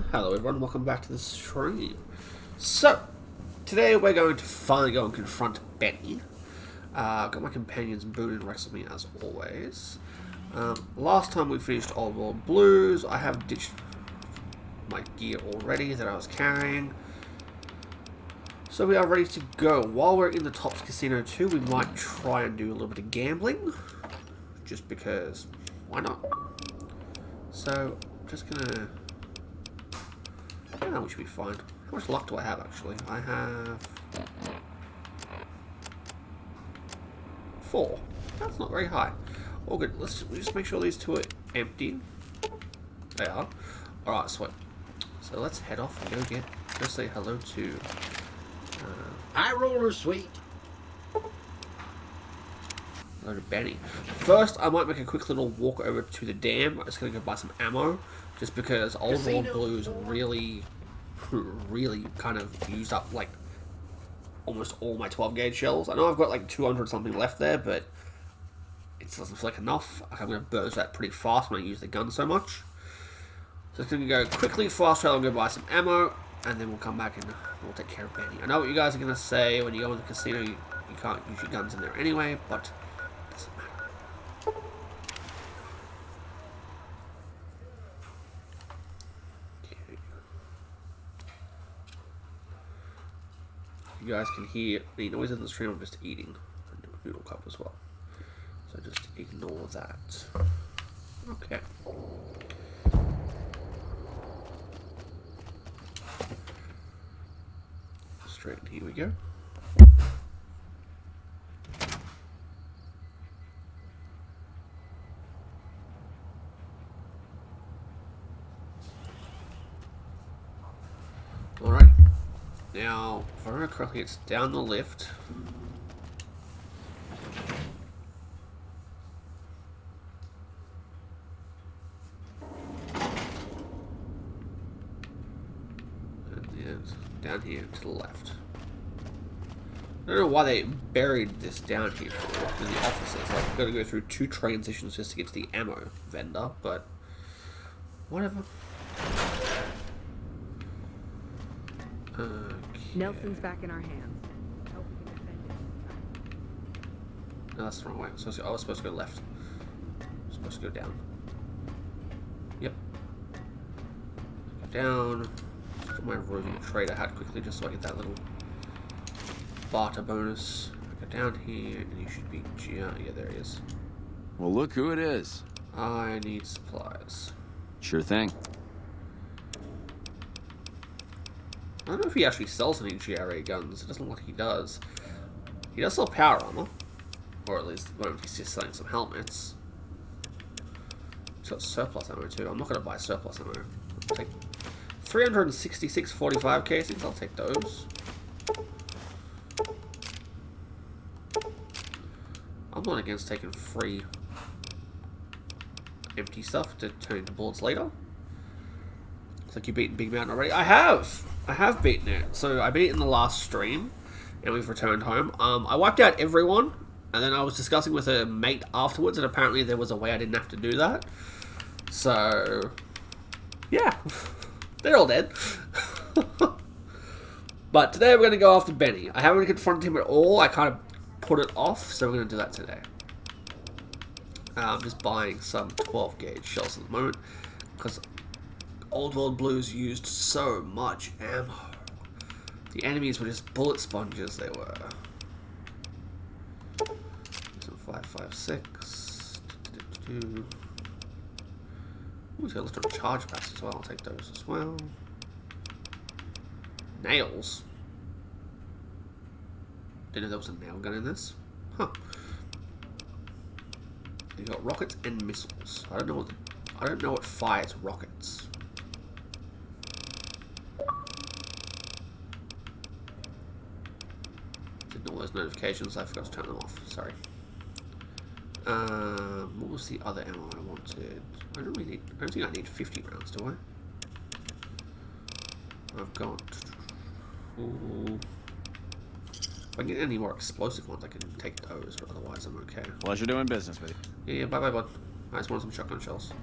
Hello everyone, welcome back to the stream. So, today we're going to finally go and confront Benny. I've got my companions Boone and Rex with me as always. Last time we finished Old World Blues, I have ditched my gear already that I was carrying. So we are ready to go. While we're in the Tops Casino too, we might try and do a little bit of gambling. Just because, why not? So, just gonna... we should be fine. How much luck do I have, actually? I have... 4. That's not very high. All good. Let's just make sure these two are empty. They are. Alright, sweet. So let's head off and go say hello to... High roller, sweet. Hello to Benny. First, I might make a quick little walk over to the dam. I'm just going to go buy some ammo. Just because Old World Blues really kind of used up, like, almost all my 12 gauge shells. I know I've got, like, 200 something left there, but it doesn't feel like enough. I'm going to burst that pretty fast when I use the gun so much. So it's going to go quickly, fast travel, and go buy some ammo, and then we'll come back and we'll take care of Benny. I know what you guys are going to say. When you go in the casino, you can't use your guns in there anyway, but it doesn't matter. You guys can hear the noise in the stream. I'm just eating a noodle cup as well, so just ignore that. Okay. Straight in, here we go. Alright. Now, if I remember correctly, it's down the lift. And then down here to the left. I don't know why they buried this down here for in the offices. Like, I've got to go through 2 transitions just to get to the ammo vendor, but whatever. Okay. Nelson's back in our hands. Hope we can defend it. No, that's the wrong way. I was supposed to go left. I was supposed to go down. Yep. Go down. Put my roving trade I had quickly just so I get that little barter bonus. I go down here and you should be... Yeah, there he is. Well, look who it is. I need supplies. Sure thing. I don't know if he actually sells any GRA guns. It doesn't look like he does. He does sell power armor. Or at least, well, he's just selling some helmets. He's got surplus ammo too. I'm not going to buy surplus ammo. I'll take 366 45 casings. I'll take those. I'm not against taking free empty stuff to turn into bullets later. It's like you beaten Big Mountain already. I have beaten it. So I beat it in the last stream, and we've returned home. I wiped out everyone, and then I was discussing with a mate afterwards, and apparently there was a way I didn't have to do that. So, yeah, they're all dead. But today we're going to go after Benny. I haven't confronted him at all. I kind of put it off, so we're going to do that today. I'm just buying some 12 gauge shells at the moment, because Old World Blues used so much ammo. The enemies were just bullet sponges, they were. So 5.56. Ooh, he's got a little charge packs as well. I'll take those as well. Nails. Didn't know there was a nail gun in this. Huh. You got rockets and missiles. I don't know what fires rockets. Didn't know those notifications. I forgot to turn them off. Sorry. What was the other ammo I wanted? I don't think I need 50 rounds, do I? I've got... Ooh. If I get any more explosive ones, I can take those, but otherwise I'm okay. Pleasure doing business with you. Yeah, bye-bye, bud. I just want some shotgun shells.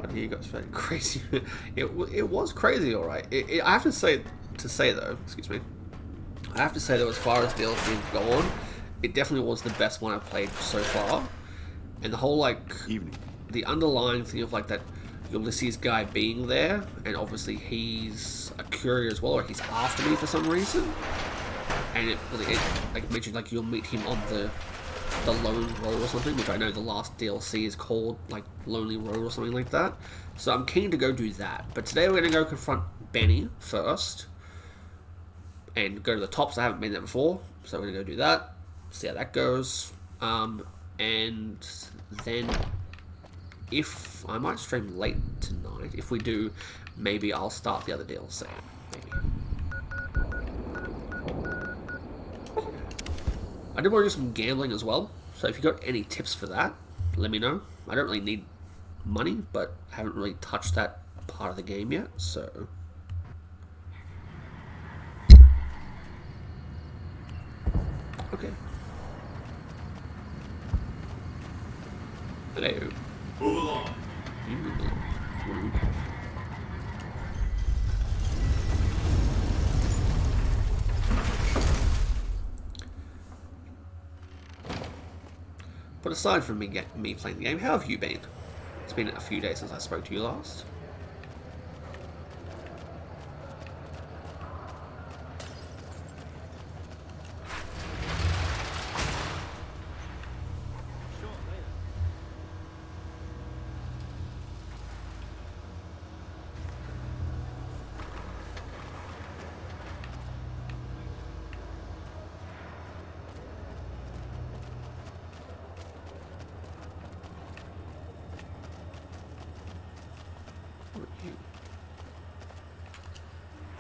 But here you go, it's very crazy. It was crazy, alright. I have to say though, excuse me. I have to say though, as far as DLC has gone, it definitely was the best one I've played so far. And the whole like the underlying thing of like that Ulysses guy being there, and obviously he's a courier as well, or he's after me for some reason. And it like mentioned like you'll meet him on the Lone Road or something, which I know the last DLC is called like Lonely Road or something like that. So I'm keen to go do that. But today we're gonna go confront Benny first. And go to the tops. I haven't been there before, so we're gonna go do that. See how that goes. And then if I might stream late tonight. If we do, maybe I'll start the other DLC. Maybe. I did want to do some gambling as well. So if you got any tips for that, let me know. I don't really need money, but I haven't really touched that part of the game yet, so. Okay. Hello. Move along. You move along. Rude. But aside from me playing the game, how have you been? It's been a few days since I spoke to you last.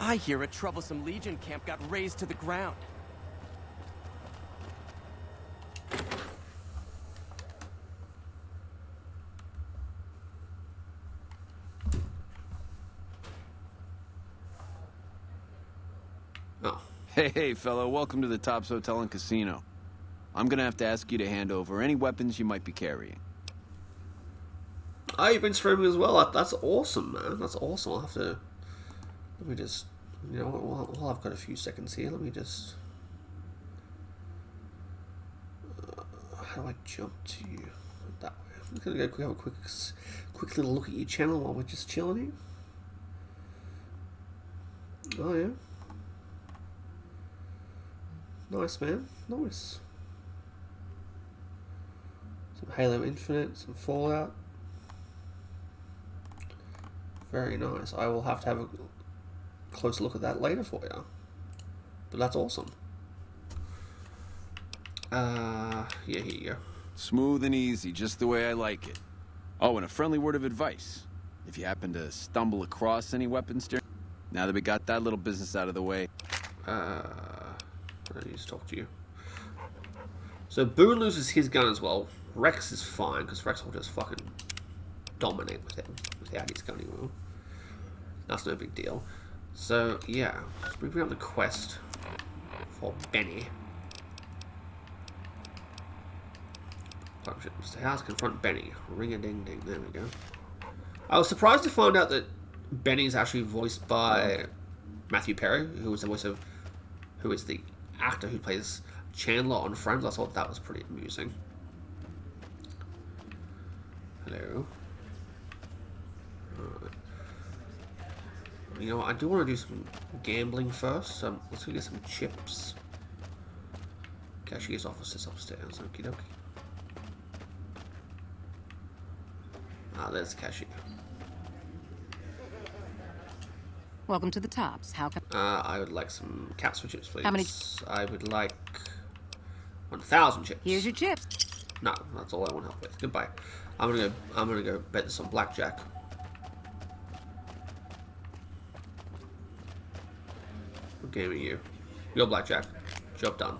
I hear a troublesome Legion camp got razed to the ground. Oh. Hey, fellow, welcome to the Tops Hotel and Casino. I'm gonna have to ask you to hand over any weapons you might be carrying. Oh, you've been streaming as well. That's awesome, man. That's awesome. I'll have to. Let me just. You know, while I've got a few seconds here, let me just. How do I jump to you? That way. I'm just gonna go have a quick little look at your channel while we're just chilling here. Oh yeah. Nice, man. Nice. Some Halo Infinite, some Fallout. Very nice. I will have to have a closer look at that later for you. But that's awesome. Yeah, here you go. Smooth and easy, just the way I like it. Oh, and a friendly word of advice. If you happen to stumble across any weapons during... Now that we got that little business out of the way... I need to talk to you. So Boone loses his gun as well. Rex is fine, because Rex will just fucking dominate with him without his gun, he will. That's no big deal. So, yeah. Let's bring up the quest for Benny. Mr. House, confront Benny. Ring-a-ding-ding. There we go. I was surprised to find out that Benny's actually voiced by Matthew Perry, who is the actor who plays Chandler on Friends. I thought that was pretty amusing. Hello. Alright. You know what, I do want to do some gambling first, so let's go get some chips. Cashier's office is upstairs. Okie dokie. Ah, there's the cashier. Welcome to the Tops. How can I would like some caps for chips, please. How many? I would like 1,000 chips. Here's your chips. No, that's all I want help with. Goodbye. I'm gonna go bet this on blackjack. What game are you? You're blackjack. Job done.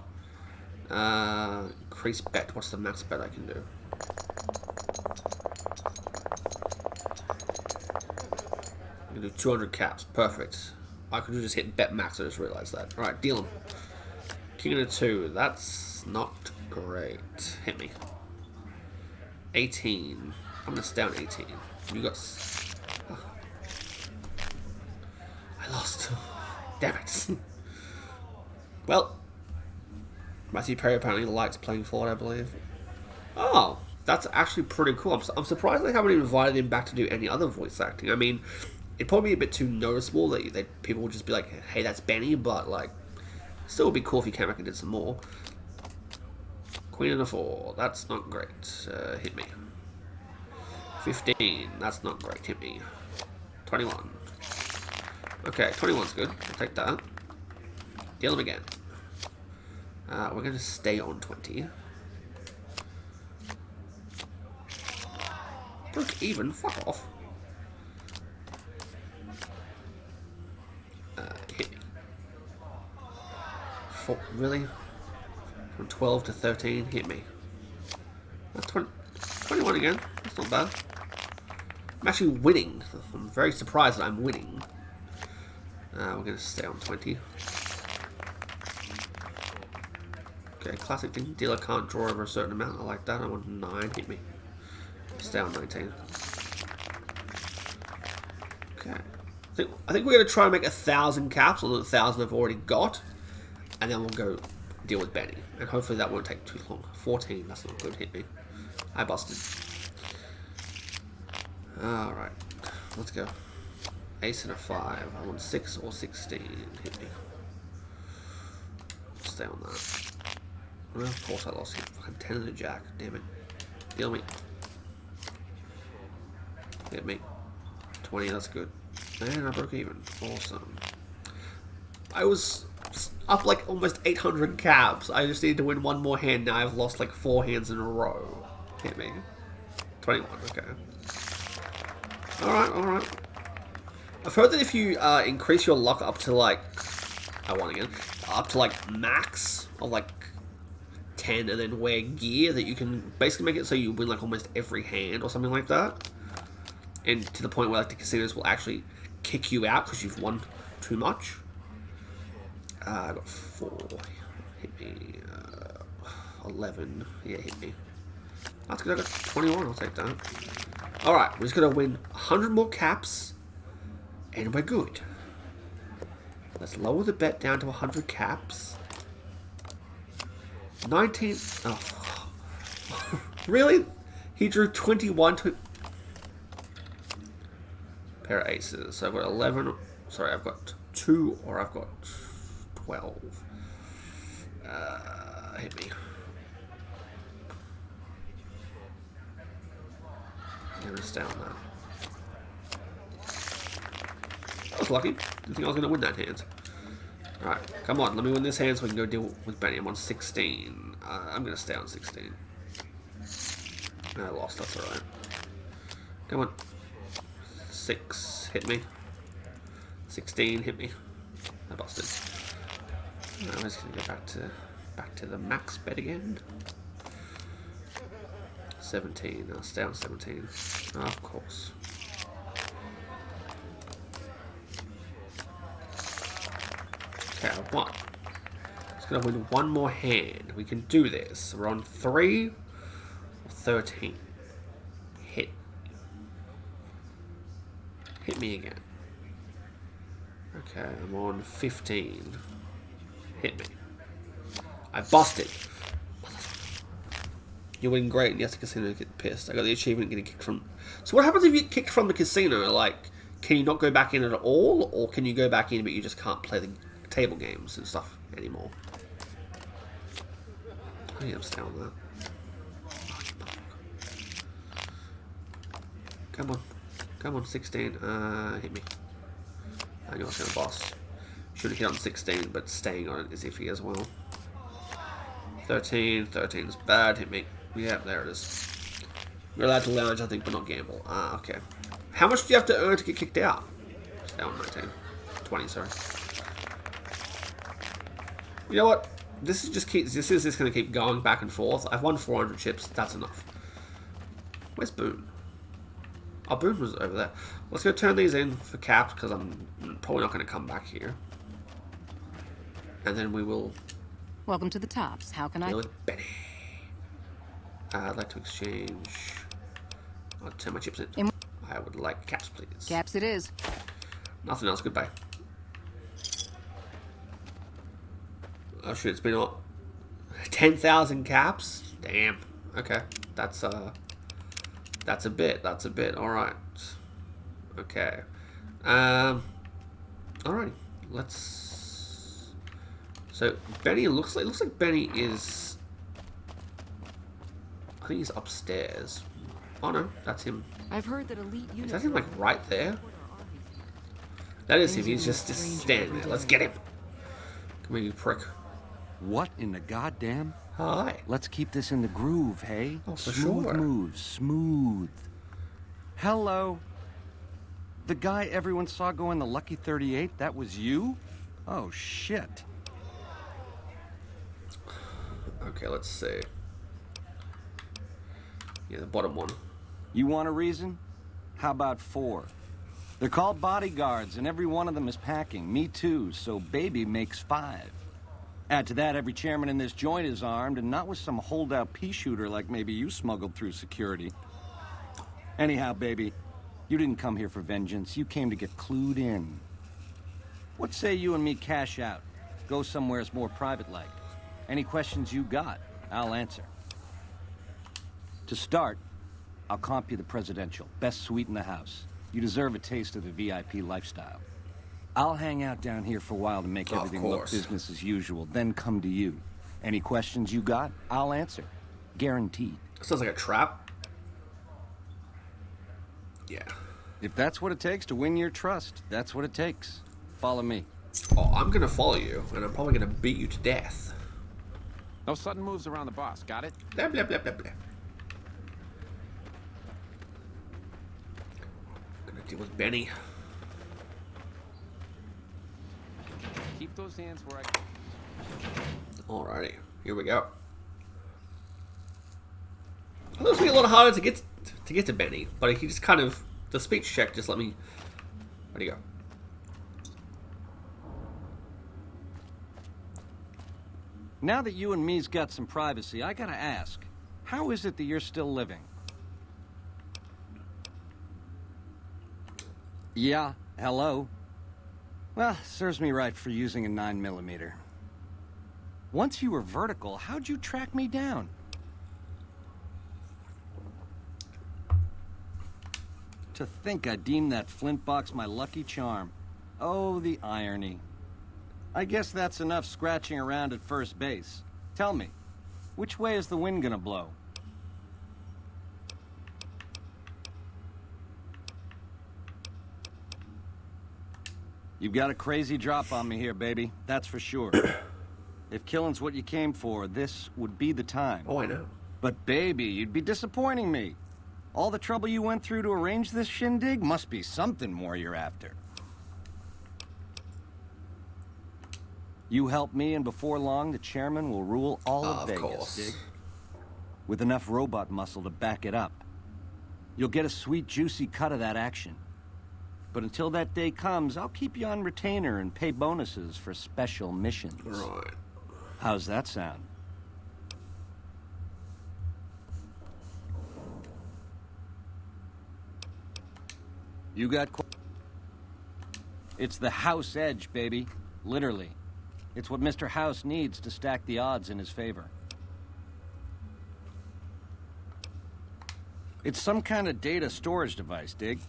Increase bet. What's the max bet I can do? I can do 200 caps. Perfect. I could just hit bet max. I just realized that. All right, deal 'em. King of the 2. That's not great. Hit me. 18. I'm gonna stay on 18. You got... Oh. I lost. Damn it. Well, Matthew Perry apparently likes playing Ford, I believe. Oh, that's actually pretty cool. I'm surprised they haven't invited him back to do any other voice acting. I mean, it'd probably be a bit too noticeable that people would just be like, hey, that's Benny, but, like, still would be cool if he came back and did some more. Queen of the 4, that's not great. Hit me. 15, that's not great. Hit me. 21. Okay, 21's good. I'll take that. Deal him again. We're going to stay on 20. Broke even. Fuck off. Hit me. Really? From 12 to 13, hit me. That's 21 again. That's not bad. I'm actually winning. I'm very surprised that I'm winning. We're going to stay on 20. Okay, classic thing. Dealer can't draw over a certain amount. I like that. I want 9. Hit me. Stay on 19. Okay. I think we're going to try and make 1,000 caps on the 1,000 I've already got. And then we'll go deal with Benny. And hopefully that won't take too long. 14. That's not good. Hit me. I busted. Alright. Let's go. Ace and a 5. I want 6 or 16. Hit me. Stay on that. Well, of course I lost him. Fucking 10 and a jack. Damn it. Deal me. Hit me. 20, that's good. And I broke even. Awesome. I was up like almost 800 caps. I just need to win one more hand. Now I've lost like 4 hands in a row. Hit me. 21, okay. Alright, alright. I've heard that if you increase your luck up to like... I won again. Up to like max of like 10 and then wear gear, that you can basically make it so you win like almost every hand or something like that. And to the point where like the casinos will actually kick you out because you've won too much. I got 4. Hit me. 11. Yeah, hit me. That's good. I got 21. I'll take that. Alright, we're just going to win 100 more caps. And we're good. Let's lower the bet down to 100 caps. 19. Oh. Really? He drew 21 to... Pair of aces. So I've got 11. Sorry, I've got 2 or I've got 12. Hit me. I'm gonna stay on that. I was lucky. Didn't think I was gonna win that hand. Alright, come on, let me win this hand so we can go deal with Benny. I'm on 16. I'm gonna stay on 16. I lost, that's alright. Come on. 6, hit me. 16, hit me. I busted. I'm just gonna go back to the max bet again. 17. I'll stay on 17. Oh, of course. Okay, I won. Just gonna win one more hand. We can do this. We're on 3 or 13. Hit. Hit me again. Okay, I'm on 15. Hit me. I busted. You're winning great, and yes, the casino get pissed. I got the achievement getting kicked from... So what happens if you get kicked from the casino? Like, can you not go back in at all? Or can you go back in, but you just can't play the table games and stuff anymore? I need to stay on that. Come on. Come on, 16. Hit me. I knew I was going to boss. Should have hit on 16, but staying on it is iffy as well. 13. 13 is bad. Hit me. Yeah, there it is. You're allowed to lounge, I think, but not gamble. Ah, okay. How much do you have to earn to get kicked out? Stay on 19. 20, sorry. You know what? This is just going to keep going back and forth. I've won 400 chips. That's enough. Where's Boone? Oh, Boone was over there. Let's go turn these in for caps, because I'm probably not going to come back here. And then we will... Welcome to the tops. How can I... Deal with Benny. I'd like to exchange I'll turn my chips in. In- I would like caps, please. Caps it is. Nothing else. Goodbye. Oh shit! It's been what? 10,000 caps. Damn. Okay. That's a bit. That's a bit. All right. Okay. All right. Let's. So Benny looks like Benny is. I think he's upstairs. Oh no, that's him. I've heard that elite Is units that him like right there? That is him. He's just standing there. Let's get him. Come here, you prick. What in the goddamn? Hi. Let's keep this in the groove, hey? Oh, for Smooth sure. moves, smooth. Hello. The guy everyone saw go in the Lucky 38, that was you? Oh, shit. Okay, let's see. Yeah, the bottom one. You want a reason? How about 4? They're called bodyguards, and every one of them is packing. Me too, so baby makes 5. Add to that, every chairman in this joint is armed, and not with some holdout pea shooter like maybe you smuggled through security. Anyhow, baby, you didn't come here for vengeance. You came to get clued in. What say you and me cash out? Go somewheres more private-like. Any questions you got, I'll answer. To start, I'll comp you the presidential. Best suite in the house. You deserve a taste of the VIP lifestyle. I'll hang out down here for a while to make everything look business as usual, then come to you. Any questions you got, I'll answer. Guaranteed. Sounds like a trap. Yeah. If that's what it takes to win your trust, that's what it takes. Follow me. Oh, I'm gonna follow you, and I'm probably gonna beat you to death. No sudden moves around the boss, got it? Blah, blah, blah, blah, blah. Gonna deal with Benny. Keep those hands where I... Alrighty, here we go. It was gonna be a lot harder to get to Benny, but he just kind of the speech check just let me. Where'd he go? Now that you and me's got some privacy, I gotta ask, how is it that you're still living? Yeah, hello. Well, serves me right for using a 9mm. Once you were vertical, how'd you track me down? To think I deemed that flint box my lucky charm. Oh, the irony. I guess that's enough scratching around at first base. Tell me, which way is the wind gonna blow? You've got a crazy drop on me here, baby. That's for sure. If killing's what you came for, this would be the time. Oh, I know. But baby, you'd be disappointing me. All the trouble you went through to arrange this shindig must be something more you're after. You help me, and before long, the chairman will rule all of Vegas, course. dig? With enough robot muscle to back it up. You'll get a sweet, juicy cut of that action. But until that day comes, I'll keep you on retainer and pay bonuses for special missions. Right. How's that sound? You got... It's the House edge, baby. Literally. It's what Mr. House needs to stack the odds in his favor. It's some kind of data storage device, dig?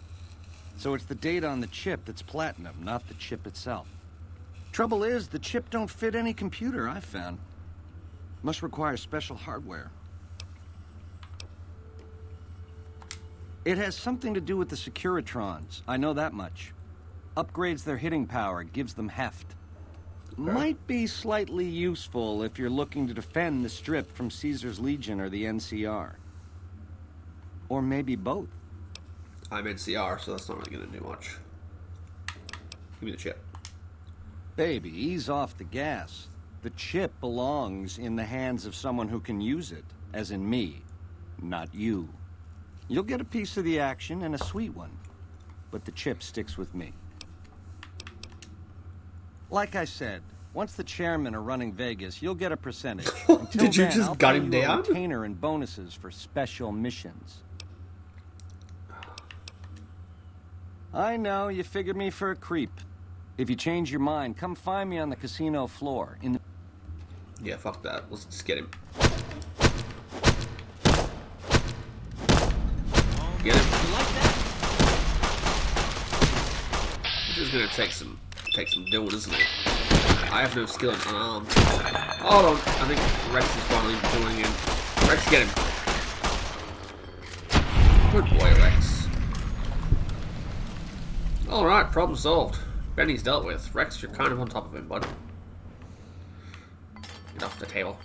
So it's the data on the chip that's platinum, not the chip itself. Trouble is, the chip don't fit any computer I've found. Must require special hardware. It has something to do with the Securitrons, I know that much. Upgrades their hitting power, gives them heft. Might be slightly useful if you're looking to defend the Strip from Caesar's Legion or the NCR. Or maybe both. I'm NCR, so that's not really gonna do much. Give me the chip. Baby, ease off the gas. The chip belongs in the hands of someone who can use it, as in me, not you. You'll get a piece of the action, and a sweet one. But the chip sticks with me. Like I said, once the chairmen are running Vegas, you'll get a percentage. Until Did you then, just I'll gut pay him you a down? retainer and bonuses for special missions. I know, you figured me for a creep. If you change your mind, come find me on the casino floor. In the... Yeah, fuck that. Let's just get him. Get him. You like that? This is gonna take some doing, isn't it? I have no skill in unarmed. Hold on. I think Rex is finally pulling in. Rex, get him. Good boy, Rex. Alright, problem solved. Benny's dealt with. Rex, you're kind of on top of him, bud. Get off the table.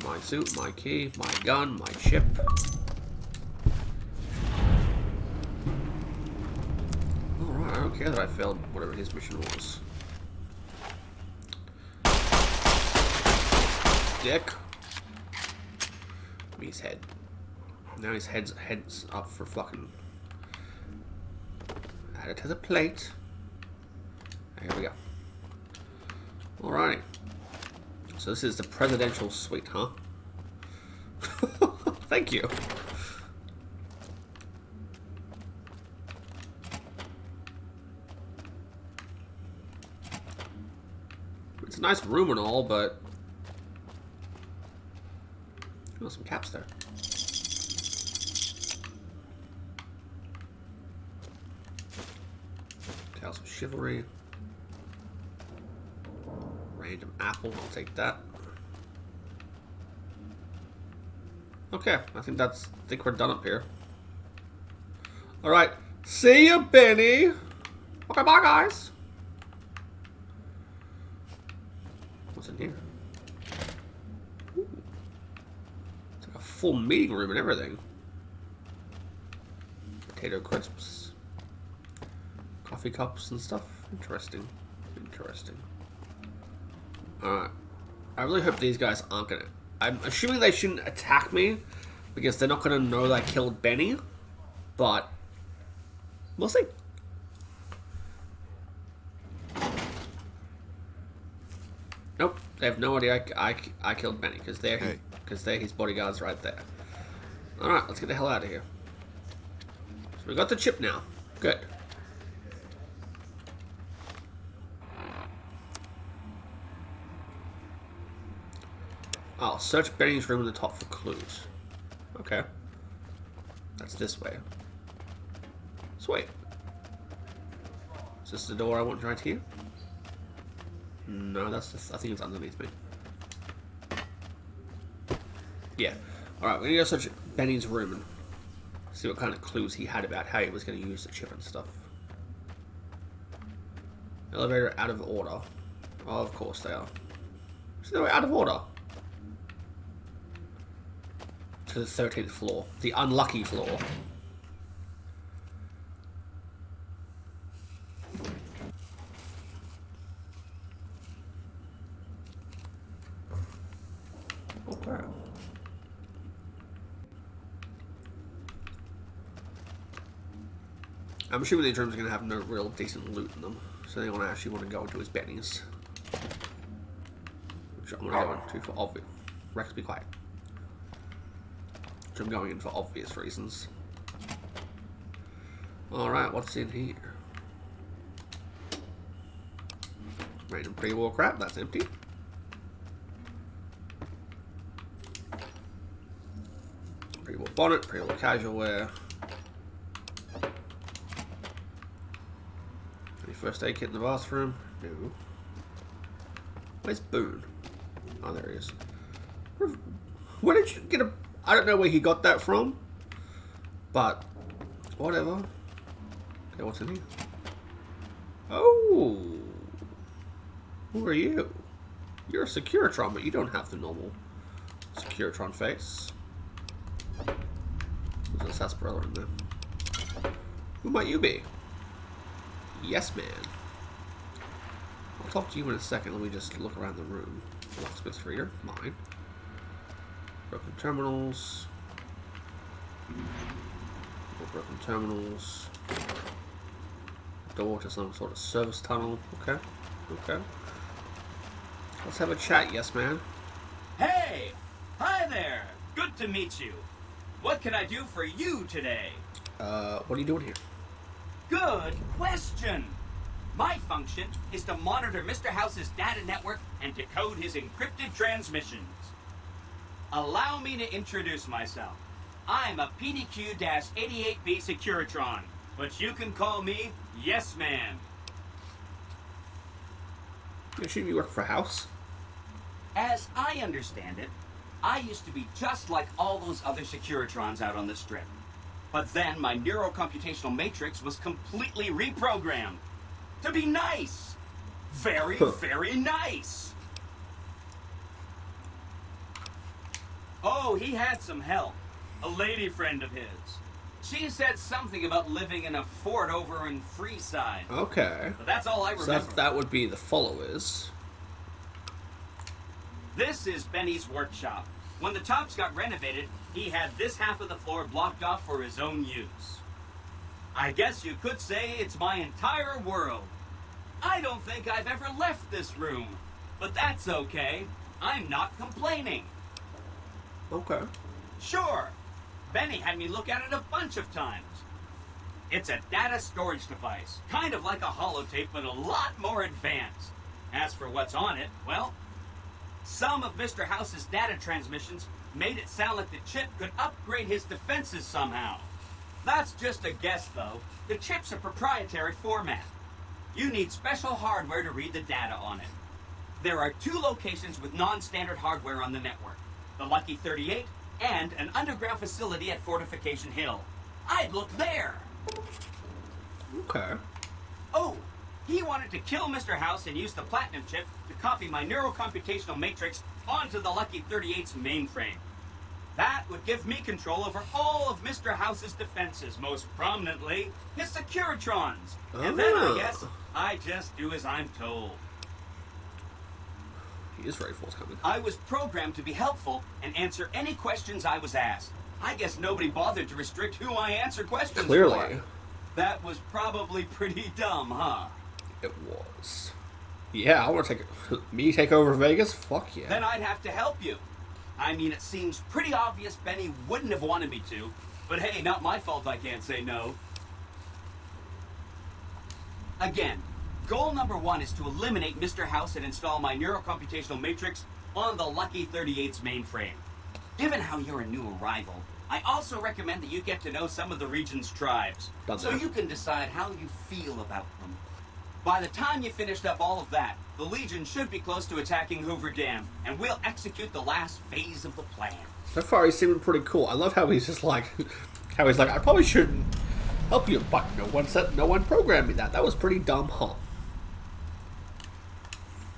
My suit, my key, my gun, my chip. Alright, I don't care that I failed whatever his mission was. Dick. His head. Now his head's up for fucking... Add it to the plate. Here we go. Alrighty. So this is the presidential suite, huh? Thank you. It's a nice room and all, but... Oh, some caps there. Tales of Chivalry. Random apple, I'll take that. Okay, I think we're done up here. Alright, see ya, Benny! Okay, bye guys! What's in here? Ooh. It's like a full meeting room and everything. Potato crisps. Coffee cups and stuff. Interesting. Interesting. Alright. I really hope these guys aren't gonna... I'm assuming they shouldn't attack me because they're not gonna know that I killed Benny. But... we'll see. Nope. They have no idea I killed Benny because they're his bodyguards right there. Alright, let's get the hell out of here. So we got the chip now. Good. I'll search Benny's room in the top for clues. Okay. That's this way. Sweet. Is this the door I want right here? No, that's just, I think it's underneath me. Yeah. Alright, we're gonna go search Benny's room and see what kind of clues he had about how he was gonna use the chip and stuff. Elevator out of order. Oh, of course they are. So they're out of order. To the 13th floor. The unlucky floor. Okay. I'm assuming these rooms are going to have no real decent loot in them. So they actually want to go into his Benny's. Which I'm going to go into for obvious. Rex, be quiet. I'm going in for obvious reasons. Alright, what's in here? Random pre-war crap, that's empty. Pre-war bonnet, pre-war casual wear. Any first aid kit in the bathroom? No. Where's Boone? Oh, there he is. Where did you get a... I don't know where he got that from, but whatever. Okay, what's in here? Oh, who are you? You're a Securitron, but you don't have the normal Securitron face. There's a sarsaparilla in there. Who might you be? Yes, man. I'll talk to you in a second. Let me just look around the room. Locksmith's reader, mine. Broken terminals. More broken terminals. Door to some sort of service tunnel. Okay. Okay. Let's have a chat, yes man. Hey! Hi there! Good to meet you. What can I do for you today? What are you doing here? Good question. My function is to monitor Mr. House's data network and decode his encrypted transmissions. Allow me to introduce myself. I'm a PDQ-88B Securitron, but you can call me Yes Man. Shouldn't you work for House? As I understand it, I used to be just like all those other Securitrons out on the strip. But then my neurocomputational matrix was completely reprogrammed to be nice. Very, very nice. Oh, he had some help. A lady friend of his. She said something about living in a fort over in Freeside. Okay. But that's all I remember. So that would be the followers. This is Benny's workshop. When the Tops got renovated, he had this half of the floor blocked off for his own use. I guess you could say it's my entire world. I don't think I've ever left this room, but that's okay. I'm not complaining. Okay. Sure, Benny had me look at it a bunch of times. It's a data storage device, kind of like a holotape, but a lot more advanced. As for what's on it, well, some of Mr. House's data transmissions made it sound like the chip could upgrade his defenses somehow. That's just a guess, though. The chip's a proprietary format. You need special hardware to read the data on it. There are 2 locations with non-standard hardware on the network. The Lucky 38 and an underground facility at Fortification Hill. I'd look there. Okay. Oh, he wanted to kill Mr. House and use the Platinum chip to copy my neurocomputational matrix onto the Lucky 38's mainframe. That would give me control over all of Mr. House's defenses, most prominently his Securitrons. And then I guess I just do as I'm told. He is very forthcoming. I was programmed to be helpful and answer any questions I was asked. I guess nobody bothered to restrict who I answer questions Clearly. for. That was probably pretty dumb, huh? It was. Yeah, I want to take over Vegas? Fuck yeah. Then I'd have to help you. I mean, it seems pretty obvious Benny wouldn't have wanted me to, but hey, not my fault I can't say no. Again, goal number 1 is to eliminate Mr. House and install my neurocomputational matrix on the Lucky 38's mainframe. Given how you're a new arrival, I also recommend that you get to know some of the region's tribes, so you can decide how you feel about them. By the time you finished up all of that, the Legion should be close to attacking Hoover Dam, and we'll execute the last phase of the plan. So far, he's seeming pretty cool. I love how he's just like, I probably shouldn't help you, but no one programmed me that. That was pretty dumb, huh?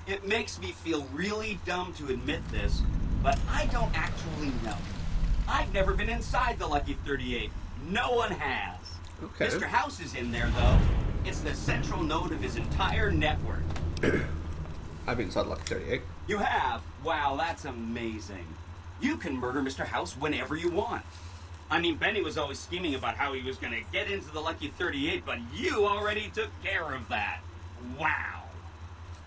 It makes me feel really dumb to admit this, but I don't actually know. I've never been inside the Lucky 38. No one has. Okay. Mr. House is in there, though. It's the central node of his entire network. I've been inside Lucky 38. You have? Wow, that's amazing. You can murder Mr. House whenever you want. I mean, Benny was always scheming about how he was going to get into the Lucky 38, but you already took care of that. Wow.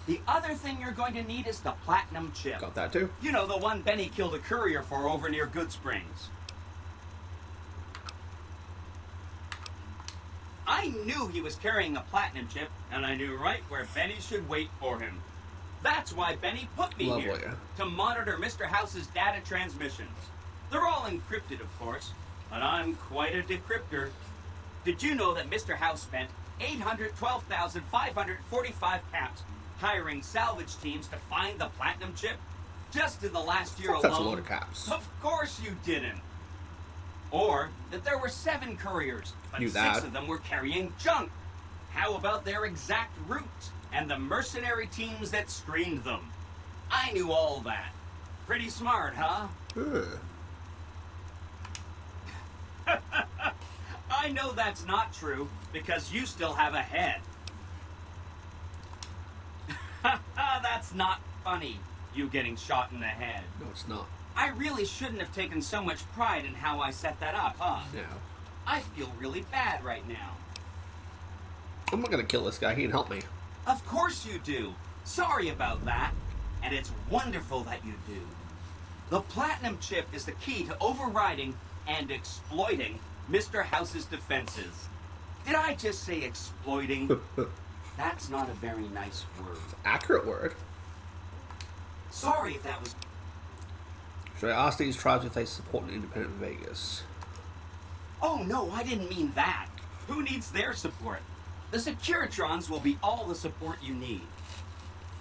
The other thing you're going to need is the Platinum chip. Got that too. You know, the one Benny killed a courier for over near Good Springs. I knew he was carrying a Platinum chip, and I knew right where Benny should wait for him. That's why Benny put me here, to monitor Mr. House's data transmissions. They're all encrypted, of course, but I'm quite a decryptor. Did you know that Mr. House spent 812,545 caps hiring salvage teams to find the Platinum chip? Just in the last year alone. That's a load of caps. Of course you didn't. Or that there were 7 couriers, but 6 of them were carrying junk. How about their exact routes and the mercenary teams that screened them? I knew all that. Pretty smart, huh? I know that's not true, because you still have a head. That's not funny, you getting shot in the head. No, it's not. I really shouldn't have taken so much pride in how I set that up, huh? No. I feel really bad right now. I'm not gonna kill this guy. He can help me. Of course you do. Sorry about that. And it's wonderful that you do. The Platinum chip is the key to overriding and exploiting Mr. House's defenses. Did I just say exploiting? That's not a very nice word. Accurate word. Sorry if that was... Should I ask these tribes if they support an independent Vegas? Oh no, I didn't mean that. Who needs their support? The Securitrons will be all the support you need.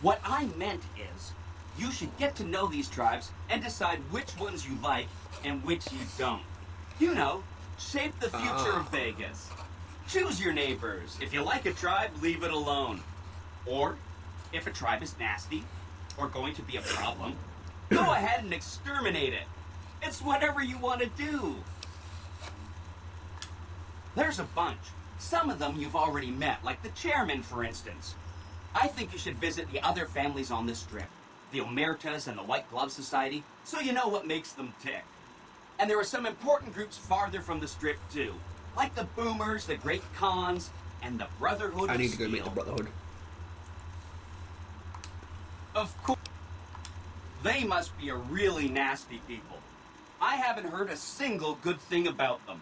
What I meant is, you should get to know these tribes and decide which ones you like and which you don't. You know, shape the future of Vegas. Choose your neighbors. If you like a tribe, leave it alone. Or, if a tribe is nasty or going to be a problem, go ahead and exterminate it. It's whatever you want to do. There's a bunch. Some of them you've already met, like the chairman, for instance. I think you should visit the other families on this strip, the Omertas and the White Glove Society, so you know what makes them tick. And there are some important groups farther from the strip, too, like the Boomers, the Great Khans, and the Brotherhood I of need to go Steel. meet the Brotherhood. Of course. They must be a really nasty people. I haven't heard a single good thing about them.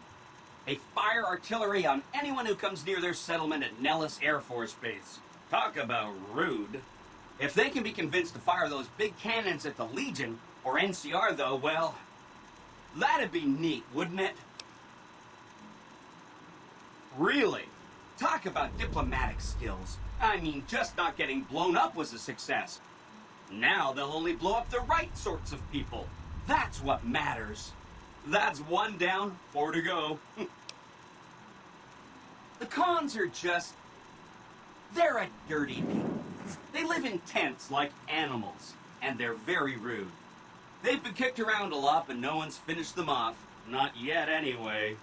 They fire artillery on anyone who comes near their settlement at Nellis Air Force Base. Talk about rude. If they can be convinced to fire those big cannons at the Legion, or NCR though, well, that'd be neat, wouldn't it? Really? Talk about diplomatic skills. I mean, just not getting blown up was a success. Now they'll only blow up the right sorts of people. That's what matters. That's 1 down, 4 to go. The Khans are just... they're a dirty people. They live in tents like animals, and they're very rude. They've been kicked around a lot, but no one's finished them off. Not yet, anyway.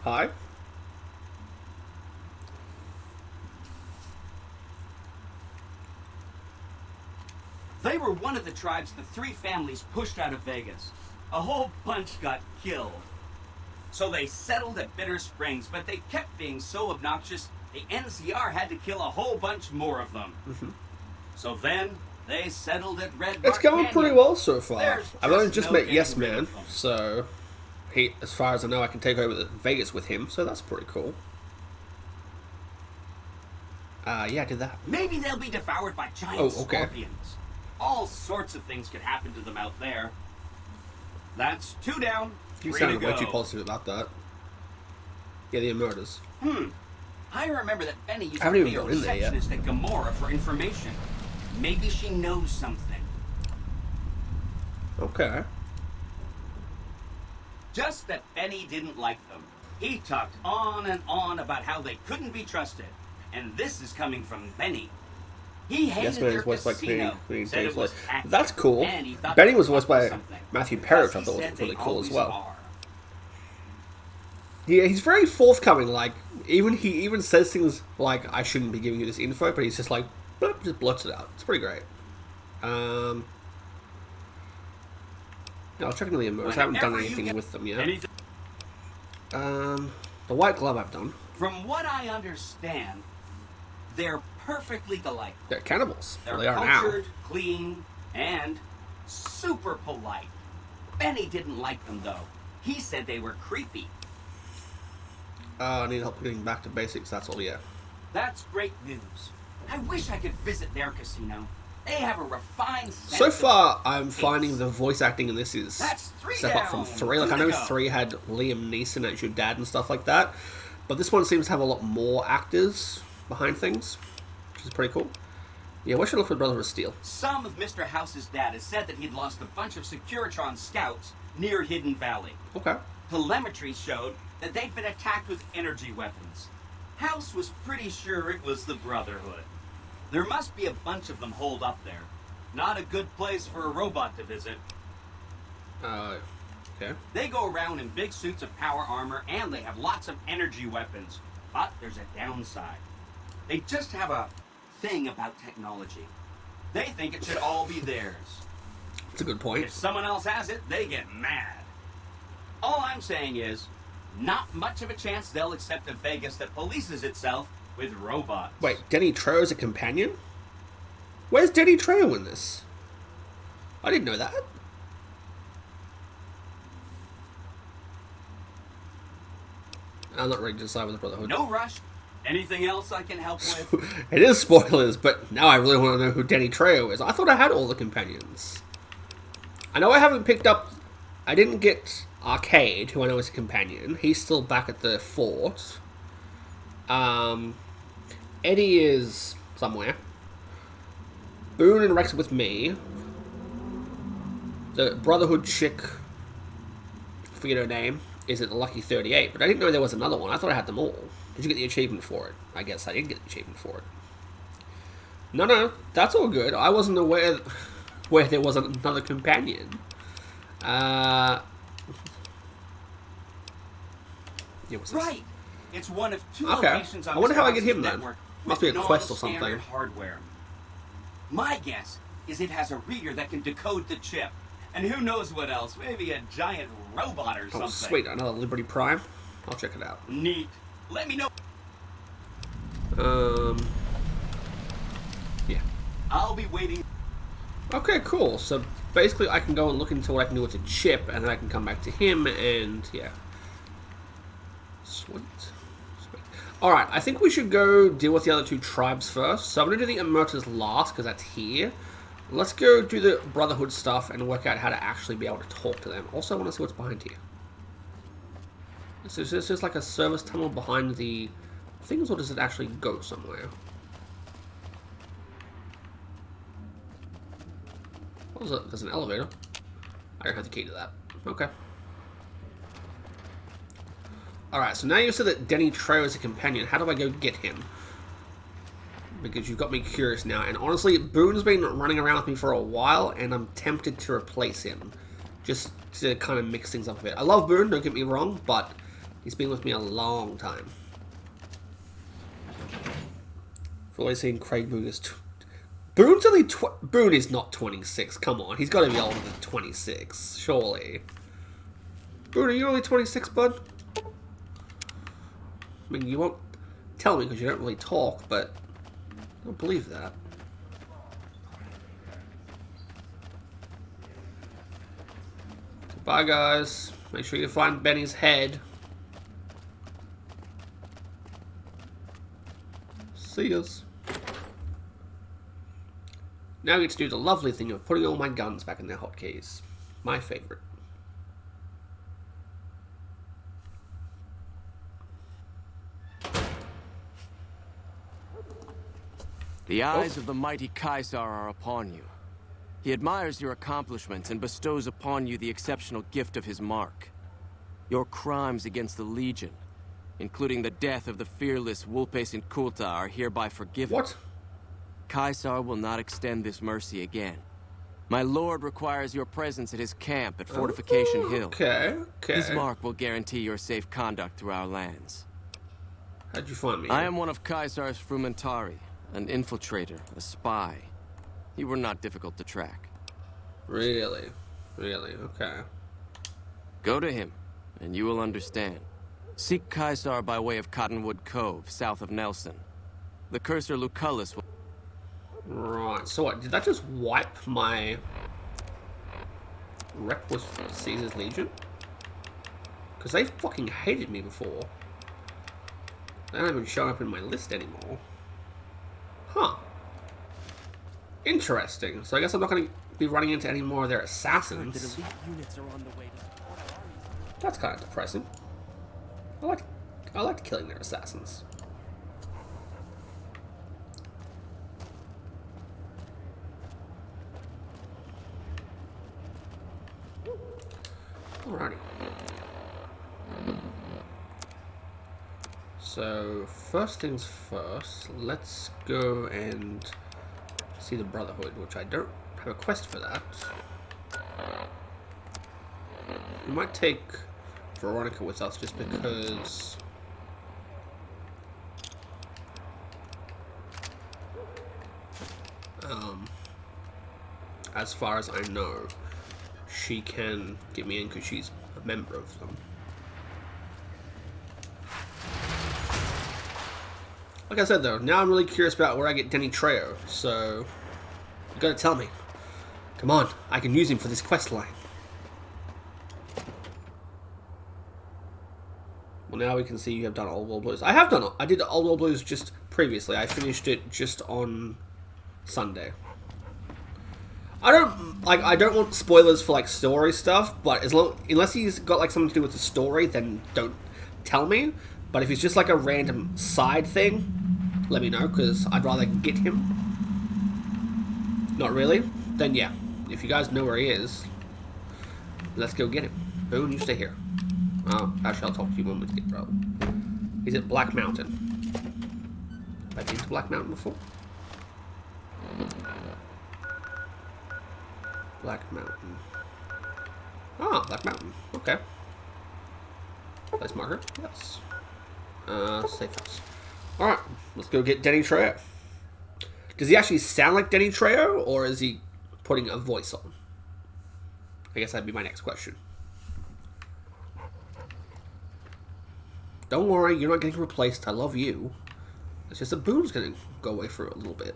Hi? They were one of the tribes the 3 families pushed out of Vegas. A whole bunch got killed. So they settled at Bitter Springs, but they kept being so obnoxious, the NCR had to kill a whole bunch more of them. So then, they settled at Red Rock It's going Canyon. pretty well so far. There's I've only just just no met getting Yes rid Man, of them. so he, as far as I know, I can take over the Vegas with him, so that's pretty cool. Yeah, I did that. Maybe they'll be devoured by giant Oh, okay. scorpions. All sorts of things could happen to them out there. That's 2 down, 3 You to sounded go. way too positive about that. Yeah, the murders. I remember that Benny used I haven't to be even a gone in there yet. receptionist at Gamora for information. Maybe she knows something. Okay. Just that Benny didn't like them. He talked on and on about how they couldn't be trusted. And this is coming from Benny. He hated Yes Man their is voiced by casino, Canadian said it was Days. active, That's cool. and he thought Benny they was were voiced up to by something. Matthew Because Perry, which I he thought was said really they cool as always well. are. Yeah, he's very forthcoming. Like, he even says things like, "I shouldn't be giving you this info," but he's just like, bloop, just blurts it out. It's pretty great. Yeah, I'll check into the emerge. I haven't done Whenever you anything get with them yet. anything- The White Glove I've done. From what I understand, they're perfectly delightful. They're cannibals. They're Well, they are now. cultured, clean, and super polite. Benny didn't like them, though. He said they were creepy. I need help getting back to basics. That's all. Yeah. That's great news. I wish I could visit their casino. They have a refined sense So of far, I'm taste. finding the voice acting in this is That's 3 step up from down, 3. Like, I 2 to know go. 3 had Liam Neeson as your dad and stuff like that, but this one seems to have a lot more actors behind things, which is pretty cool. Yeah, where should I look for Brotherhood of Steel? Some of Mr. House's dad has said that he'd lost a bunch of Securitron scouts near Hidden Valley. Okay. Telemetry showed that they'd been attacked with energy weapons. House was pretty sure it was the Brotherhood. There must be a bunch of them holed up there. Not a good place for a robot to visit. Okay. They go around in big suits of power armor, and they have lots of energy weapons. But there's a downside. They just have a thing about technology. They think it should all be theirs. That's a good point. If someone else has it, they get mad. All I'm saying is, not much of a chance they'll accept a Vegas that polices itself with robots. Wait, Denny Trejo's a companion? Where's Danny Trejo in this? I didn't know that. I'm not ready to decide with the Brotherhood. No rush. Anything else I can help with? It is spoilers, but now I really want to know who Danny Trejo is. I thought I had all the companions. I know I haven't picked up... I didn't get Arcade, who I know is a companion. He's still back at the fort. Eddie is somewhere. Boone and Rex are with me. The Brotherhood chick, I forget her name, is at the Lucky 38, but I didn't know there was another one. I thought I had them all. Did you get the achievement for it? I guess I did get the achievement for it. No, that's all good. I wasn't aware where there was another companion. Yeah, what's this? Right. It's one of two Okay. locations on I wonder how I get Wisconsin's him then. network Must with be a quest or non-standard something. hardware. My guess is it has a reader that can decode the chip. And who knows what else? Maybe a giant robot or something. Oh, sweet. Another Liberty Prime. I'll check it out. Neat. Let me know. Yeah. I'll be waiting. Okay, cool. So basically I can go and look into what I can do with the chip, and then I can come back to him, and yeah. Sweet. Alright, I think we should go deal with the other two tribes first. So I'm going to do the Emerters last, because that's here. Let's go do the Brotherhood stuff and work out how to actually be able to talk to them. Also, I want to see what's behind here. So is this just like a service tunnel behind the things, or does it actually go somewhere? What was it? There's an elevator. I don't have the key to that. Okay. Alright, so now you said that Danny Trejo is a companion. How do I go get him? Because you've got me curious now. And honestly, Boone's been running around with me for a while, and I'm tempted to replace him. Just to kind of mix things up a bit. I love Boone, don't get me wrong, but he's been with me a long time. For always seeing Craig Boone is... Boone's only... Boone is not 26, come on. He's got to be older than 26, surely. Boone, are you only 26, bud? I mean, you won't tell me because you don't really talk, but I don't believe that. Goodbye, guys. Make sure you find Benny's head. See yas. Now I get to do the lovely thing of putting all my guns back in their hotkeys. My favorite. The eyes of the mighty Caesar are upon you. He admires your accomplishments and bestows upon you the exceptional gift of his mark. Your crimes against the Legion, including the death of the fearless Wulpes and Kulta, are hereby forgiven. What? Caesar will not extend this mercy again. My lord requires your presence at his camp at Fortification Hill. Okay. His mark will guarantee your safe conduct through our lands. How'd you find me? I am one of Caesar's Frumentari, an infiltrator, a spy. You were not difficult to track. Really? Really? Okay. Go to him, and you will understand. Seek Caesar by way of Cottonwood Cove, south of Nelson. The cursor Lucullus will... Right, so what, did that just wipe my rep with Caesar's Legion? Because they fucking hated me before. They don't even show up in my list anymore. Huh. Interesting. So I guess I'm not going to be running into any more of their assassins. That's kind of depressing. I liked killing their assassins. Alrighty. So, first things first, let's go and see the Brotherhood, which I don't have a quest for that. We might take Veronica with us just because... as far as I know, she can get me in because she's a member of them. Like I said though, now I'm really curious about where I get Danny Trejo, so You gotta tell me. Come on, I can use him for this quest line. Well, now we can see you have done Old World Blues. I have done it. I did Old World Blues just previously. I finished it just on Sunday. I don't want spoilers for like story stuff, but unless he's got like something to do with the story, then don't tell me. But if it's just like a random side thing, let me know, because I'd rather get him. Not really? Then yeah. If you guys know where he is, let's go get him. Boone, you stay here. Oh, actually, I'll talk to you when we get rolled. He's at Black Mountain. Have I been to Black Mountain before? Black Mountain. Ah, Black Mountain. Okay. Place marker. Yes. Safe house. Alright, let's go get Denny Trejo. Does he actually sound like Denny Trejo, or is he putting a voice on? I guess that'd be my next question. Don't worry, you're not getting replaced. I love you. It's just that Boone's gonna go away for a little bit.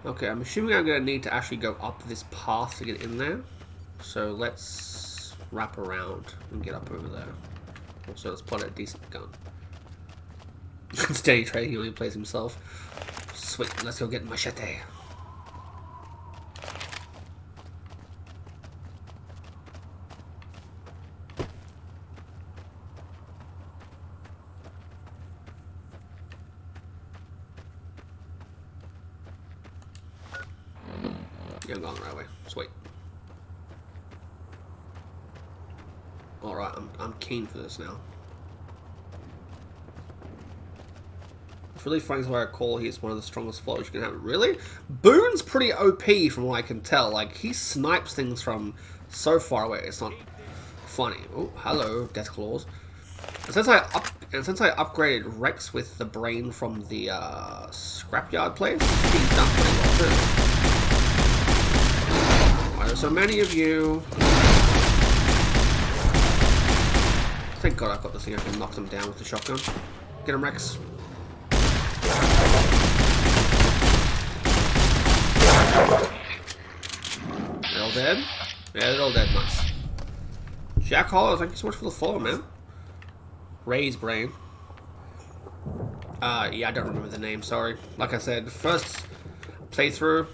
Okay, I'm assuming I'm gonna need to actually go up this path to get in there. So let's wrap around and get up over there. Also, let's put a decent gun. Steady trade, he only plays himself. Sweet, let's go get machete. Yeah, I'm going the right way. Sweet. Alright, I'm keen for this now. It's really funny, as I recall, he's one of the strongest flows you can have. Really? Boone's pretty OP from what I can tell. Like, he snipes things from so far away. It's not funny. Oh, hello, Death Claws. And since I upgraded Rex with the brain from the scrapyard place, he's done pretty well too. Why there's so many of you? Thank God I've got this thing. I can knock them down with the shotgun. Get him, Rex. They're all dead? Yeah, they're all dead. Nice. Jack Hollow, thank you so much for the follow, man. Ray's brain. Yeah, I don't remember the name, sorry. Like I said, first playthrough,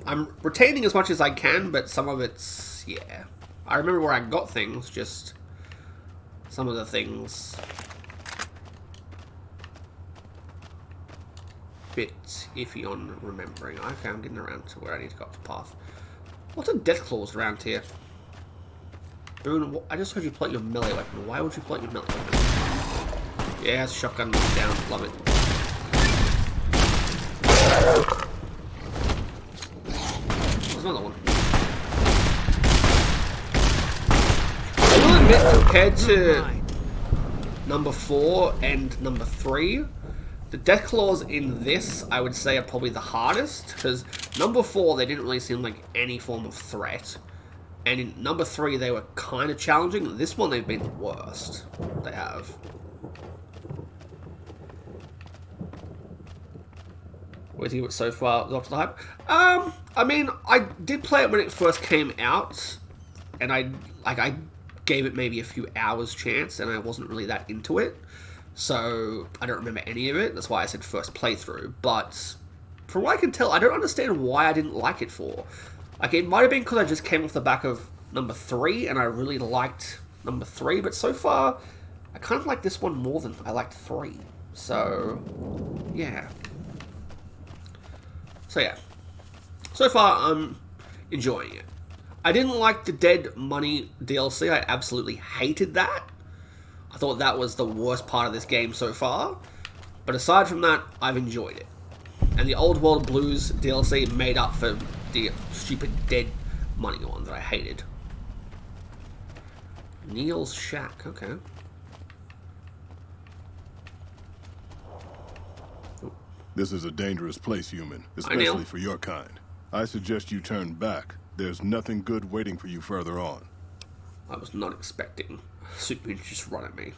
I'm retaining as much as I can, but some of it's, yeah. I remember where I got things, just some of the things bit iffy on remembering. Okay, I'm getting around to where I need to go up the path. What's a Death Claws around here? Boone, I just heard you pull out your melee weapon. Why would you pull out your melee weapon? Yeah, shotgun down. Love it. There's another one. I will admit, compared to number 4 and number 3, the Death Claws in this, I would say, are probably the hardest, because number 4, they didn't really seem like any form of threat. And in number 3, they were kind of challenging. This one, they've been the worst. They have. What do you think so far off the hype? I mean, I did play it when it first came out, and I gave it maybe a few hours chance, and I wasn't really that into it. So, I don't remember any of it. That's why I said first playthrough. But, from what I can tell, I don't understand why I didn't like it for. Like, it might have been because I just came off the back of number 3, and I really liked number 3. But so far, I kind of like this one more than I liked 3. So, yeah. So, yeah. So far, I'm enjoying it. I didn't like the Dead Money DLC. I absolutely hated that. I thought that was the worst part of this game so far. But aside from that, I've enjoyed it. And the Old World Blues DLC made up for the stupid Dead Money one that I hated. Neil's Shack, okay. This is a dangerous place, human, especially for your kind. I suggest you turn back. There's nothing good waiting for you further on. I was not expecting Superman to just run at me.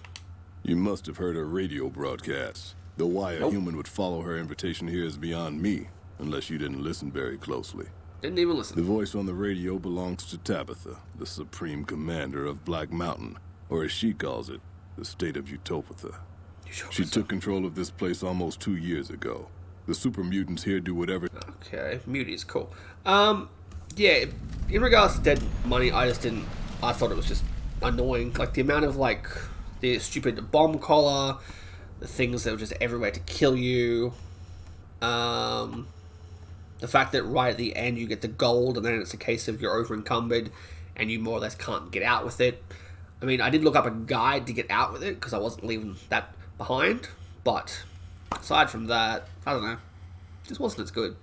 You must have heard our radio broadcasts. Though why a human would follow her invitation here is beyond me, unless you didn't listen very closely. Didn't even listen. The voice on the radio belongs to Tabitha, the supreme commander of Black Mountain, or as she calls it, the state of Utopia. She took control of this place almost 2 years ago. The super mutants here do whatever... Okay, muties, cool. Yeah, in regards to dead money, I thought it was just annoying. Like, the amount of, like, the stupid bomb collar, the things that were just everywhere to kill you, the fact that right at the end you get the gold and then it's a case of you're over encumbered and you more or less can't get out with it. I mean, I did look up a guide to get out with it because I wasn't leaving that behind, but aside from that, I don't know, it just wasn't as good.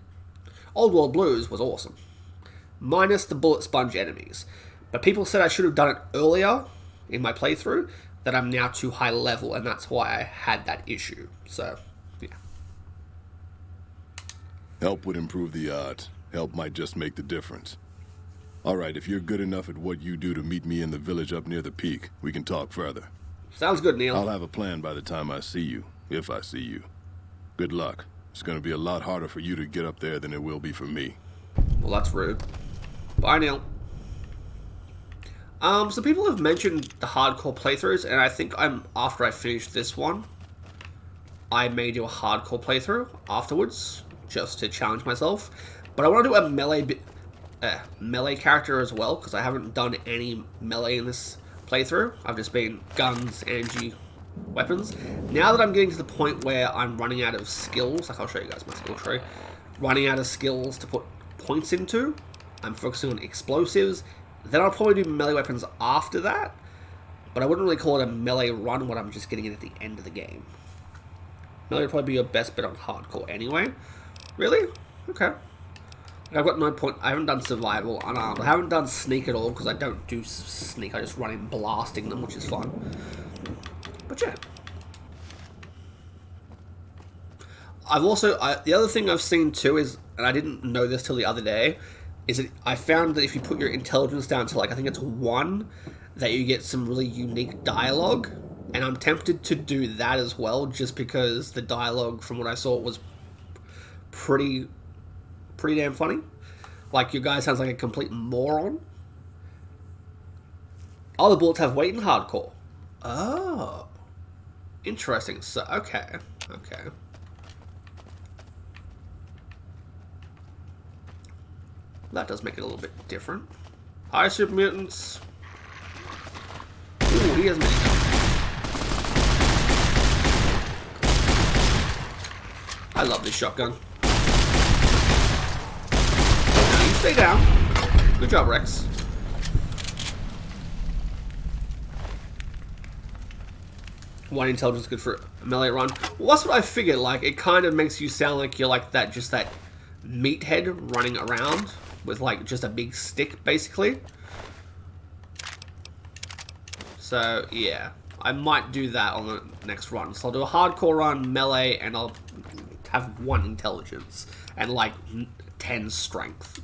Old World Blues was awesome, minus the bullet sponge enemies, but people said I should have done it earlier in my playthrough, that I'm now too high level, and that's why I had that issue, so yeah. Help would improve the odds. Help might just make the difference. Alright, if you're good enough at what you do to meet me in the village up near the peak, we can talk further. Sounds good, Neil. I'll have a plan by the time I see you, if I see you. Good luck. It's gonna be a lot harder for you to get up there than it will be for me. Well, that's rude. Bye, Neil. So people have mentioned the hardcore playthroughs, and I think after I finish this one, I may do a hardcore playthrough afterwards, just to challenge myself. But I want to do a melee character as well, because I haven't done any melee in this playthrough. I've just been guns, energy, weapons. Now that I'm getting to the point where I'm running out of skills, like I'll show you guys my skill tree, running out of skills to put points into, I'm focusing on explosives. Then I'll probably do melee weapons after that, but I wouldn't really call it a melee run when I'm just getting it at the end of the game. Melee would probably be your best bet on hardcore anyway. Really? Okay. I've got no point. I haven't done survival unarmed. I haven't done sneak at all because I don't do sneak. I just run in blasting them, which is fun. But yeah. I've also... the other thing I've seen too is, and I didn't know this till the other day, is that I found that if you put your intelligence down to, like, I think it's 1, that you get some really unique dialogue. And I'm tempted to do that as well, just because the dialogue, from what I saw, was pretty damn funny. Like, your guy sounds like a complete moron. All the bullets have weight in hardcore. Oh. Interesting. So, okay. That does make it a little bit different. Hi, super mutants. Ooh, he has many guns. I love this shotgun. Now you stay down. Good job, Rex. One intelligence good for a melee run. Well, that's what I figured. Like, it kind of makes you sound like you're like that, just that meathead running around with like just a big stick, basically. So yeah, I might do that on the next run. So I'll do a hardcore run, melee, and I'll have 1 intelligence and like 10 strength.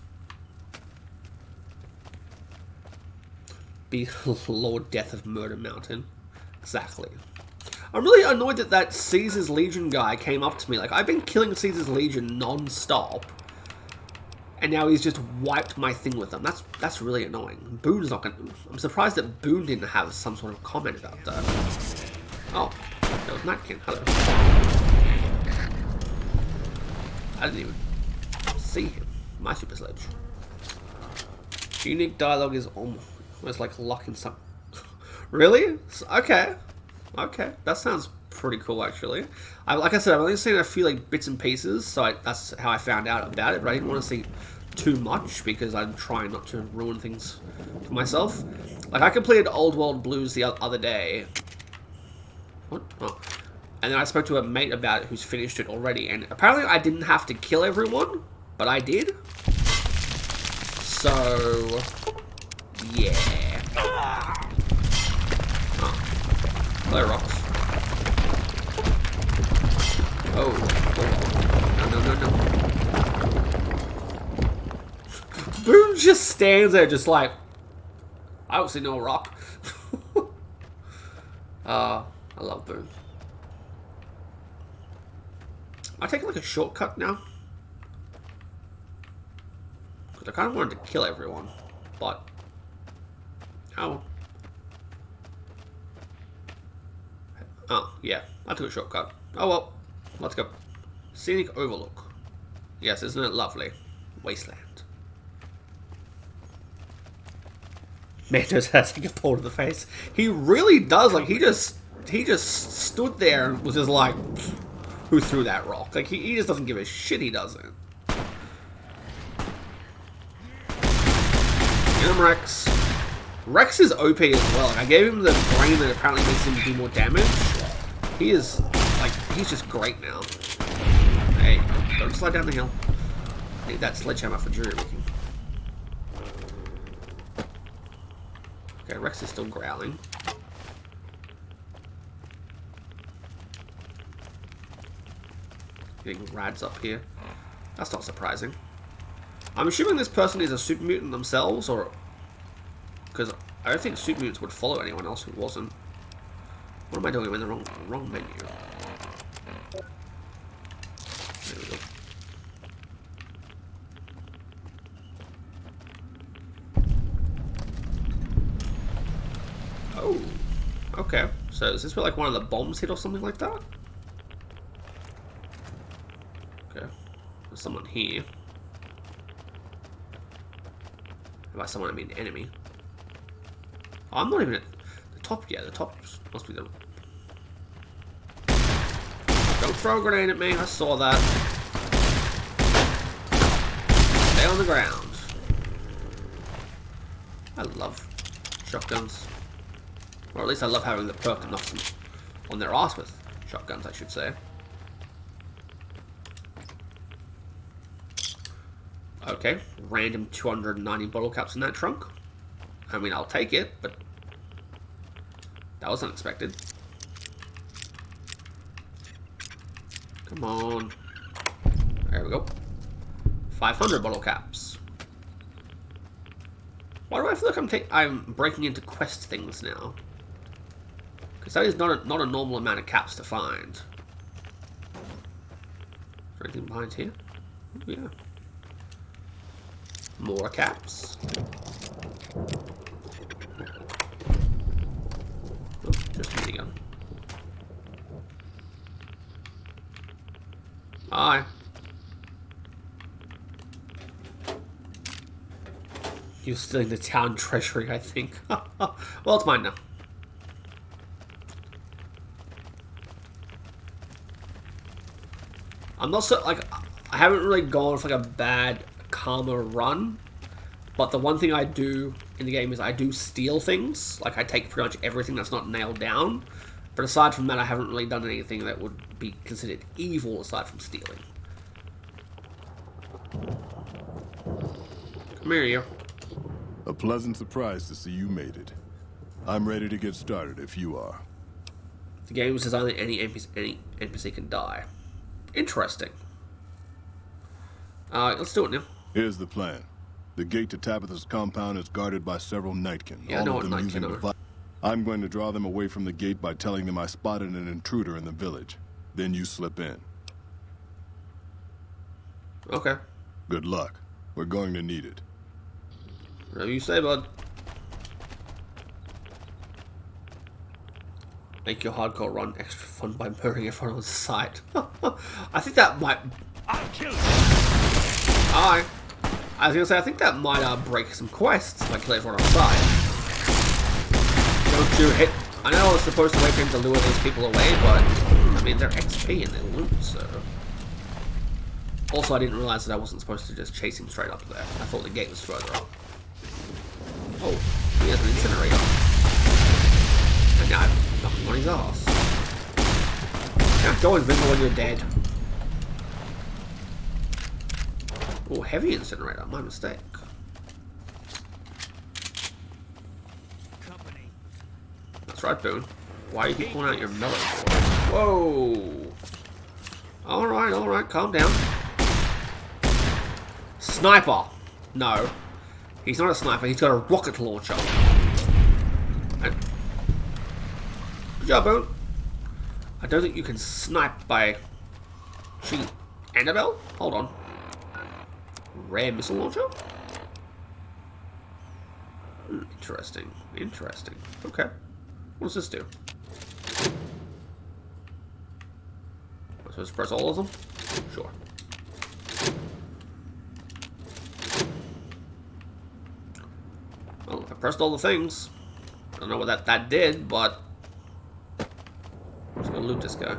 Be Lord Death of Murder Mountain. Exactly. I'm really annoyed that Caesar's Legion guy came up to me. Like, I've been killing Caesar's Legion non-stop, and now he's just wiped my thing with them. That's really annoying. Boone's not gonna... I'm surprised that Boone didn't have some sort of comment about that. Oh, that was Natkin. Hello. I didn't even see him. My super sledge. Unique dialogue is almost like locking some... Really? Okay. Okay. That sounds pretty cool, actually. Like I said, I've only seen a few like bits and pieces, so that's how I found out about it, but I didn't want to see too much because I'm trying not to ruin things for myself. Like, I completed Old World Blues the other day. What? Oh. And then I spoke to a mate about it who's finished it already, and apparently I didn't have to kill everyone, but I did. So, yeah. Oh. Hello, rocks. Oh. No. Boone just stands there just like, I don't see no rock. I love Boone. I take like a shortcut now? Because I kind of wanted to kill everyone, but... Oh. Oh, yeah. I took a shortcut. Oh well. Let's go. Scenic Overlook. Yes, isn't it lovely? Wasteland. Mando's taking a pole to the face. He really does. Like, he just stood there and was just like, who threw that rock? Like, he just doesn't give a shit, he doesn't. Get him, Rex. Rex is OP as well. Like, I gave him the brain that apparently makes him do more damage. He is, like, he's just great now. Hey, don't slide down the hill. Need that sledgehammer for jury making. Okay, Rex is still growling. Getting rads up here. That's not surprising. I'm assuming this person is a super mutant themselves, or... Because I don't think super mutants would follow anyone else who wasn't. What am I doing? I'm in the wrong menu. There we go. Oh, okay. So is this where like one of the bombs hit or something like that? Okay. There's someone here. And by someone I mean enemy. Oh, I'm not even at the top yet. The top must be the... Don't throw a grenade at me. I saw that. Stay on the ground. I love shotguns. Or at least I love having the perk to knock them on their ass with shotguns, I should say. Okay, random 290 bottle caps in that trunk. I mean, I'll take it, but that was unexpected. Come on. There we go. 500 bottle caps. Why do I feel like I'm breaking into quest things now? Because that is not a normal amount of caps to find. Is there anything behind here? Oh, yeah. More caps. Oh, just a minigun. Hi. You're stealing the town treasury, I think. Well, it's mine now. I'm not so, like, I haven't really gone for like a bad karma run, but the one thing I do in the game is I do steal things. Like, I take pretty much everything that's not nailed down. But aside from that, I haven't really done anything that would be considered evil aside from stealing. Come here, you. A pleasant surprise to see you made it. I'm ready to get started if you are. The game was designed that any NPC can die. Interesting. Let's do it now. Here's the plan. The gate to Tabitha's compound is guarded by several Nightkin. Yeah, all of them using devices. I'm going to draw them away from the gate by telling them I spotted an intruder in the village. Then you slip in. Okay. Good luck. We're going to need it. Whatever you say, bud. Make your hardcore run extra fun by murdering everyone on the site. I think that might... I'll kill you. Hi. I was gonna say, I think that might break some quests if I kill everyone on the side. Don't you hit... I know I was supposed to wait for him to lure these people away, but... I mean, they're XP and they're loot, so... Also, I didn't realize that I wasn't supposed to just chase him straight up there. I thought the gate was further up. Oh, he has an incinerator. And now I'm knocking on his ass. You can't go invisible when you're dead. Oh, heavy incinerator. My mistake. Company. That's right, Boone. Why are you pulling out your melee for? Whoa. Alright, calm down. Sniper. No. He's not a sniper, he's got a rocket launcher. And... Good job, Boone. I don't think you can snipe by Annabelle? Hold on. Rare missile launcher? Interesting. Interesting. Okay. What does this do? Am I supposed to press all of them? Sure. Well, I pressed all the things. I don't know what that did, but I'm just gonna loot this guy.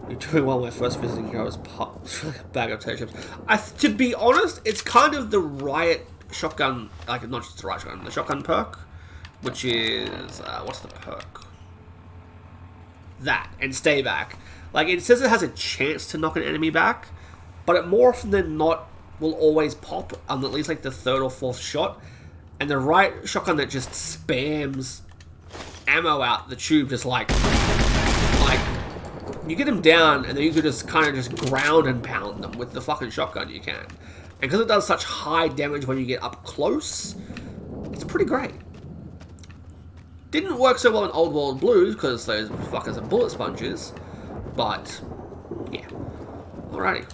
You're doing well. My first visiting hero is a bag of potato chips. To be honest, it's kind of the riot shotgun, like not just the riot shotgun, the shotgun perk, which is what's the perk? That and stay back. Like it says it has a chance to knock an enemy back, but it more often than not will always pop on at least like the third or fourth shot. And the riot shotgun that just spams ammo out the tube, just like you get them down, and then you could just kind of just ground and pound them with the fucking shotgun you can. And because it does such high damage when you get up close, it's pretty great. Didn't work so well in Old World Blues because those fuckers are bullet sponges, but yeah. Alrighty,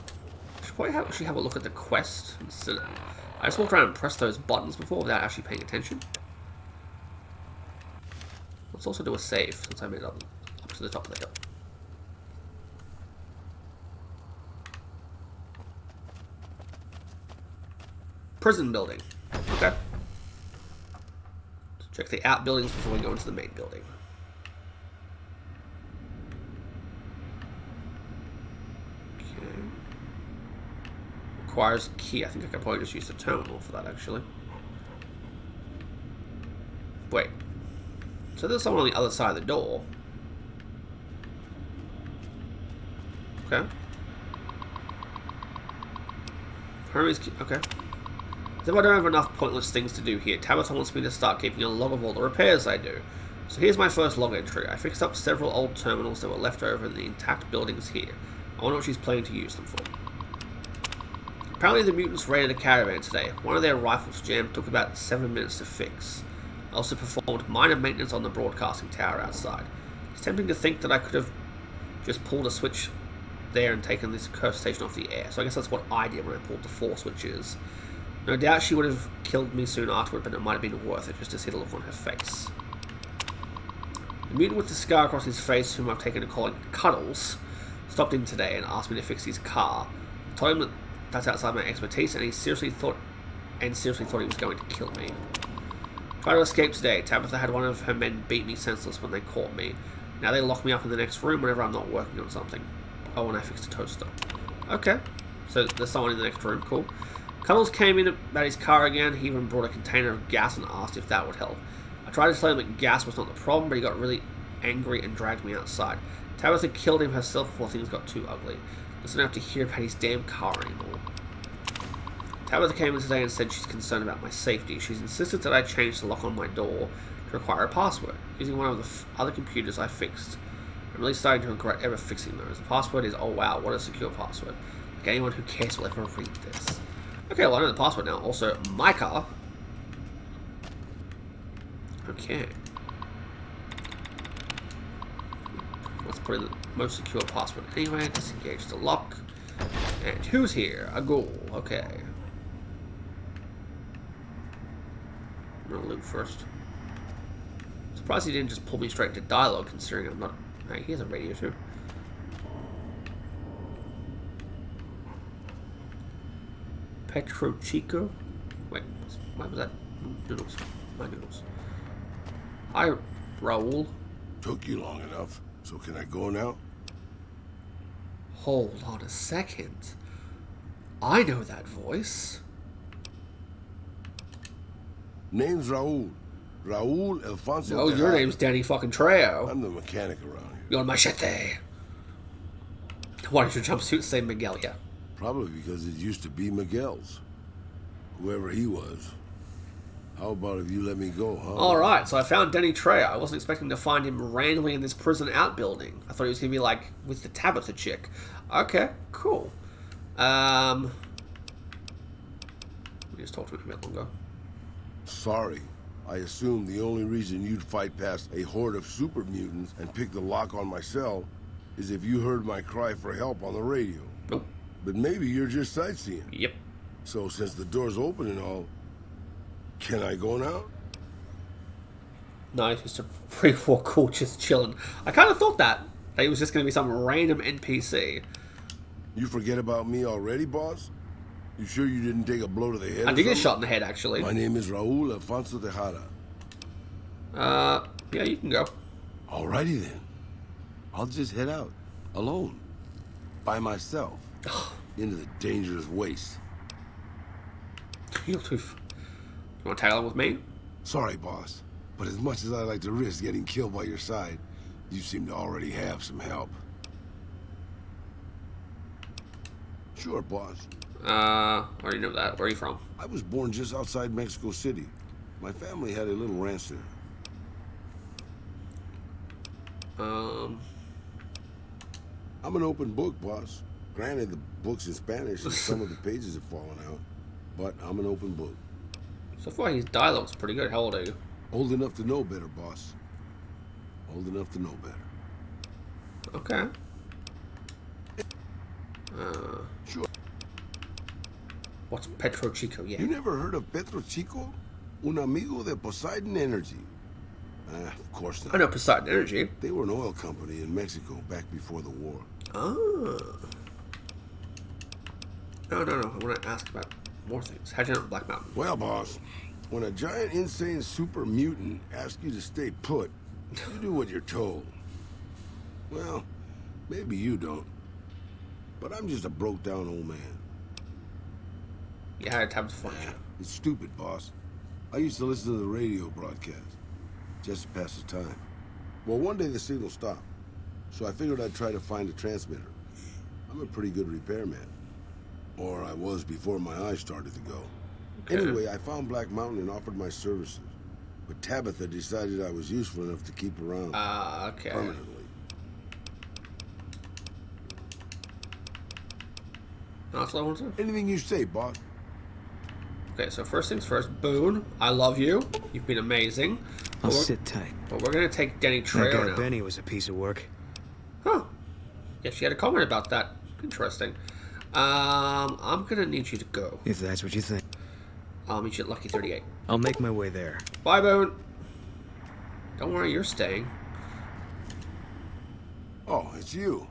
should probably actually have a look at the quest. I just walked around and pressed those buttons before without actually paying attention. Let's also do a save since I made it up to the top of the hill. Prison building. Okay. Let's check the outbuildings before we go into the main building. Okay. Requires a key. I think I could probably just use the terminal for that, actually. Wait. So there's someone on the other side of the door. Okay. Hermes key. Okay. If I don't have enough pointless things to do here, Tabitha wants me to start keeping a log of all the repairs I do. So here's my first log entry. I fixed up several old terminals that were left over in the intact buildings here. I wonder what she's planning to use them for. Apparently the mutants raided a caravan today. One of their rifles jammed took about 7 minutes to fix. I also performed minor maintenance on the broadcasting tower outside. It's tempting to think that I could have just pulled a switch there and taken this cursed station off the air. So I guess that's what I did when I pulled the 4 switches. No doubt she would have killed me soon afterward, but it might have been worth it just to see the look on her face. The mutant with the scar across his face, whom I've taken to calling Cuddles, stopped in today and asked me to fix his car. I told him that that's outside my expertise, and he seriously thought he was going to kill me. Tried to escape today. Tabitha had one of her men beat me senseless when they caught me. Now they lock me up in the next room whenever I'm not working on something. Oh, and I fixed a toaster. Okay. So there's someone in the next room. Cool. Cuddles came in about his car again. He even brought a container of gas and asked if that would help. I tried to tell him that gas was not the problem, but he got really angry and dragged me outside. Tabitha killed him herself before things got too ugly. I don't have to hear about his damn car anymore. Tabitha came in today and said she's concerned about my safety. She's insisted that I change the lock on my door to require a password, using one of the other computers I fixed. I'm really starting to regret ever fixing those. The password is, oh wow, what a secure password. Like anyone who cares will ever read this. Okay, well I know the password now. Also, my car. Okay. Let's put in the most secure password anyway. Disengage the lock. And who's here? A ghoul. Okay. I'm gonna loot first. Surprised he didn't just pull me straight into dialogue, considering I'm not. Hey, he has a radio too. Petro Chico? Wait, why was that? Noodles. My noodles. Hi, Raul. Took you long enough, so can I go now? Hold on a second. I know that voice. Name's Raul. Raul Alfonso. No, your name's Danny fucking Trejo. I'm the mechanic around here. You're machete. Why did your jumpsuit say Miguel? Yeah. Probably because it used to be Miguel's. Whoever he was. How about if you let me go, huh? Alright, so I found Danny Trejo. I wasn't expecting to find him randomly in this prison outbuilding. I thought he was going to be like with the Tabitha chick. Okay, cool. Let me just talk to him a bit longer. Sorry. I assumed the only reason you'd fight past a horde of super mutants and pick the lock on my cell is if you heard my cry for help on the radio. Nope. But maybe you're just sightseeing. Yep. So since the door's open and all, can I go now? No, he's just a free for cool, just chilling. I kind of thought that he was just going to be some random NPC. You forget about me already, boss? You sure you didn't take a blow to the head? I or did get something? shot in the head, actually. My name is Raul Alfonso Tejada. Yeah, you can go. Alrighty then. I'll just head out, alone, by myself, into the dangerous waste. You want to tag along with me? Sorry, boss, but as much as I like to risk getting killed by your side, you seem to already have some help. Sure, boss. I already know that. Where are you from? I was born just outside Mexico City. My family had a little ranch there. I'm an open book, boss. Granted, the book's in Spanish and some of the pages have fallen out, but I'm an open book. So far, his dialogue's pretty good. How old are you? Old enough to know better, boss. Old enough to know better. Okay. Sure. What's Petro Chico? Yeah. You never heard of Petro Chico? Un amigo de Poseidon Energy. Of course not. I know Poseidon Energy. They were an oil company in Mexico back before the war. Oh. No. I want to ask about more things. How'd you know Black Mountain? Well, boss, when a giant, insane super mutant asks you to stay put, you do what you're told. Well, maybe you don't. But I'm just a broke-down old man. You had time to find you. It's stupid, boss. I used to listen to the radio broadcast, just to pass the time. Well, one day the signal stopped, so I figured I'd try to find a transmitter. I'm a pretty good repairman. Or I was before my eyes started to go. Okay. Anyway, I found Black Mountain and offered my services. But Tabitha decided I was useful enough to keep around Okay. permanently. That's what I wanted to. Anything you say, boss. Okay, so first things first. Boone, I love you. You've been amazing. I'll sit tight. But we're gonna take Denny That Trejo guy now. Benny was a piece of work. Huh. Yeah, she had a comment about that. Interesting. I'm gonna need you to go. If that's what you think. I'll meet you at Lucky 38. I'll make my way there. Bye, Boone. Don't worry, you're staying. Oh, it's you.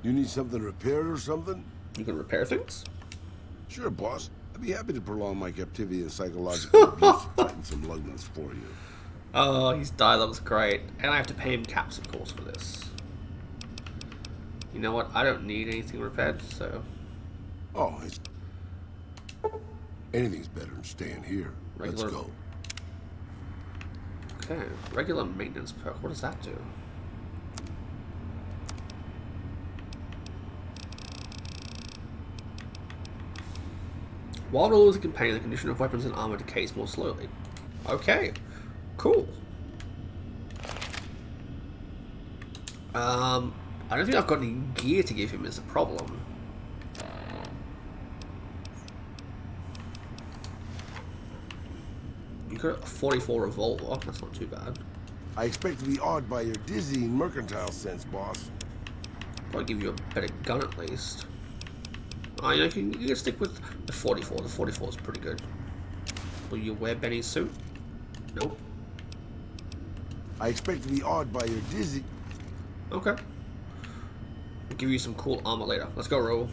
You need something repaired or something? You can repair things? Sure, boss. I'd be happy to prolong my captivity and psychological abuse and tighten some luggins for you. Oh, his dialogue's great. And I have to pay him caps, of course, for this. You know what? I don't need anything repaired, so... Oh, it's... Anything's better than staying here. Regular- Let's go. Okay, regular maintenance perk. What does that do? While always a companion, the condition of weapons and armor decays more slowly. Okay, cool. I don't think I've got any gear to give him is a problem. You got a 44 revolver. That's not too bad. I expect to be awed by your dizzying mercantile sense, boss. Probably give you a better gun at least. You know, you can stick with the 44. The 44 is pretty good. Will you wear Benny's suit? Nope. I expect to be awed by your dizzy... Okay. I'll give you some cool armor later. Let's go, Raul.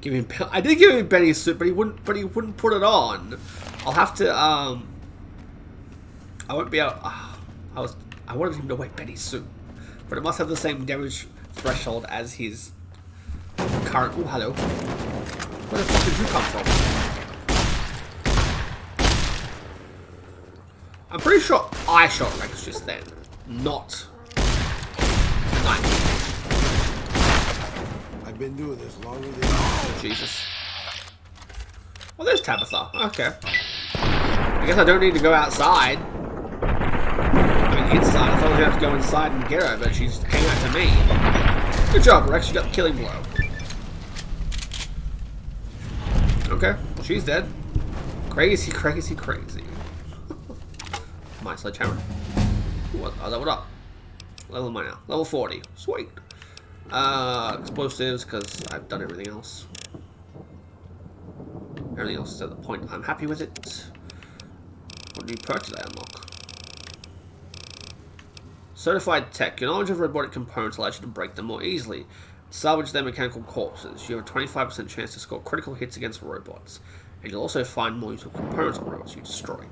Give him. I did give him Benny's suit, but he wouldn't. But he wouldn't put it on. I'll have to. I won't be able. I wanted him to wear Benny's suit, but it must have the same damage threshold as his current. Oh, hello. Where the fuck did you come from? I'm pretty sure I shot Rex just then, not. I've been doing this longer than... Oh, Jesus. Well, there's Tabitha. Okay. I guess I don't need to go outside. I mean, inside. I thought I was going to have to go inside and get her, but she's came out to me. Good job, Rex. You got the killing blow. Okay. Well, she's dead. Crazy, crazy, crazy. My sledgehammer. What up? Level am I now? Level 40. Sweet. Explosives, because I've done everything else. Everything else is at the point I'm happy with it. What new perk did I unlock? Certified Tech. Your knowledge of robotic components allows you to break them more easily. Salvage their mechanical corpses. You have a 25% chance to score critical hits against robots. And you'll also find more useful components on robots you destroy.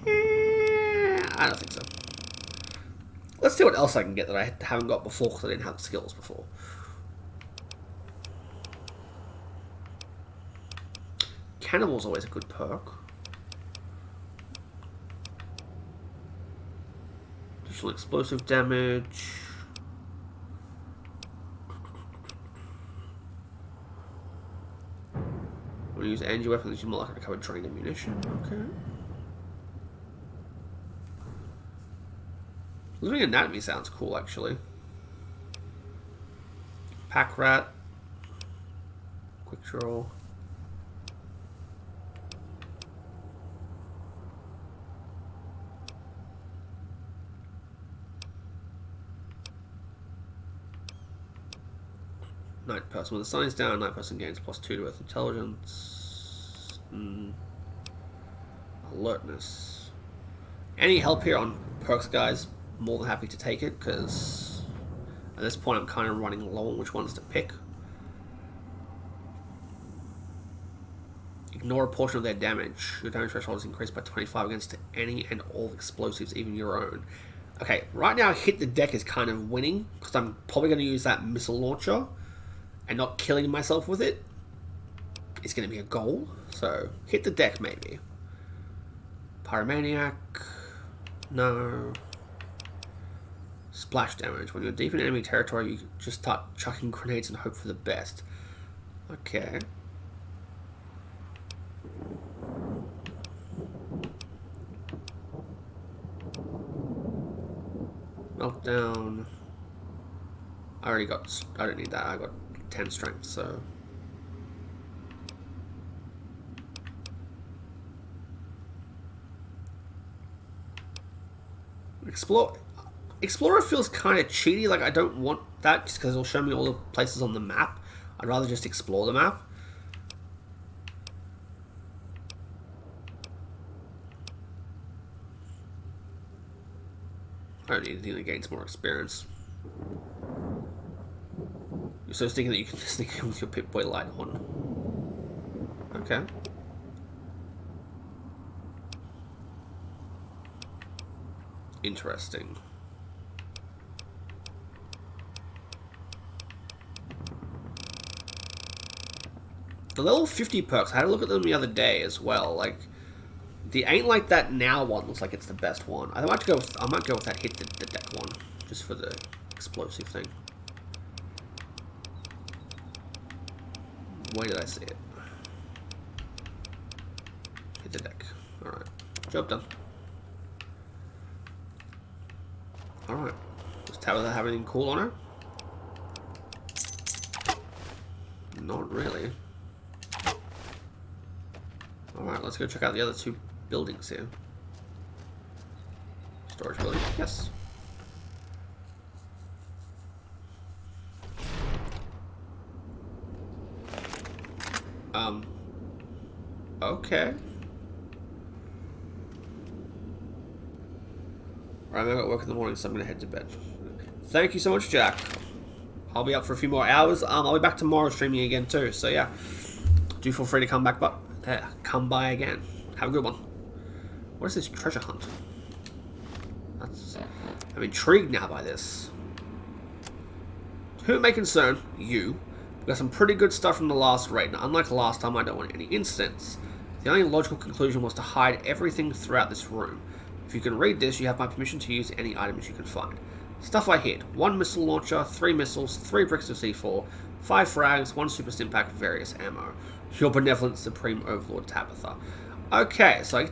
I don't think so. Let's see what else I can get that I haven't got before because I didn't have the skills before. Cannibal's always a good perk. Additional explosive damage. When you use energy weapons, you're more likely to recover drained ammunition. Okay. Living anatomy sounds cool, actually. Pack rat. Quick draw. Night person. When the sun is down, night person gains +2 to earth intelligence. Alertness. Any help here on perks, guys? More than happy to take it, because at this point I'm kind of running low on which ones to pick. Ignore a portion of their damage. Your damage threshold is increased by 25 against any and all explosives, even your own. Okay, right now hit the deck is kind of winning, because I'm probably going to use that missile launcher and not killing myself with it. It's going to be a goal, so hit the deck maybe. Pyromaniac. No. Splash damage. When you're deep in enemy territory, you just start chucking grenades and hope for the best. Okay. Meltdown. I don't need that. I got 10 strength, so. Explorer feels kind of cheaty. Like, I don't want that just because it'll show me all the places on the map. I'd rather just explore the map. I don't need anything that gains more experience. You're so thinking that you can just sneak in with your Pip-Boy light on. Okay. Interesting. The level 50 perks, I had a look at them the other day as well. Like, the Ain't Like That Now one looks like it's the best one. I might go with that Hit the Deck one, just for the explosive thing. Where did I see it? Hit the deck. Alright. Job done. Alright. Does Tabitha have anything cool on her? Not really. Alright, let's go check out the other two buildings here. Storage building, yes. Okay. Alright, I've got work in the morning, so I'm gonna head to bed. Thank you so much, Jack. I'll be up for a few more hours. I'll be back tomorrow streaming again too, so yeah. Do feel free to come back, but come by again. Have a good one. What is this treasure hunt? I'm intrigued now by this. Who it may concern, you. We got some pretty good stuff from the last raid, and unlike last time, I don't want any incidents. The only logical conclusion was to hide everything throughout this room. If you can read this, you have my permission to use any items you can find. Stuff I hid: 1 missile launcher, 3 missiles, 3 bricks of C4, 5 frags, 1 super stimpack, various ammo. Your benevolent supreme overlord Tabitha. Okay, so I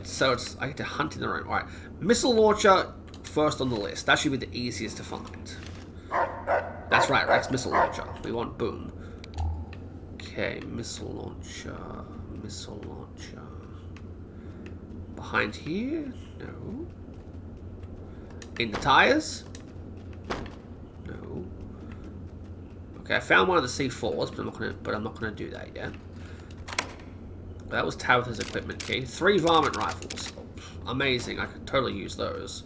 get to hunt in the room. Alright, missile launcher first on the list. That should be the easiest to find. That's right, Rex, missile launcher. We want boom. Okay, missile launcher. Missile launcher. Behind here? No. In the tires? No. Okay, I found one of the C4s, but I'm not gonna do that yet. That was Tabitha's equipment key. 3 varmint rifles. Oh, amazing. I could totally use those.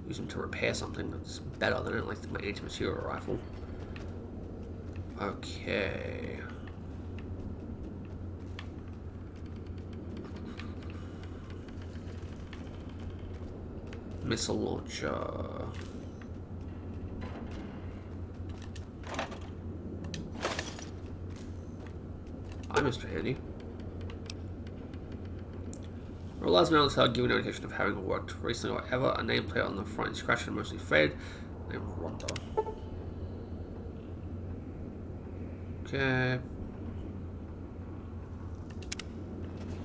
Use them to repair something that's better than like my anti-material rifle. Okay. Missile launcher. Hi, Mr. Handy. Realize now how giving notification of having worked recently or ever. A nameplate on the front is scratched and mostly faded. Name Rhonda. Okay.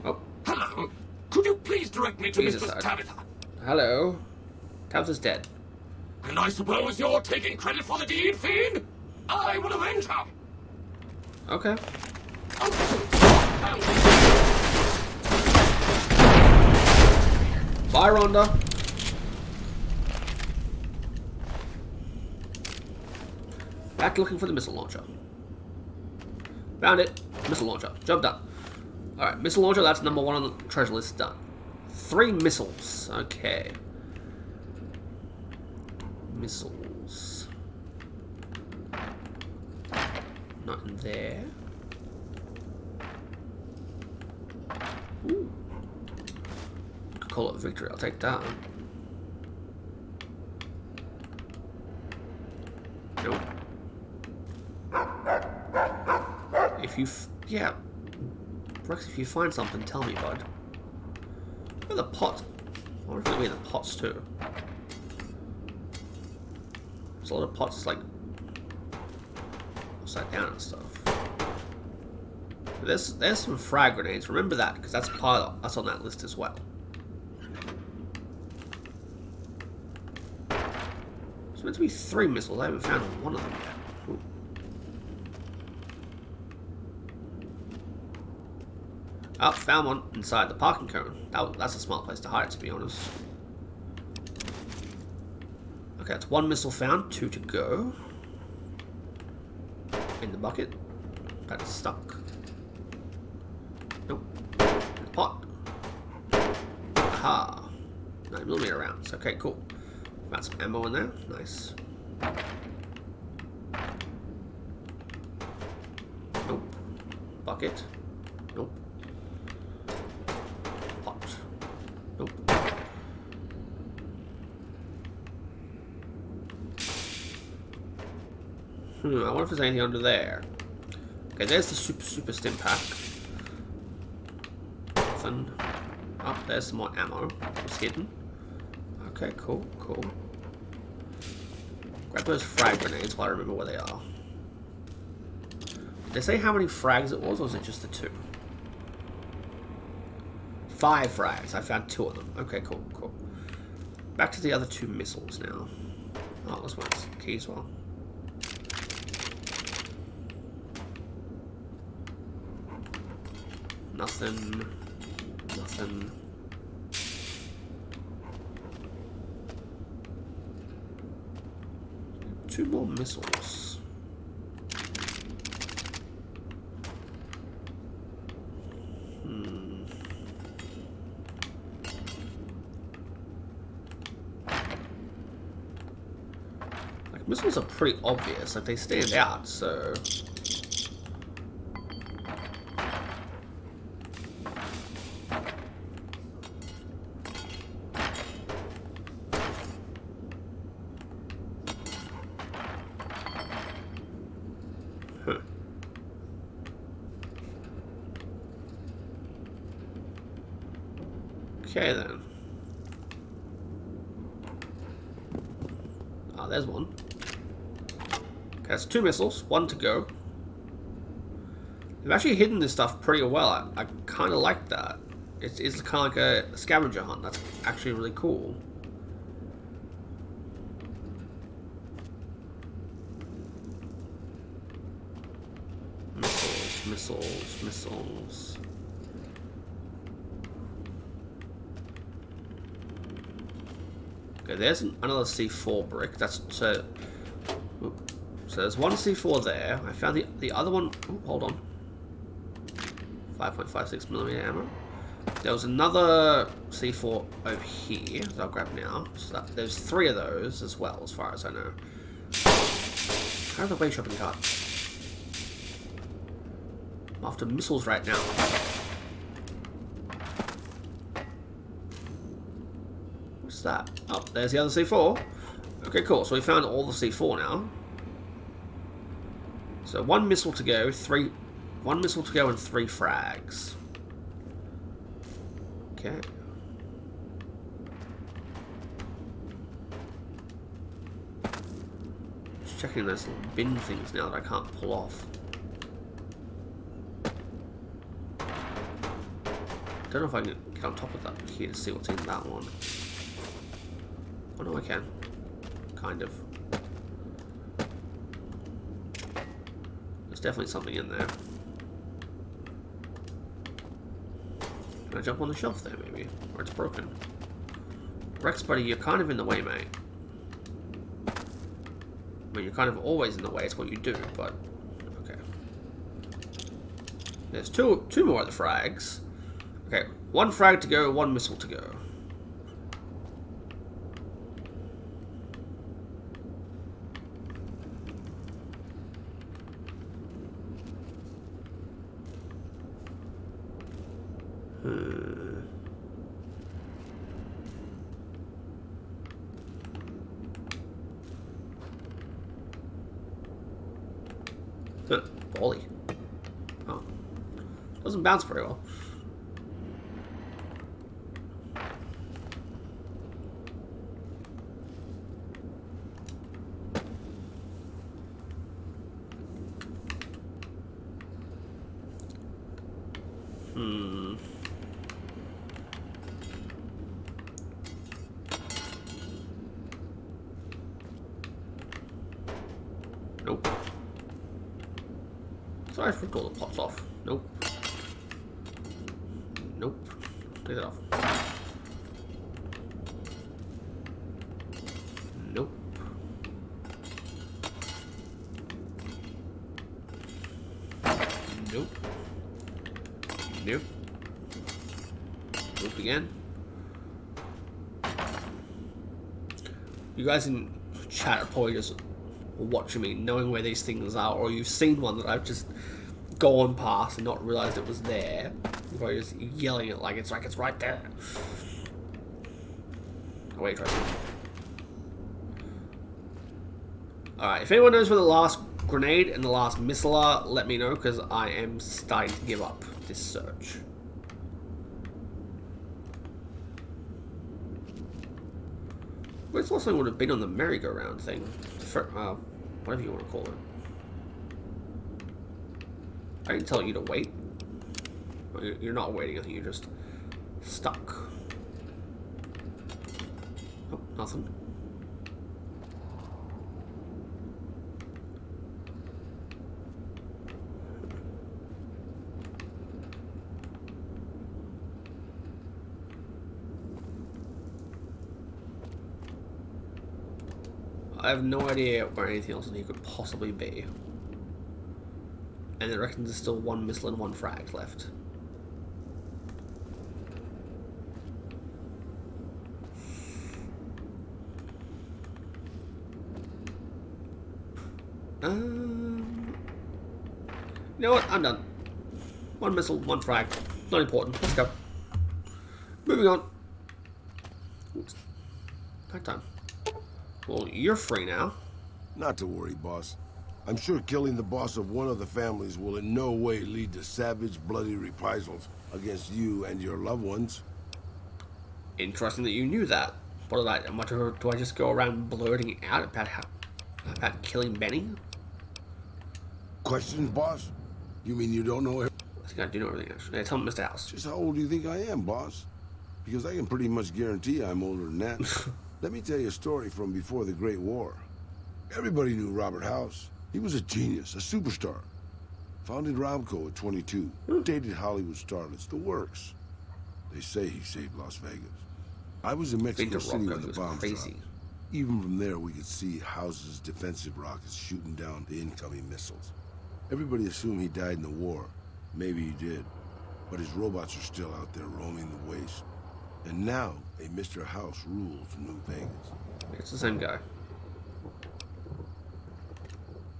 Oh. Hello. Could you please direct me to Mrs. Tabitha? Hello. Tabitha's dead. And I suppose you're taking credit for the deed, Fiend? I will avenge her. Okay. Bye, Rhonda. Back looking for the missile launcher. Found it. Missile launcher. Job done. Alright, missile launcher, that's number 1 on the treasure list, done. 3 missiles. Okay. Missiles. Not in there. Ooh. Could call it victory, I'll take that. Nope. If you yeah. Rex, if you find something, tell me, bud. Where are the pots? I wonder if there'll be the pots too. There's a lot of pots like upside down and stuff. There's some frag grenades. Remember that, because that's that's on that list as well. There's meant to be 3 missiles. I haven't found one of them yet. Ooh. Oh, found one inside the parking cone. That's a smart place to hide it, to be honest. Okay, that's 1 missile found, 2 to go. In the bucket. That is stuck. Nope. In the pot. Aha. 9mm rounds. Okay, cool. Found some ammo in there. Nice. Nope. Bucket. Nope. Pot. Nope. I wonder if there's anything under there. Okay, there's the super stim pack. Nothing. Oh, there's some more ammo. It's hidden. Okay, cool. Grab those frag grenades while I remember where they are. Did they say how many frags it was, or was it just the 2? 5 frags. I found 2 of them. Okay, cool. Back to the other 2 missiles now. Oh, this one's key as well. Nothing. 2 more missiles. Like, missiles are pretty obvious. Like, they stand out, so... Okay then. Ah, there's one. Okay, that's 2 missiles, 1 to go. They've actually hidden this stuff pretty well. I kind of like that. It's kind of like a scavenger hunt. That's actually really cool. Missiles. Okay, Okay, there's another C4 brick. That's so. So there's one C4 there. I found the other one. Oh, hold on. 5.56mm ammo. There was another C4 over here that I'll grab now. So there's 3 of those as well, as far as I know. I have the way shopping cart. I'm after missiles right now. What's that? Oh, there's the other C4. Okay, cool. So we found all the C4 now. So 1 missile to go, 1 missile to go and 3 frags. Okay. Just checking those little bin things now that I can't pull off. Don't know if I can get on top of that here to see what's in that one. Oh no, I can. Kind of. There's definitely something in there. Can I jump on the shelf there, maybe? Or it's broken. Rex, buddy, you're kind of in the way, mate. I mean, you're kind of always in the way. It's what you do, but... Okay. There's two more of the frags. Okay, 1 frag to go, 1 missile to go. Volley. Oh. Doesn't bounce very well. Nope. Sorry for all the pops off. Nope. Nope. Take that off. Nope. Nope. Nope. Nope again. You guys in chat are probably just watching me, knowing where these things are, or you've seen one that I've just gone past and not realized it was there. You're probably just yelling it like it's right there. Oh, wait, try something. Alright, if anyone knows where the last grenade and the last missile are, let me know, because I am starting to give up this search. Where's the last thing would have been on the merry-go-round thing? Whatever you want to call it. I didn't tell you to wait. You're not waiting, I think you're just stuck. Oh, nothing. I have no idea where anything else in here could possibly be. And I reckon there's still 1 missile and 1 frag left. You know what? I'm done. 1 missile, 1 frag. Not important. Let's go. Moving on. Oops. Night time. Well, you're free now. Not to worry, boss. I'm sure killing the boss of one of the families will in no way lead to savage, bloody reprisals against you and your loved ones. Interesting that you knew that. What do I just go around blurting out about killing Benny? Questions, boss? You mean you don't know? I think I do know everything, actually. Yeah, tell him, Mr. House. Just how old do you think I am, boss? Because I can pretty much guarantee I'm older than that. Let me tell you a story from before the Great War. Everybody knew Robert House. He was a genius, a superstar. Founded Robco at 22. Dated Hollywood starlets, the works. They say he saved Las Vegas. I was in Mexico Been to City Rocco, when the it was bomb crazy. dropped. Even from there, we could see House's defensive rockets shooting down the incoming missiles. Everybody assumed he died in the war. Maybe he did. But his robots are still out there roaming the waste. And now, a Mr. House rules New Vegas. It's the same guy.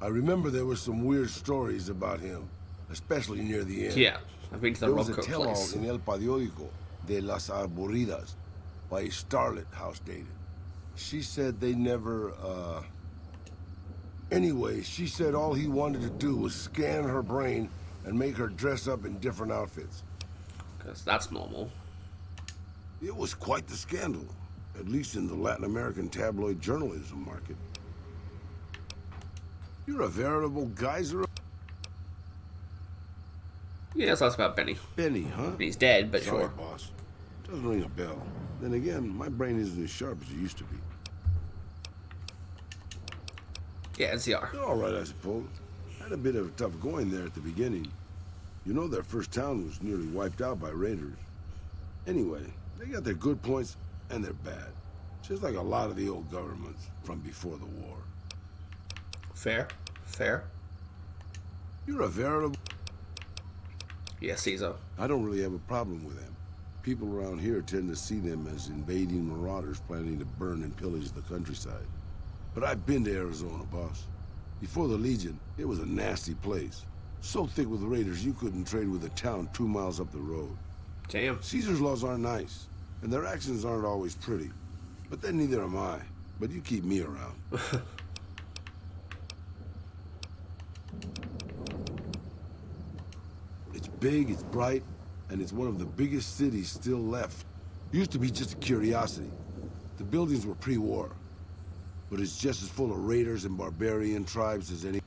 I remember there were some weird stories about him, especially near the end. Yeah, I've been to the There was a Rocco tell-all place. in El Periódico de las Arboridas by a starlet House dated. She said they never, Anyway, she said all he wanted to do was scan her brain and make her dress up in different outfits. Because that's normal. It was quite the scandal, at least in the Latin American tabloid journalism market. You're a veritable geyser. Yeah, so that's about Benny. Benny, huh? He's dead, but Sorry, sure. boss. Doesn't ring a bell. Then again, my brain isn't as sharp as it used to be. Yeah, NCR. They're all right, I suppose. Had a bit of a tough going there at the beginning. You know, their first town was nearly wiped out by raiders. Anyway, they got their good points and their bad. Just like a lot of the old governments from before the war. Fair. Fair. You're a veritable... Yeah, Caesar. I don't really have a problem with them. People around here tend to see them as invading marauders planning to burn and pillage the countryside. But I've been to Arizona, boss. Before the Legion, it was a nasty place. So thick with raiders, you couldn't trade with a town 2 miles up the road. Damn. Caesar's laws aren't nice, and their actions aren't always pretty. But then neither am I. But you keep me around. It's big, it's bright, and it's one of the biggest cities still left. Used to be just a curiosity. The buildings were pre-war. But it's just as full of raiders and barbarian tribes as any...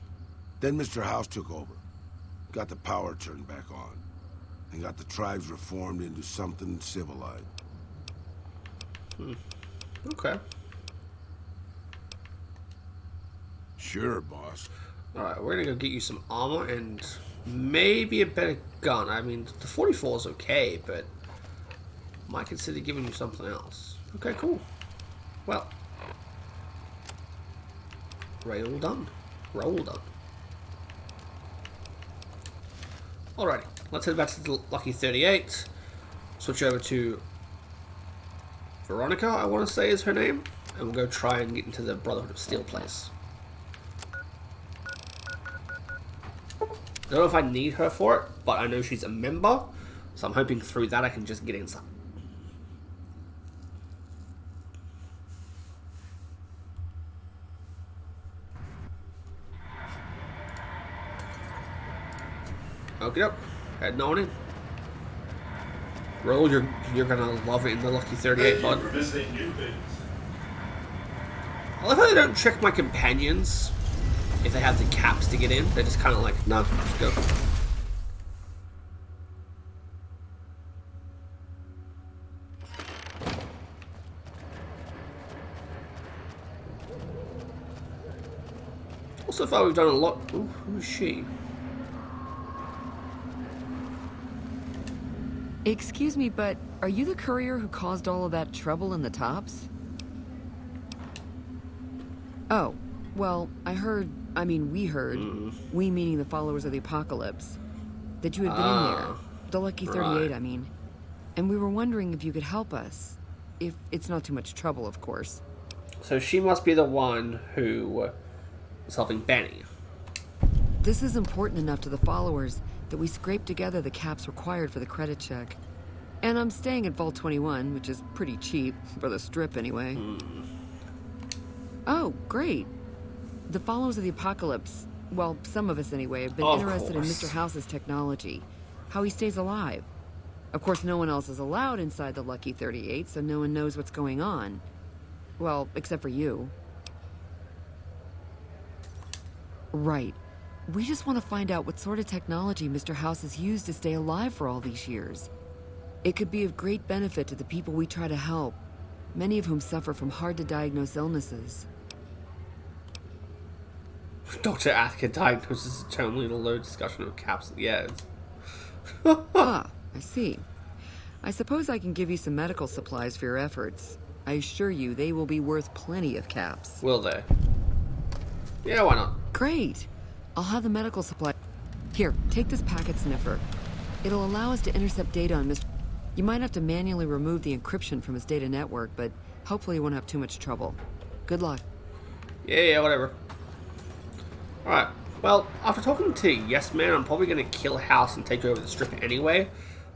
Then Mr. House took over. Got the power turned back on. And got the tribes reformed into something civilized. Okay. Sure, boss. Alright, we're gonna go get you some armor and maybe a better gun. I mean, the 44 is okay, but might consider giving you something else. Okay, cool. Well, rail done. Roll done. Alrighty, let's head back to the Lucky 38. Switch over to Veronica, I want to say is her name, and we'll go try and get into the Brotherhood of Steel place. I don't know if I need her for it, but I know she's a member, so I'm hoping through that I can just get in some. Okay, up. Heading on in. Roll, you're gonna love it in the Lucky 38, bud. I love how they don't check my companions if they have the caps to get in. They're just kind of like, no, just go. Well, so far we've done a lot. Ooh, who's she? Excuse me, but are you the courier who caused all of that trouble in the tops? Oh, well, we heard, we meaning the followers of the apocalypse, that you had been in there. The Lucky 38, right. I mean. And we were wondering if you could help us. If it's not too much trouble, of course. So she must be the one who was helping Benny. This is important enough to the followers that we scraped together the caps required for the credit check. And I'm staying at Vault 21, which is pretty cheap, for the strip anyway. Oh, great. The followers of the apocalypse, well, some of us anyway, have been interested in Mr. House's technology, how he stays alive. Of course, no one else is allowed inside the Lucky 38, so no one knows what's going on. Well, except for you. Right. We just want to find out what sort of technology Mr. House has used to stay alive for all these years. It could be of great benefit to the people we try to help, many of whom suffer from hard-to-diagnose illnesses. Dr. Atka diagnoses terminally in a low discussion of caps at the end. Ah, I see. I suppose I can give you some medical supplies for your efforts. I assure you they will be worth plenty of caps. Will they? Yeah, why not? Great. I'll have the medical supply. Here, take this packet sniffer. It'll allow us to intercept data on Mr. You might have to manually remove the encryption from his data network, but hopefully you won't have too much trouble. Good luck. Yeah, whatever. Alright, well, after talking to Yes Man, I'm probably going to kill House and take over the strip anyway.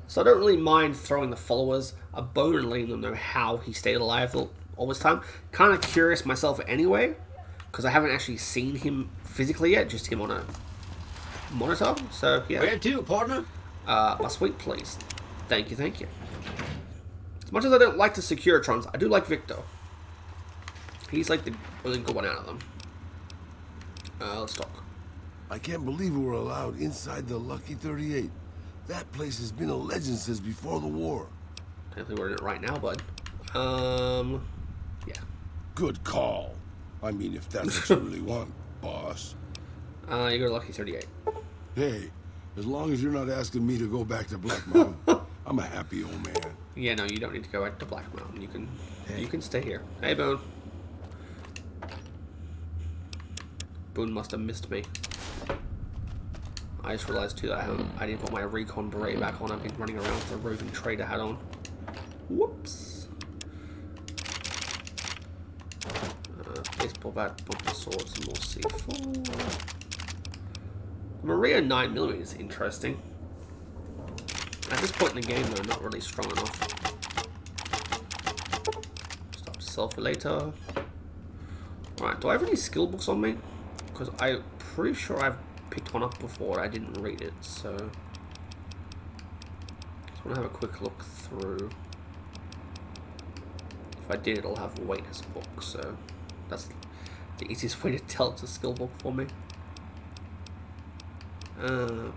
So I don't really mind throwing the followers a bone and letting them know how he stayed alive all this time. Kind of curious myself anyway, because I haven't actually seen him physically yet, just him on a monitor. So, yeah. Where to, partner? My suite, please. Thank you, thank you. As much as I don't like the Securitrons, I do like Victor. He's like the really good one out of them. Let's talk. I can't believe we were allowed inside the Lucky 38. That place has been a legend since before the war. Technically, we're in it right now, bud. Yeah. Good call. I mean, if that's what you really want, boss. You go to Lucky 38. Hey, as long as you're not asking me to go back to Black Mountain, I'm a happy old man. Yeah, no, you don't need to go back to Black Mountain. You can stay here. Hey, Boone. Boone must have missed me. I just realized too that I didn't put my recon beret back on. I've been running around with a roving trader hat on. Whoops. Baseball bat, bumper sword, some more C4. Maria 9mm is interesting. At this point in the game, though, not really strong enough. Stop to sell for later. Alright, do I have any skill books on me? Because I'm pretty sure I've picked one up before. I didn't read it, so just want to have a quick look through. If I did, it'll have weight as a book, so that's the easiest way to tell it's a skill book for me. Oh,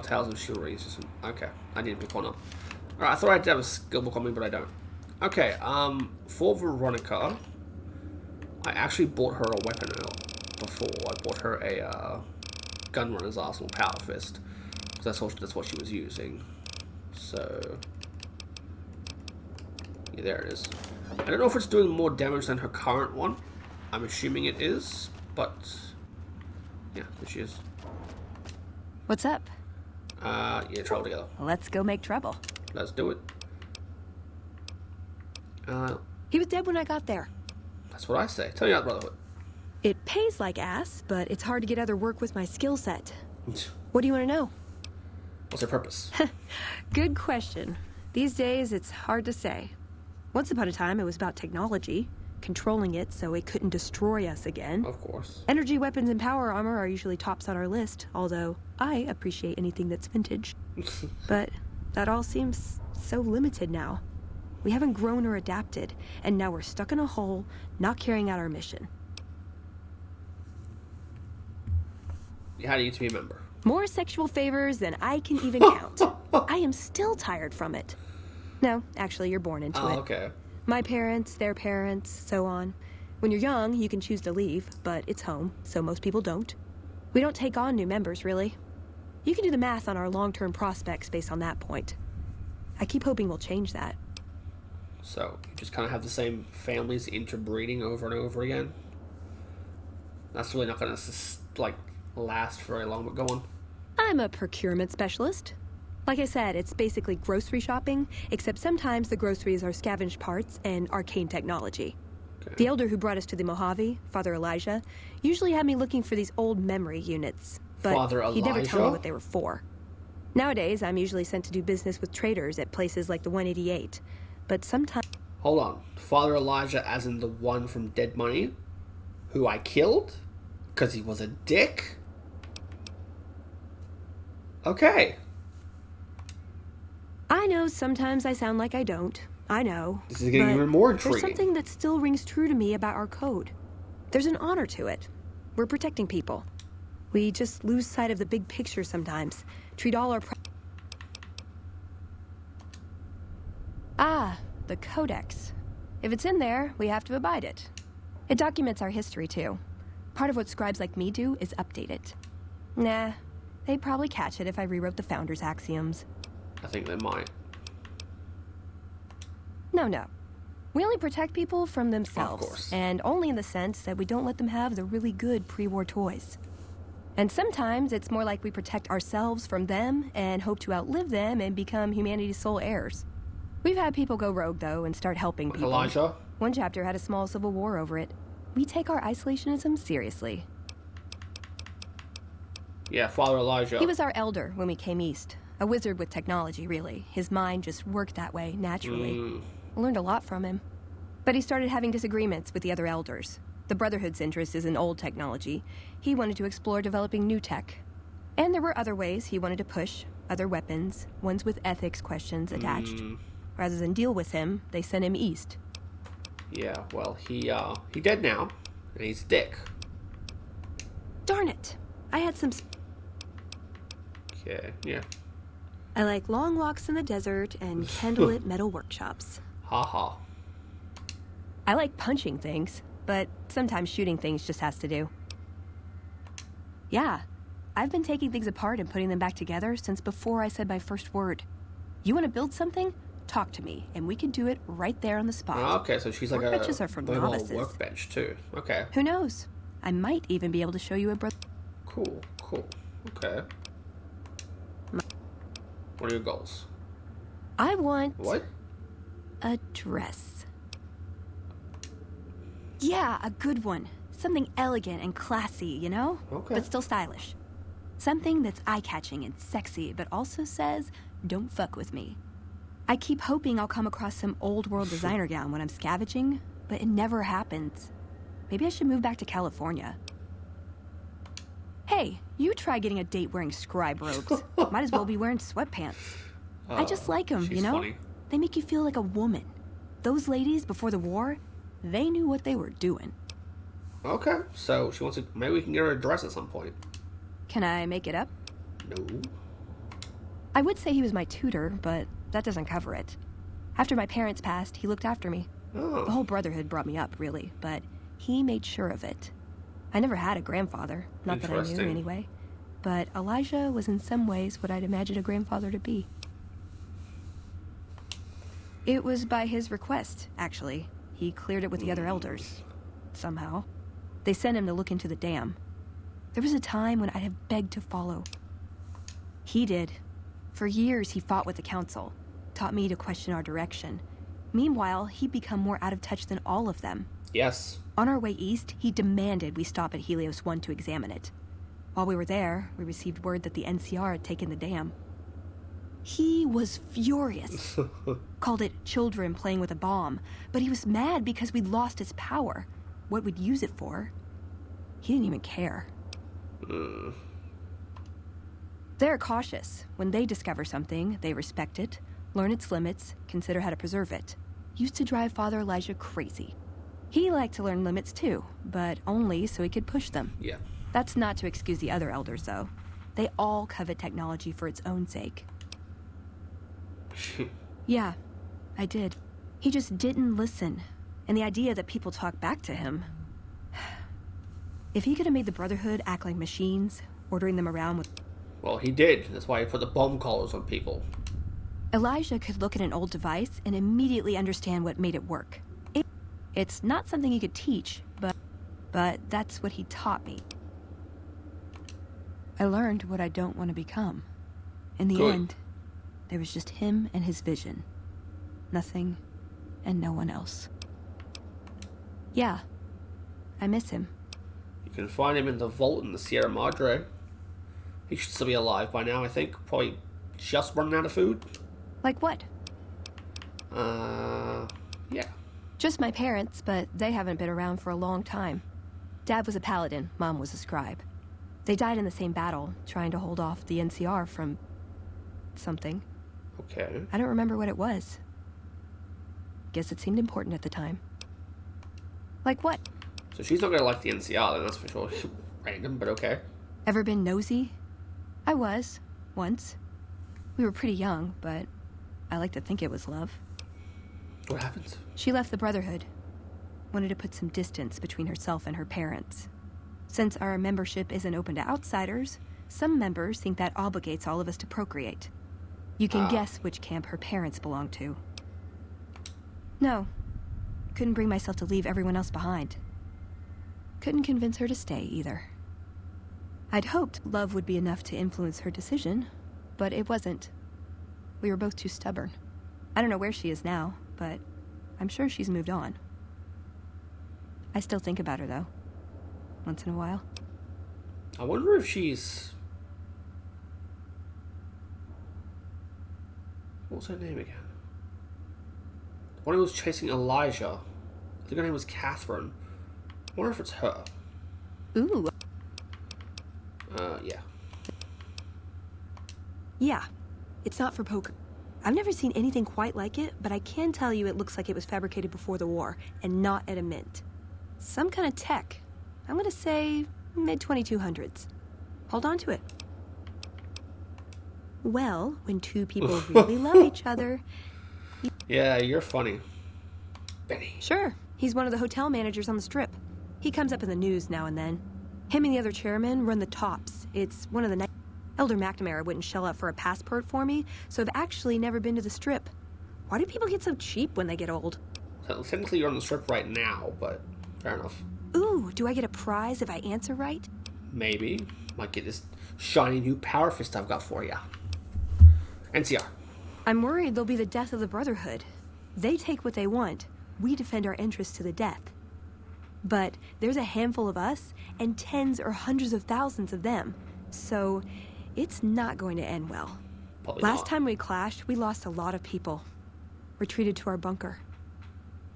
Tales of Chivalry is just okay. I didn't pick one up. Alright, I thought I'd have a skill book on me, but I don't. Okay, for Veronica, I actually bought her a weapon before. I bought her a Gunrunner's Arsenal Power Fist, because that's what she was using. So yeah, there it is. I don't know if it's doing more damage than her current one. I'm assuming it is, but yeah, there she is. What's up? Yeah, trouble together. Let's go make trouble. Let's do it. He was dead when I got there. That's what I say. Tell me about Brotherhood. It pays like ass, but it's hard to get other work with my skill set. What do you want to know? What's their purpose? Good question. These days, it's hard to say. Once upon a time, it was about technology, controlling it so it couldn't destroy us again. Of course. Energy weapons and power armor are usually tops on our list, although I appreciate anything that's vintage. But that all seems so limited now. We haven't grown or adapted, and now we're stuck in a hole, not carrying out our mission. How do you to be a member? More sexual favors than I can even count. I am still tired from it. No, actually, you're born into it. Okay. My parents, their parents, so on. When you're young, you can choose to leave, but it's home, so most people don't. We don't take on new members, really. You can do the math on our long-term prospects based on that point. I keep hoping we'll change that. So, you just kind of have the same families interbreeding over and over again? That's really not going to, last very long, but go on. I'm a procurement specialist. Like I said, it's basically grocery shopping, except sometimes the groceries are scavenged parts and arcane technology. Okay. The elder who brought us to the Mojave, Father Elijah, usually had me looking for these old memory units, but he never told me what they were for. Nowadays, I'm usually sent to do business with traders at places like the 188, but sometimes... Hold on. Father Elijah as in the one from Dead Money? Who I killed? Because he was a dick? Okay. I know sometimes I sound like I don't. I know. This is getting even more intriguing. There's something that still rings true to me about our code. There's an honor to it. We're protecting people. We just lose sight of the big picture sometimes. Treat all our... the Codex. If it's in there, we have to abide it. It documents our history, too. Part of what scribes like me do is update it. Nah, They'd probably catch it if I rewrote the Founder's axioms. I think they might. No. We only protect people from themselves. Of course. And only in the sense that we don't let them have the really good pre-war toys. And sometimes it's more like we protect ourselves from them and hope to outlive them and become humanity's sole heirs. We've had people go rogue, though, and start helping people. Elijah? One chapter had a small civil war over it. We take our isolationism seriously. Yeah, Father Elijah. He was our elder when we came east. A wizard with technology, really. His mind just worked that way, naturally. I learned a lot from him. But he started having disagreements with the other elders. The Brotherhood's interest is in old technology. He wanted to explore developing new tech. And there were other ways he wanted to push, other weapons, ones with ethics questions attached. Rather than deal with him, they sent him east. Yeah, well, he dead now, and he's a dick. Darn it. I had some... Okay, yeah. I like long walks in the desert and candlelit metal workshops. Haha. I like punching things, but sometimes shooting things just has to do. Yeah, I've been taking things apart and putting them back together since before I said my first word. You want to build something? Talk to me, and we can do it right there on the spot. Oh, okay, so she's like Workbenches are for novices. workbench too. Okay. Who knows? I might even be able to show you a Cool. Okay. What are your goals? I want... What? A dress. Yeah, a good one. Something elegant and classy, you know? Okay. But still stylish. Something that's eye-catching and sexy, but also says, don't fuck with me. I keep hoping I'll come across some old-world designer gown when I'm scavenging, but it never happens. Maybe I should move back to California. Hey, you try getting a date wearing scribe robes. Might as well be wearing sweatpants. I just like them, you know? Funny. They make you feel like a woman. Those ladies, before the war, they knew what they were doing. Okay, so she wants to... Maybe we can get her a dress at some point. Can I make it up? No. I would say he was my tutor, but that doesn't cover it. After my parents passed, he looked after me. Oh. The whole Brotherhood brought me up, really, but he made sure of it. I never had a grandfather, not that I knew anyway. But Elijah was in some ways what I'd imagine a grandfather to be. It was by his request, actually. He cleared it with the other elders. Somehow. They sent him to look into the dam. There was a time when I'd have begged to follow. He did. For years, he fought with the council, taught me to question our direction. Meanwhile, he'd become more out of touch than all of them. Yes. On our way east, he demanded we stop at Helios 1 to examine it. While we were there, we received word that the NCR had taken the dam. He was furious. Called it children playing with a bomb, but he was mad because we'd lost its power. What we'd use it for. He didn't even care. They're cautious. When they discover something, they respect it, learn its limits, consider how to preserve it. Used to drive Father Elijah crazy. He liked to learn limits too, but only so he could push them. Yeah. That's not to excuse the other elders, though. They all covet technology for its own sake. Yeah, I did. He just didn't listen. And the idea that people talk back to him... If he could have made the Brotherhood act like machines, ordering them around with... Well, he did. That's why he put the bomb collars on people. Elijah could look at an old device and immediately understand what made it work. It's not something he could teach, but that's what he taught me. I learned what I don't want to become. In the end, there was just him and his vision. Nothing and no one else. Yeah, I miss him. You can find him in the vault in the Sierra Madre. He should still be alive by now, I think. Probably just running out of food. Like what? Yeah. Just my parents, but they haven't been around for a long time. Dad was a paladin, Mom was a scribe. They died in the same battle, trying to hold off the NCR from... something. Okay. I don't remember what it was. Guess it seemed important at the time. Like what? So she's not gonna like the NCR, then, that's for sure. Random, but okay. Ever been nosy? I was, once. We were pretty young, but I like to think it was love. What happens? She left the Brotherhood. Wanted to put some distance between herself and her parents. Since our membership isn't open to outsiders, some members think that obligates all of us to procreate. You can guess which camp her parents belong to. No. Couldn't bring myself to leave everyone else behind. Couldn't convince her to stay, either. I'd hoped love would be enough to influence her decision, but it wasn't. We were both too stubborn. I don't know where she is now, but I'm sure she's moved on. I still think about her, though. Once in a while. I wonder if she's... What's her name again? The one who was chasing Elijah. I think her name was Catherine. I wonder if it's her. Ooh. Yeah. Yeah. It's not for poker. I've never seen anything quite like it, but I can tell you it looks like it was fabricated before the war, and not at a mint. Some kind of tech. I'm gonna say mid-2200s. Hold on to it. Well, when two people really love each other... Yeah, you're funny. Benny. Sure. He's one of the hotel managers on the Strip. He comes up in the news now and then. Him and the other chairman run the Tops. It's one of the... Elder McNamara wouldn't shell out for a passport for me, so I've actually never been to the Strip. Why do people get so cheap when they get old? So, technically you're on the Strip right now, but fair enough. Ooh, do I get a prize if I answer right? Maybe. Might get this shiny new power fist I've got for ya. NCR. I'm worried they'll be the death of the Brotherhood. They take what they want. We defend our interests to the death. But there's a handful of us and tens or hundreds of thousands of them. So it's not going to end well. Probably Last not. time we clashed, we lost a lot of people. Retreated to our bunker.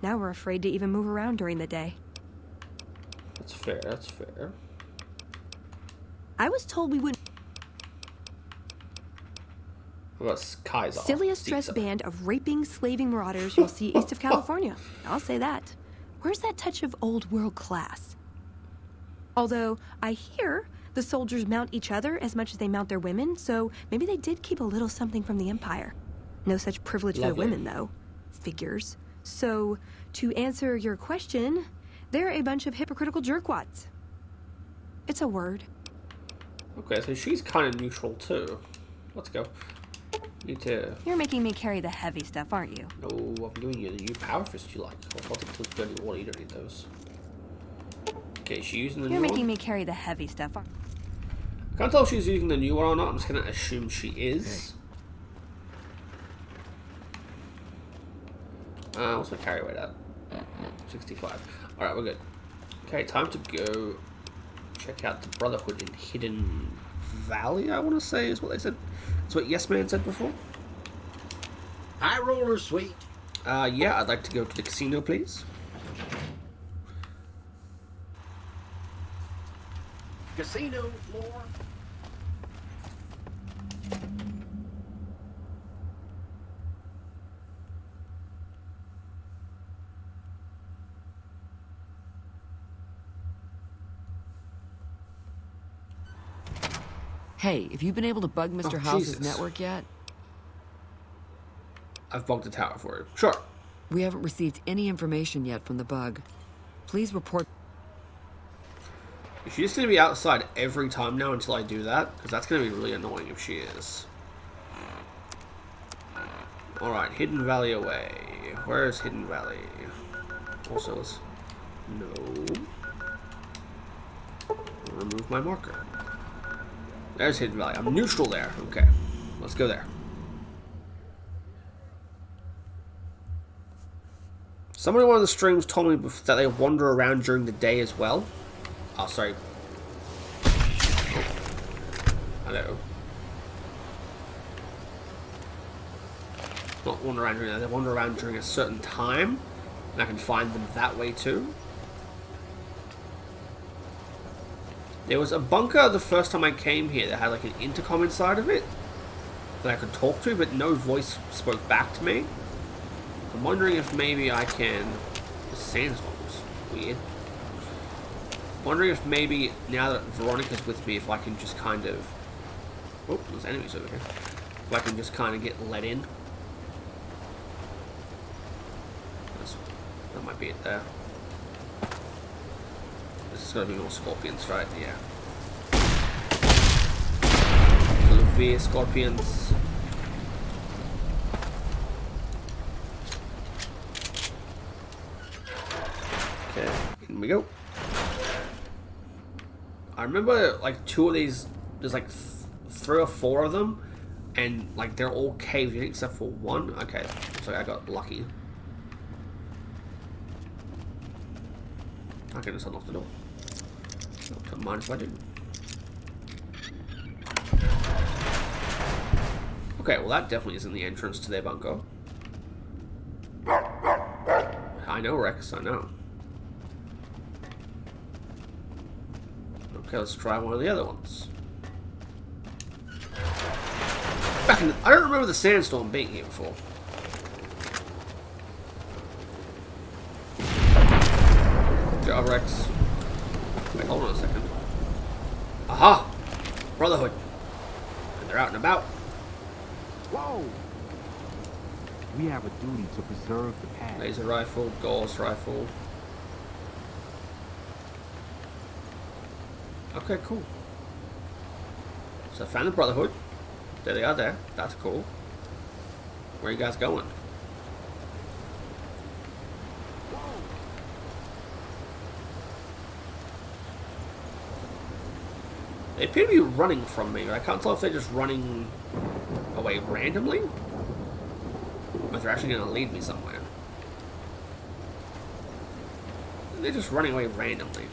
Now we're afraid to even move around during the day. That's fair, that's fair. I was told we wouldn't... What about Kaiser? Silliest dressed band of raping, slaving marauders you'll see east of California. I'll say that. Where's that touch of old world class? Although, I hear the soldiers mount each other as much as they mount their women, so maybe they did keep a little something from the Empire. No such privilege for the Lovely. women, though. Figures. So, to answer your question, they're a bunch of hypocritical jerkwads. It's a word. Okay, so she's kind of neutral too. Let's go. Need to... You're making me carry the heavy stuff, aren't you? No, I'm giving you the new power fist you like. I'll take those dirty water, you don't need those. Okay, she's using the You're new making one. me carry the heavy stuff, aren't you? Can't tell if she's using the new one or not. I'm just gonna assume she is. What's my carry weight at? 65. Alright, we're good. Okay, time to go check out the Brotherhood in Hidden Valley, I want to say is what they said. That's what Yes Man said before. High roller suite. Yeah, I'd like to go to the casino, please. Casino floor. Hey, have you been able to bug Mr. House's Jesus. network yet? I've bugged the tower for you. Sure. We haven't received any information yet from the bug. Please report. Is she just going to be outside every time now until I do that? Because that's going to be really annoying if she is. Alright, Hidden Valley away. Where is Hidden Valley? Also, is... No. Remove my marker. There's Hidden Valley. I'm neutral there. Okay. Let's go there. Somebody in one of the streams told me that they wander around during the day as well. Oh, sorry. Oh. Hello. Not wander around during that. They wander around during a certain time. And I can find them that way too. There was a bunker the first time I came here that had like an intercom inside of it that I could talk to, but no voice spoke back to me. I'm wondering if maybe I can... The sandstorm's weird. Wondering if maybe, now that Veronica's with me, if I can just kind of... Oh, there's enemies over here. If I can just kind of get let in. That might be it there. This is going to be more scorpions, right? Yeah. via scorpions. Okay, in we go. I remember like 2 of these, there's like 3 or 4 of them, and like they're all caved in except for 1. Okay, so I got lucky. I can just unlock the door. Don't mind if I do. Okay, well that definitely isn't the entrance to their bunker. I know, Rex, I know. Okay, let's try one of the other ones. I don't remember the sandstorm being here before. Good job, Rex. Wait, hold on a second. Aha! Brotherhood. And they're out and about. Whoa! We have a duty to preserve the past. Laser rifle, Gauss rifle. Okay, cool. So I found the Brotherhood. There they are there. That's cool. Where are you guys going? They appear to be running from me. I can't tell if they're just running away randomly, or if they're actually going to lead me somewhere. They're just running away randomly.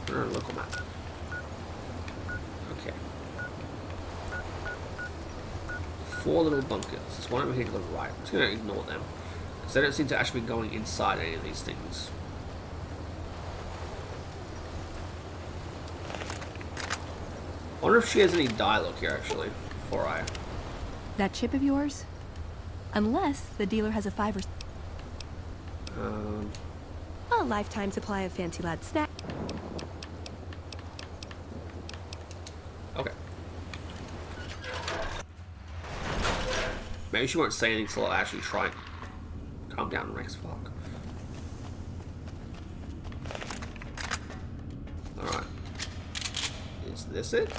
Local map. Okay. 4 little bunkers. There's one over here to the right. I'm just going to ignore them, because they don't seem to actually be going inside any of these things. I wonder if she has any dialogue here, actually, before I... That chip of yours? Unless the dealer has a 5 or... A lifetime supply of Fancy Lad snack. Okay. Maybe she won't say anything until I actually try and calm down, Rex. Fuck. Alright. Is this it?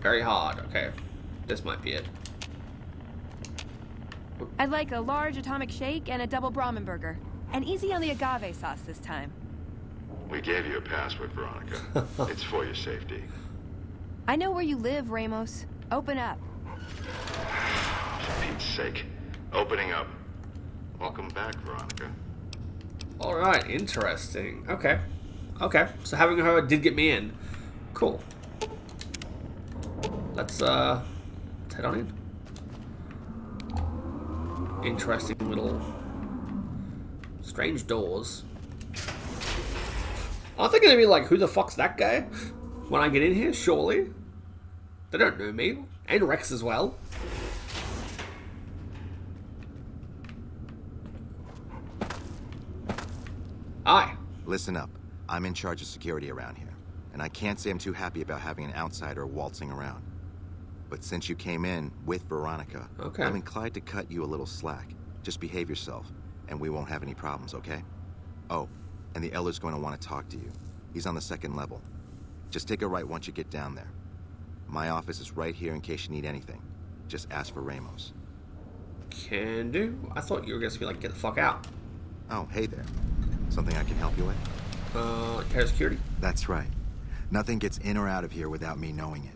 Very hard. Okay. This might be it. I'd like a large atomic shake and a double Brahmin burger. And easy on the agave sauce this time. We gave you a password, Veronica. It's for your safety. I know where you live, Ramos. Open up. For Pete's sake. Opening up. Welcome back, Veronica. Alright, interesting. Okay. Okay, so having her did get me in. Cool. Let's head on in. Interesting little strange doors. Aren't they gonna be like, who the fuck's that guy? When I get in here, surely? They don't know me. And Rex as well. Hi. Listen up. I'm in charge of security around here, and I can't say I'm too happy about having an outsider waltzing around. But since you came in with Veronica, okay, I'm inclined to cut you a little slack. Just behave yourself, and we won't have any problems, okay? Oh, and the Elder's going to want to talk to you. He's on the 2nd level. Just take a right once you get down there. My office is right here in case you need anything. Just ask for Ramos. Can do. I thought you were going to be like, get the fuck out. Oh, hey there. Something I can help you with? Air security? That's right. Nothing gets in or out of here without me knowing it.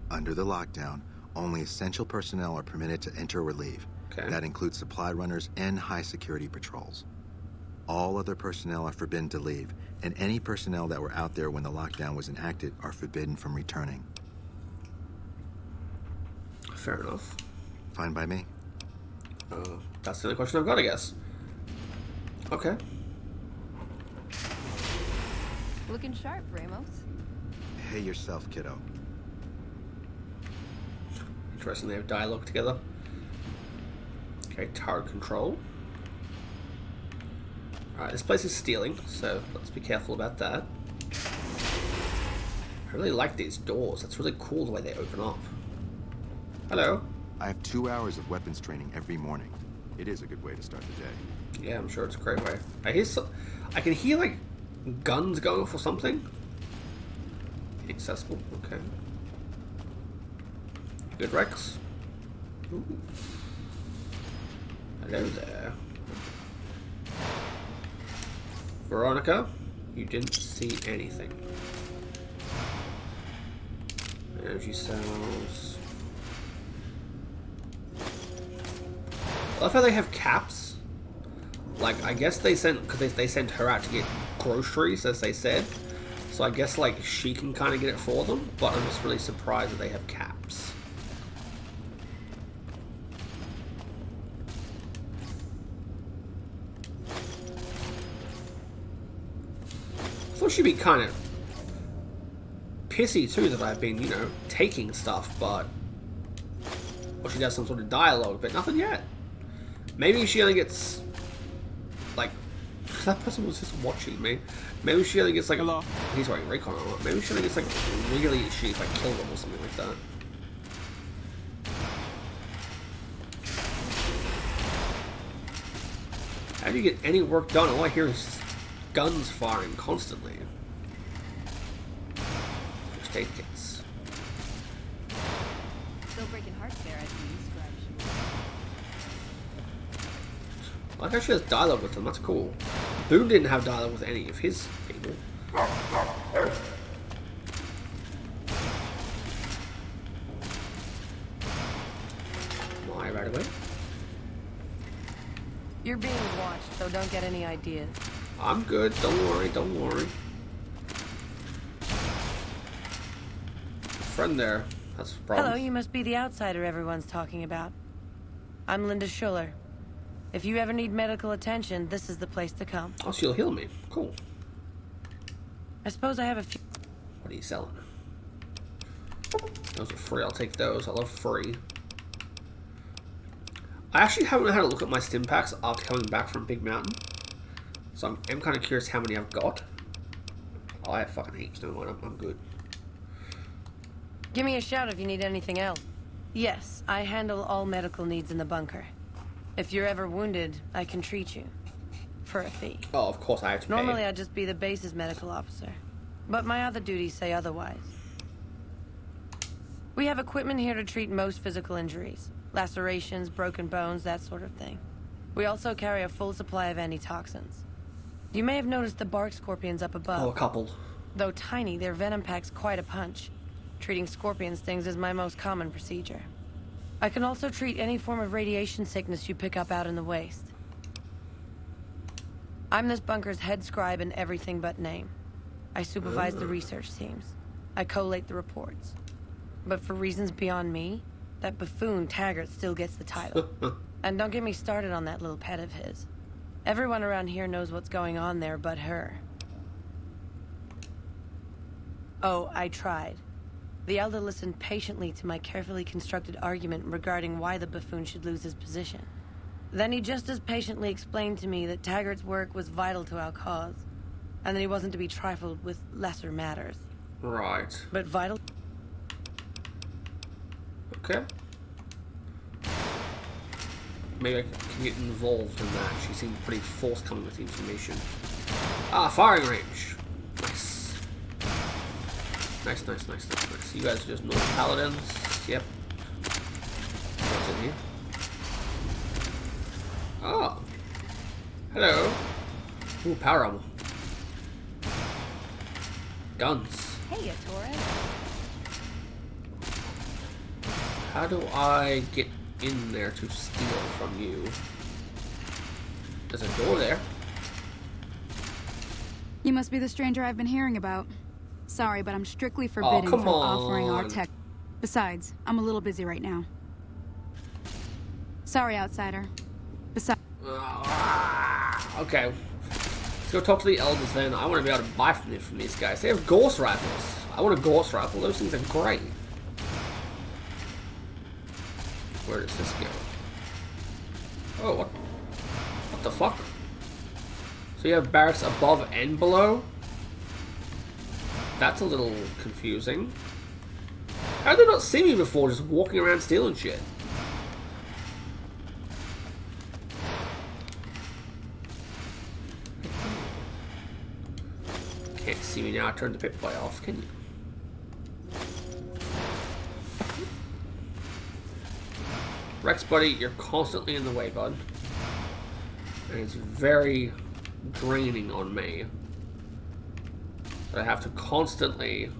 Under the lockdown, only essential personnel are permitted to enter or leave. Okay. That includes supply runners and high-security patrols. All other personnel are forbidden to leave, and any personnel that were out there when the lockdown was enacted are forbidden from returning. Fair enough. Fine by me. That's the only question I've got, I guess. Okay. Looking sharp, Ramos. Hey yourself, kiddo. Interesting, they have dialogue together. Okay, turret control. Alright, this place is stealing, so let's be careful about that. I really like these doors. That's really cool the way they open up. Hello. I have 2 hours of weapons training every morning. It is a good way to start the day. Yeah, I'm sure it's a great way. I can hear like guns going for something? Accessible, okay. Good, Rex. Ooh. Hello there. Veronica, you didn't see anything. Energy cells. I love how they have caps. Like, I guess they sent, because they sent her out to get groceries, as they said. So I guess, like, she can kind of get it for them, but I'm just really surprised that they have caps. I thought she'd be kind of pissy, too, that I've been, you know, taking stuff, but... Or she does some sort of dialogue, but nothing yet. Maybe she only gets... Like... That person was just watching me. Maybe she only gets like... Hello. He's wearing recon armor. Maybe she only gets like really shitty if I kill them or something like that. How do you get any work done? All I hear is guns firing constantly. First aid kits. Still breaking hearts there, I see. I like how she has dialogue with them, that's cool. Boone didn't have dialogue with any of his people. Am I right away? You're being watched, so don't get any ideas. I'm good, don't worry, don't worry. Friend there, that's a problem. Hello, you must be the outsider everyone's talking about. I'm Linda Schuller. If you ever need medical attention, this is the place to come. Oh, she'll heal me. Cool. I suppose I have a few... What are you selling? Those are free. I'll take those. I love free. I actually haven't had a look at my stim packs after coming back from Big Mountain. So I'm kind of curious how many I've got. Oh, I have fucking heaps. No, I'm good. Give me a shout if you need anything else. Yes, I handle all medical needs in the bunker. If you're ever wounded, I can treat you. For a fee. Oh, of course I have to pay. Normally I'd just be the base's medical officer. But my other duties say otherwise. We have equipment here to treat most physical injuries. Lacerations, broken bones, that sort of thing. We also carry a full supply of antitoxins. You may have noticed the bark scorpions up above. Oh, a couple. Though tiny, their venom packs quite a punch. Treating scorpion stings is my most common procedure. I can also treat any form of radiation sickness you pick up out in the waste. I'm this bunker's head scribe in everything but name. I supervise the research teams. I collate the reports. But for reasons beyond me, that buffoon Taggart still gets the title. And don't get me started on that little pet of his. Everyone around here knows what's going on there but her. Oh, I tried. The Elder listened patiently to my carefully constructed argument regarding why the buffoon should lose his position. Then he just as patiently explained to me that Taggart's work was vital to our cause, and that he wasn't to be trifled with lesser matters. Right. But vital... Okay. Maybe I can get involved in that. She seemed pretty forthcoming with the information. Ah, firing range. Nice. Nice. You guys are just normal paladins. Yep. What's in here? Oh. Hello. Ooh, power armor. Guns. Hey, Torres. How do I get in there to steal from you? There's a door there. You must be the stranger I've been hearing about. Sorry, but I'm strictly forbidden from offering our tech. Besides, I'm a little busy right now. Sorry, outsider. Besides... Okay. Let's go talk to the elders then. I want to be able to buy from these guys. They have Gauss rifles. I want a Gauss rifle. Those things are great. Where does this go? Oh, what the fuck? So you have barracks above and below? That's a little confusing. How did they not see me before, just walking around stealing shit? Can't see me now. Turn the pit boy off, can you? Rex, buddy, you're constantly in the way, bud. And it's very draining on me. I have to constantly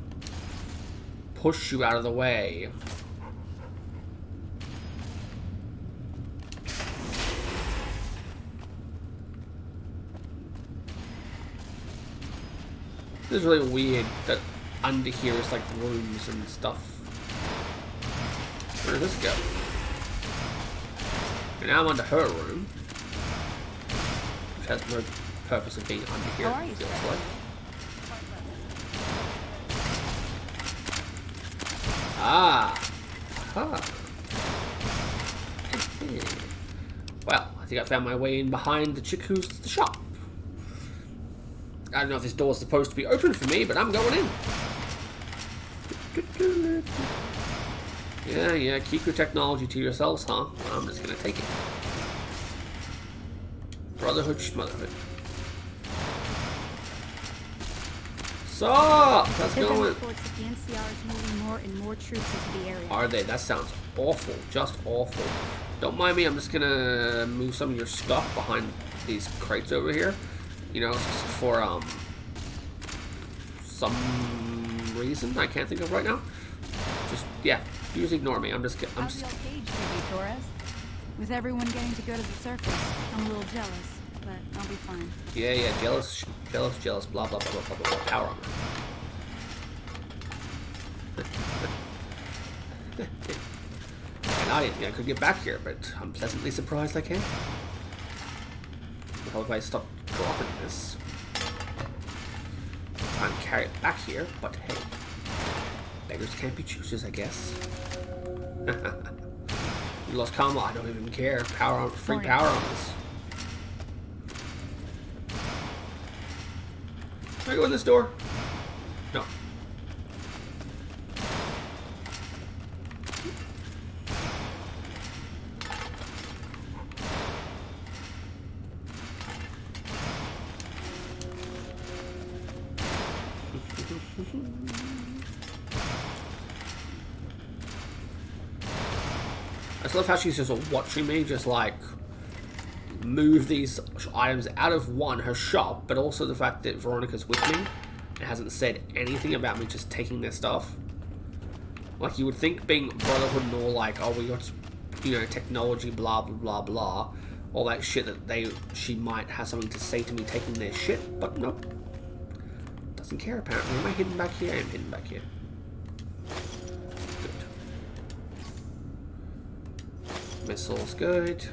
push you out of the way. This is really weird that under here is like rooms and stuff. Where does this go? And now I'm under her room, which has no purpose of being under here, it feels like. Ah! Aha! Well, I think I found my way in behind the chick who's the shop. I don't know if this door's supposed to be open for me, but I'm going in. Yeah, keep your technology to yourselves, huh? I'm just gonna take it. Brotherhood, schmotherhood. So, that's going. Reports that the NCR is moving more and more troops into the area. Are they? That sounds awful. Just awful. Don't mind me, I'm just gonna move some of your stuff behind these crates over here. You know, just for, some reason I can't think of right now. Just, yeah, you just ignore me. I'm just kidding. How's the old cage treating, Torres? With everyone getting to go to the surface, I'm a little jealous, but I'll be fine. Yeah, jealous, blah, blah, blah, blah, blah, blah, power armor. And I didn't think I could get back here, but I'm pleasantly surprised I can. How if I stop dropping this? Try and carry it back here, but hey. Beggars can't be choosers, I guess. You lost combo, I don't even care. Power on free power on this. Can I go in this door? No. I just love how she's just watching me, just like move these items out of her shop, but also the fact that Veronica's with me and hasn't said anything about me just taking their stuff. Like, you would think being Brotherhood and all, like, oh, we got, you know, technology, blah, blah, blah, blah, all that shit that she might have something to say to me taking their shit, but nope. Doesn't care, apparently. Am I hidden back here? I am hidden back here. Missile's good.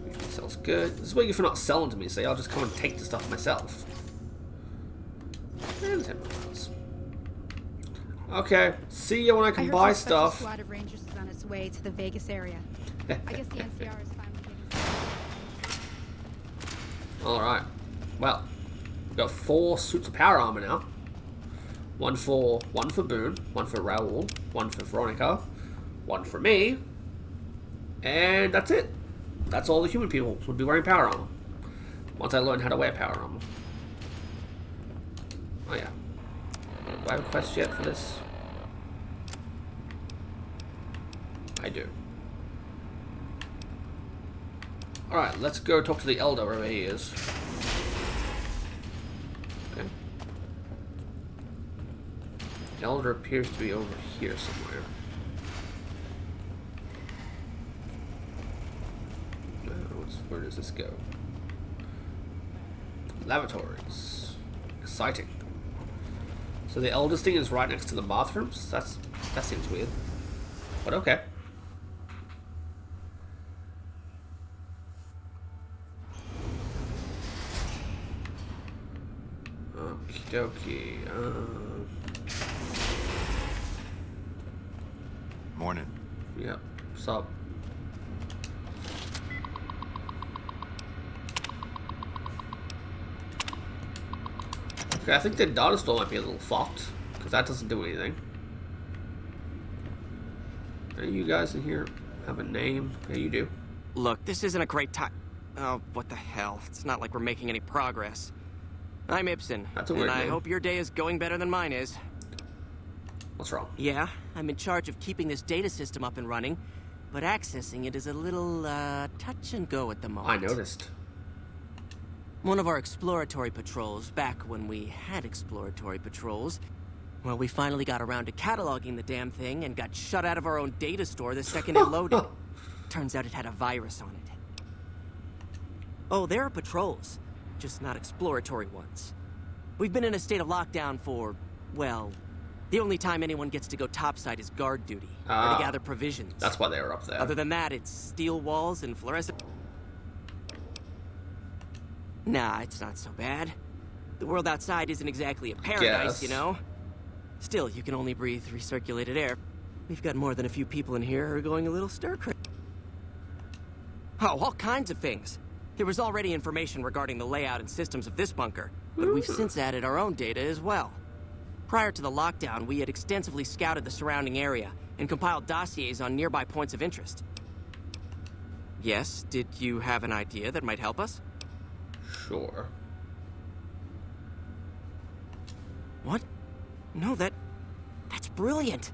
Missile's good. This is what you're for not selling to me, so I'll just come and take the stuff myself. And 10 miles. Okay, see you when I can buy stuff. A squad of Rangers is on its way to the Vegas area. I guess the NCR is finally getting. Alright. Well, we've got 4 suits of power armor now. One for Boone, one for Raoul, one for Veronica, one for me, and that's it. That's all the human people would be wearing power armor. Once I learn how to wear power armor. Oh yeah. Do I have a quest yet for this? I do. Alright, let's go talk to the Elder wherever he is. Okay. The Elder appears to be over here somewhere. Where does this go? Lavatories. Exciting. So the eldest thing is right next to the bathrooms? That seems weird. But okay. Okie dokie. Morning. Yep. What's up? Okay, I think the data store might be a little fucked, because that doesn't do anything. Any of you guys in here have a name? Yeah, you do. Look, this isn't a great time. Oh, what the hell. It's not like we're making any progress. I'm Ibsen, That's a and weird I name. hope your day is going better than mine is. What's wrong? Yeah, I'm in charge of keeping this data system up and running, but accessing it is a little, touch and go at the moment. I noticed. One of our exploratory patrols, back when we had exploratory patrols, well, we finally got around to cataloging the damn thing and got shut out of our own data store the second it loaded. Turns out it had a virus on it. Oh, there are patrols, just not exploratory ones. We've been in a state of lockdown for, well, the only time anyone gets to go topside is guard duty, or to gather provisions. That's why they were up there. Other than that, it's steel walls and fluorescent... Nah, it's not so bad. The world outside isn't exactly a paradise, you know? Still, you can only breathe recirculated air. We've got more than a few people in here who are going a little stir-crazy. Oh, all kinds of things. There was already information regarding the layout and systems of this bunker, but we've since added our own data as well. Prior to the lockdown, we had extensively scouted the surrounding area and compiled dossiers on nearby points of interest. Yes, did you have an idea that might help us? Sure. What? No, that's brilliant.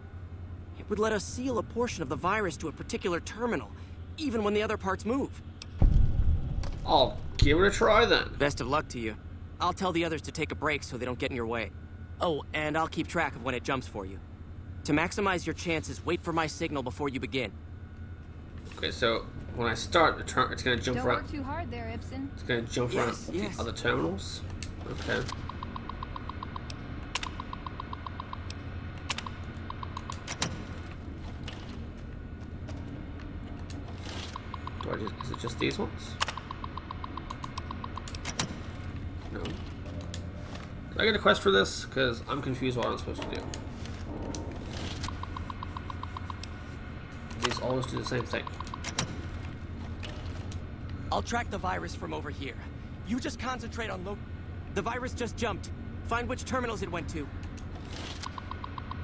It would let us seal a portion of the virus to a particular terminal, even when the other parts move. I'll give it a try then. Best of luck to you. I'll tell the others to take a break so they don't get in your way. Oh, and I'll keep track of when it jumps for you. To maximize your chances, wait for my signal before you begin. Okay, so when I start the turn, it's gonna jump Don't right. work too hard there, Ibsen. It's gonna jump around the other terminals. Okay. Is it just these ones? No. Did I get a quest for this? Because I'm confused what I'm supposed to do. These always do the same thing. I'll track the virus from over here. You just concentrate on The virus just jumped. Find which terminals it went to.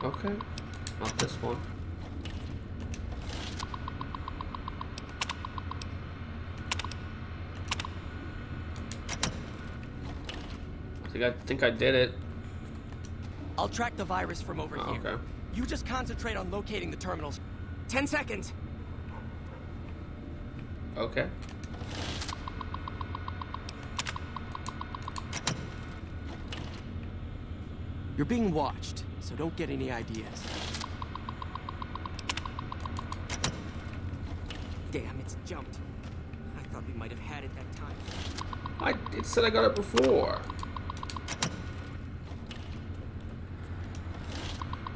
Okay. Not this one. I think I did it. I'll track the virus from over here. Okay. You just concentrate on locating the terminals. 10 seconds. Okay. You're being watched, so don't get any ideas. Damn, it's jumped. I thought we might have had it that time. It said I got it before.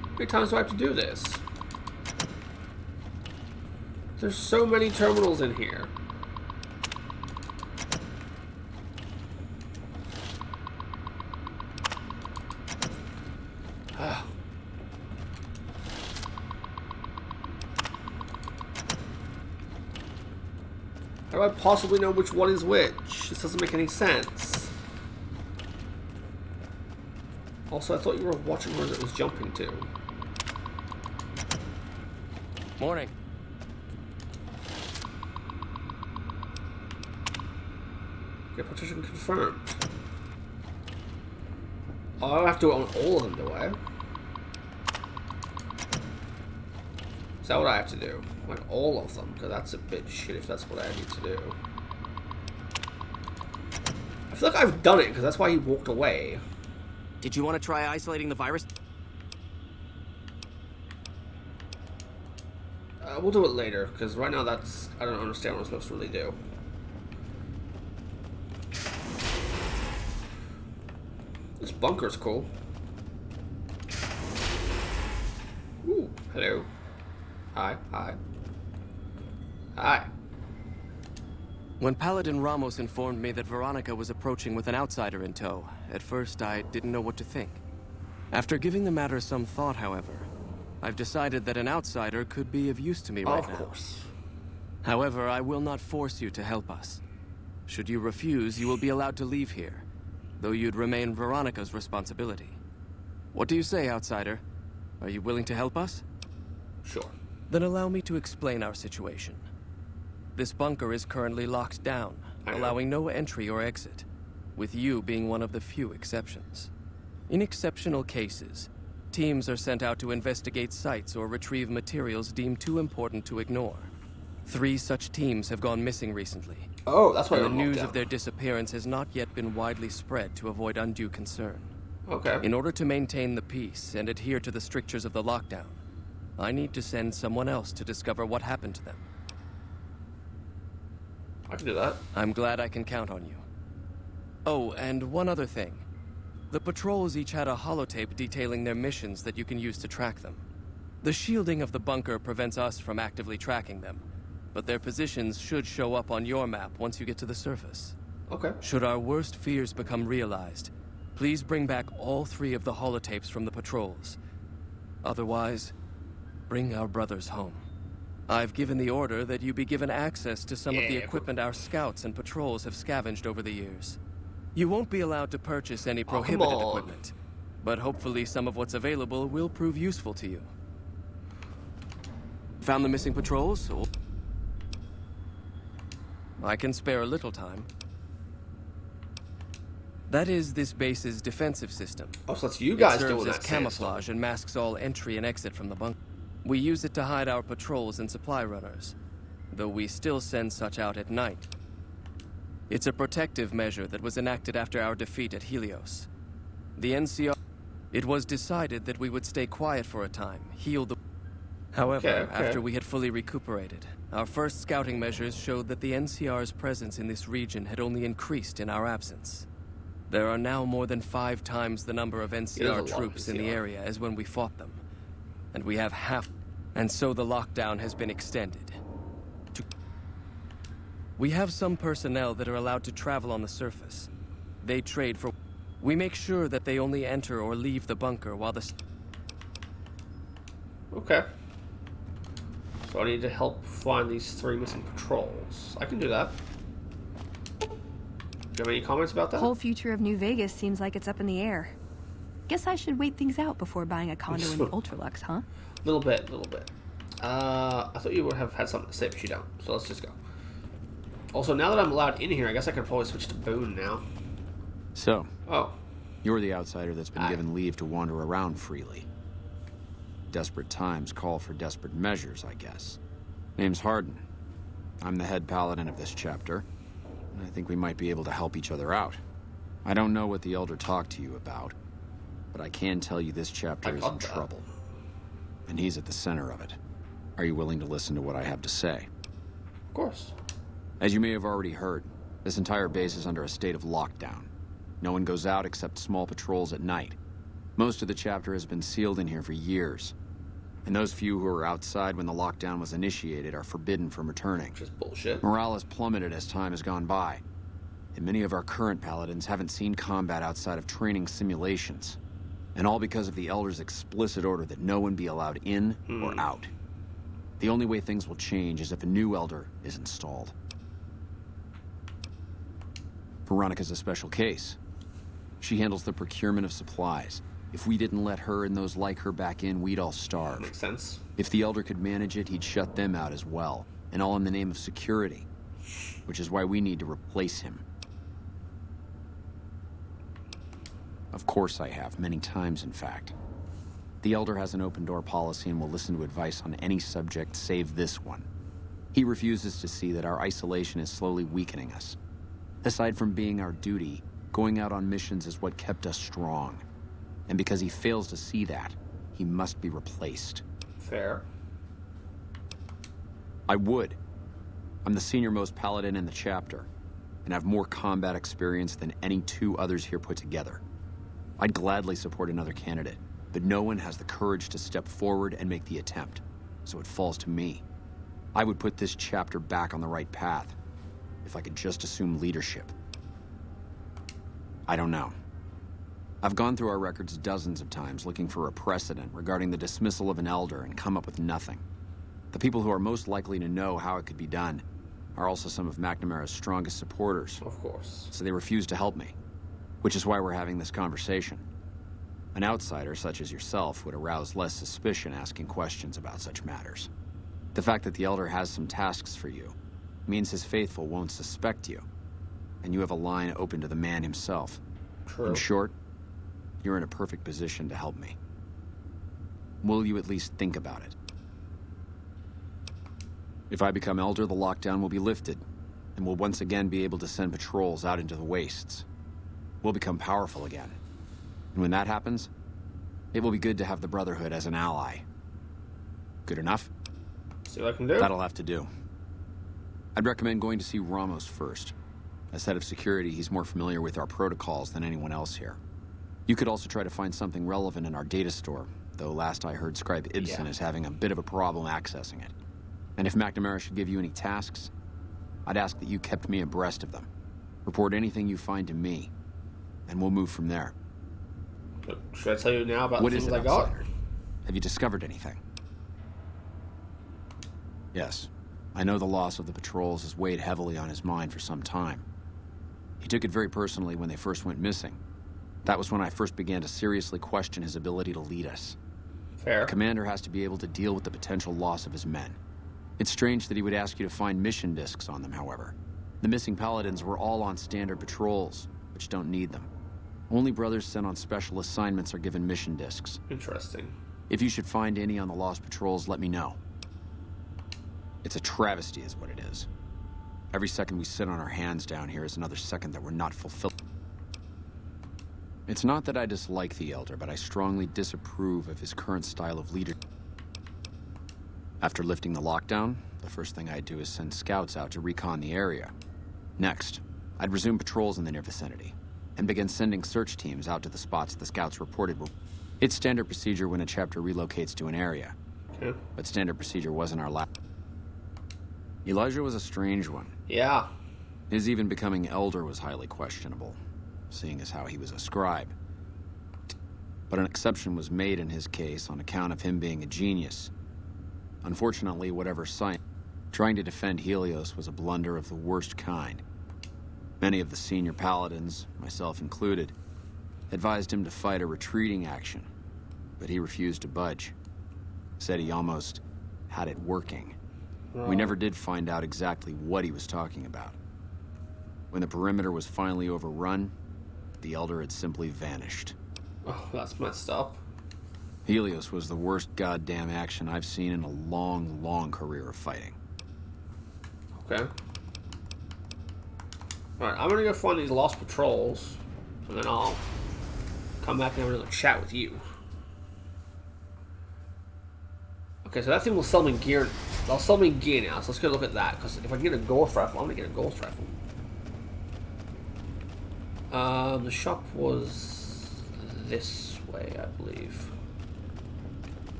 How many times do I have to do this? There's so many terminals in here. How do I possibly know which one is which? This doesn't make any sense. Also, I thought you were watching where it was jumping to. Morning. Get partition confirmed. Oh, I don't have to do it on all of them, do I? Is that what I have to do? Like all of them? Because that's a bit shit if that's what I need to do. I feel like I've done it because that's why he walked away. Did you want to try isolating the virus? We'll do it later, because right now I don't understand what I'm supposed to really do. This bunker's cool. Ooh, hello. Hi, hi. Hi. When Paladin Ramos informed me that Veronica was approaching with an outsider in tow, at first I didn't know what to think. After giving the matter some thought, however, I've decided that an outsider could be of use to me right now. Of course. However, I will not force you to help us. Should you refuse, you will be allowed to leave here, though you'd remain Veronica's responsibility. What do you say, outsider? Are you willing to help us? Sure. Then allow me to explain our situation. This bunker is currently locked down, allowing no entry or exit. with you being one of the few exceptions. In exceptional cases, teams are sent out to investigate sites or retrieve materials deemed too important to ignore. 3 such teams have gone missing recently. Oh, that's why the news of their disappearance has not yet been widely spread to avoid undue concern. Okay. In order to maintain the peace and adhere to the strictures of the lockdown, I need to send someone else to discover what happened to them. I can do that. I'm glad I can count on you. Oh, and one other thing. The patrols each had a holotape detailing their missions that you can use to track them. The shielding of the bunker prevents us from actively tracking them, but their positions should show up on your map once you get to the surface. Okay. Should our worst fears become realized, please bring back all 3 of the holotapes from the patrols. Otherwise, bring our brothers home. I've given the order that you be given access to some of the equipment our scouts and patrols have scavenged over the years. You won't be allowed to purchase any prohibited equipment, but hopefully some of what's available will prove useful to you. Found the missing patrols? Or I can spare a little time. That is this base's defensive system. Oh, so that's you guys doing that. It serves as camouflage and masks all entry and exit from the bunker. We use it to hide our patrols and supply runners, though we still send such out at night. It's a protective measure that was enacted after our defeat at Helios. The NCR... It was decided that we would stay quiet for a time, heal the... However, after we had fully recuperated, our first scouting measures showed that the NCR's presence in this region had only increased in our absence. There are now more than 5 times the number of NCR troops in the area as when we fought them. And we have half... And so the lockdown has been extended. We have some personnel that are allowed to travel on the surface. They trade for... We make sure that they only enter or leave the bunker while the... Okay. So I need to help find these 3 missing patrols. I can do that. Do you have any comments about that? The whole future of New Vegas seems like it's up in the air. Guess I should wait things out before buying a condo in the Ultralux, huh? Little bit. I thought you would have had something to say, but you don't. So let's just go. Also, now that I'm allowed in here, I guess I could probably switch to Boone now. So. Oh. You're the outsider that's been given leave to wander around freely. Desperate times call for desperate measures, I guess. Name's Hardin. I'm the head paladin of this chapter, and I think we might be able to help each other out. I don't know what the Elder talked to you about, but I can tell you this chapter is in trouble. And he's at the center of it. Are you willing to listen to what I have to say? Of course. As you may have already heard, this entire base is under a state of lockdown. No one goes out except small patrols at night. Most of the chapter has been sealed in here for years. And those few who were outside when the lockdown was initiated are forbidden from returning. Just bullshit. Morale has plummeted as time has gone by. And many of our current paladins haven't seen combat outside of training simulations. And all because of the Elder's explicit order that no one be allowed in or out. The only way things will change is if a new Elder is installed. Veronica's a special case. She handles the procurement of supplies. If we didn't let her and those like her back in, we'd all starve. Makes sense. If the Elder could manage it, he'd shut them out as well. And all in the name of security. Which is why we need to replace him. Of course I have, many times in fact. The Elder has an open-door policy and will listen to advice on any subject save this one. He refuses to see that our isolation is slowly weakening us. Aside from being our duty, going out on missions is what kept us strong. And because he fails to see that, he must be replaced. Fair. I would. I'm the senior-most paladin in the chapter, and have more combat experience than any 2 others here put together. I'd gladly support another candidate, but no one has the courage to step forward and make the attempt, so it falls to me. I would put this chapter back on the right path, if I could just assume leadership. I don't know. I've gone through our records dozens of times looking for a precedent regarding the dismissal of an Elder and come up with nothing. The people who are most likely to know how it could be done are also some of McNamara's strongest supporters. Of course. So they refuse to help me, which is why we're having this conversation. An outsider such as yourself would arouse less suspicion asking questions about such matters. The fact that the Elder has some tasks for you means his faithful won't suspect you. and you have a line open to the man himself. True. In short, you're in a perfect position to help me. Will you at least think about it? If I become Elder, the lockdown will be lifted, and we'll once again be able to send patrols out into the wastes. We'll become powerful again. And when that happens, it will be good to have the Brotherhood as an ally. Good enough? See what I can do. That'll have to do. I'd recommend going to see Ramos first. As head of security, he's more familiar with our protocols than anyone else here. You could also try to find something relevant in our data store, though last I heard Scribe Ibsen is having a bit of a problem accessing it. And if McNamara should give you any tasks, I'd ask that you kept me abreast of them. Report anything you find to me, and we'll move from there. Should I tell you now about what the is things it, I got? Outsider? Have you discovered anything? Yes. I know the loss of the patrols has weighed heavily on his mind for some time. He took it very personally when they first went missing. That was when I first began to seriously question his ability to lead us. Fair. The commander has to be able to deal with the potential loss of his men. It's strange that he would ask you to find mission discs on them, however. The missing paladins were all on standard patrols, which don't need them. Only brothers sent on special assignments are given mission discs. Interesting. If you should find any on the lost patrols, let me know. It's a travesty is what it is. Every second we sit on our hands down here is another second that we're not fulfilled. It's not that I dislike the Elder, but I strongly disapprove of his current style of leadership. After lifting the lockdown, the first thing I'd do is send scouts out to recon the area. Next, I'd resume patrols in the near vicinity, and begin sending search teams out to the spots the scouts reported were. It's standard procedure when a chapter relocates to an area. Okay. But standard procedure wasn't our last. Elijah was a strange one. Yeah. His even becoming Elder was highly questionable, seeing as how he was a scribe. But an exception was made in his case on account of him being a genius. Unfortunately, whatever science, trying to defend Helios was a blunder of the worst kind. Many of the senior paladins, myself included, advised him to fight a retreating action, but he refused to budge. Said he almost had it working. We never did find out exactly what he was talking about. When the perimeter was finally overrun, the Elder had simply vanished. Oh, that's messed up. Helios was the worst goddamn action I've seen in a long, long career of fighting. Okay. Alright, I'm gonna go find these lost patrols, and then I'll come back and have another chat with you. Okay, so that thing will sell me gear. They'll sell me gear now, so let's go look at that, because if I can get a ghost rifle, I'm gonna get a ghost rifle. The shop was this way, I believe.